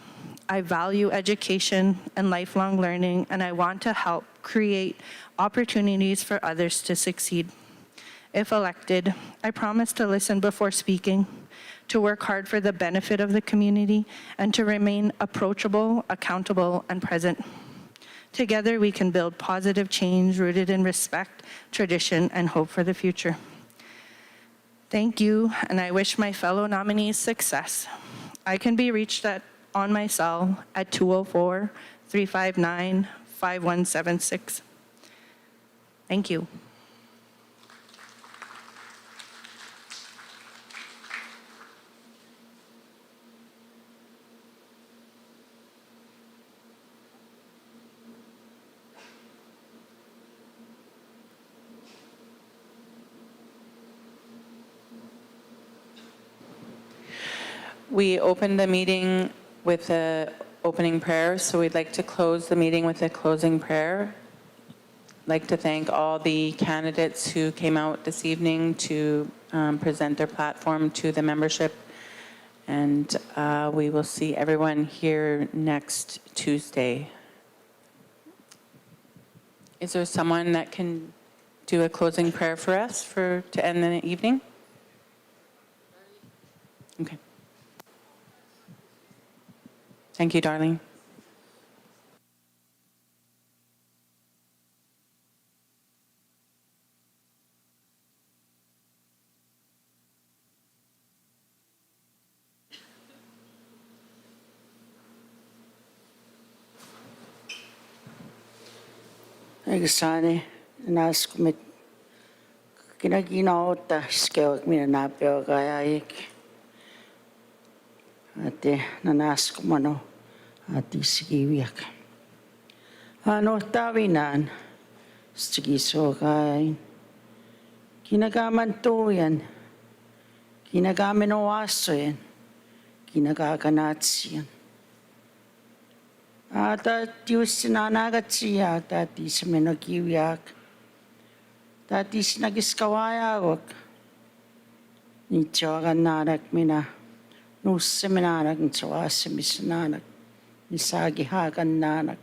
I value education and lifelong learning, and I want to help create opportunities for others to succeed. If elected, I promise to listen before speaking, to work hard for the benefit of the community, and to remain approachable, accountable, and present. Together, we can build positive change rooted in respect, tradition, and hope for the future. Thank you, and I wish my fellow nominees success. I can be reached on my cell at 204-359-5176. Thank you. We opened the meeting with the opening prayer, so we'd like to close the meeting with a closing prayer. I'd like to thank all the candidates who came out this evening to present their platform to the membership, and we will see everyone here next Tuesday. Is there someone that can do a closing prayer for us to end the evening? Okay. Thank you, Darlene. Nagsani, nas kumit kinaginaw ta skewak minanapyo kaya ik. Ate nanas kumano Ati sigiwiak. Ano tawinan, stigiso kay kinagaman to yan, kinagamin owaso yan, kinagaganats yan. Ata Diyos sinanagat siya, tati sa minagiwiak, tati sinagiskawayawak, nityo akan nanak mina, nusa minanak nsawasa misnanak, nisagihagan nanak.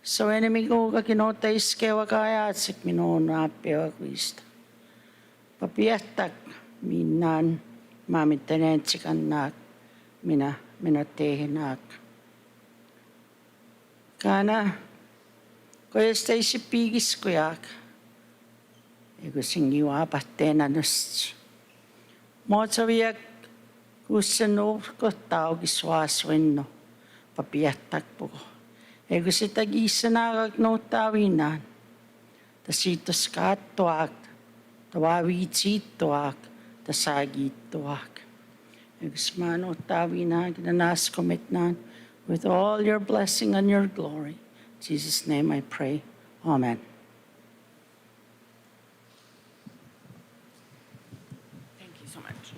So enemy ko ka kinotay skewa kaya at sik minona pewa kwista. Papiatak minan mamitenensikan nak minatehinak. Kana ko stay si pigis ko yak. Ego singiwa patena nus. Mo sabiyak kusano ko tao giswaswen no. Papiatak po ko. Ego si tag-isa no tawinan. Tasitos ka tuwak. Tawawit si tuwak. Tasagi tuwak. Ego smano tawinan. Ginanas commitnan. With all your blessing and your glory. In Jesus' name I pray. Amen. Thank you so much.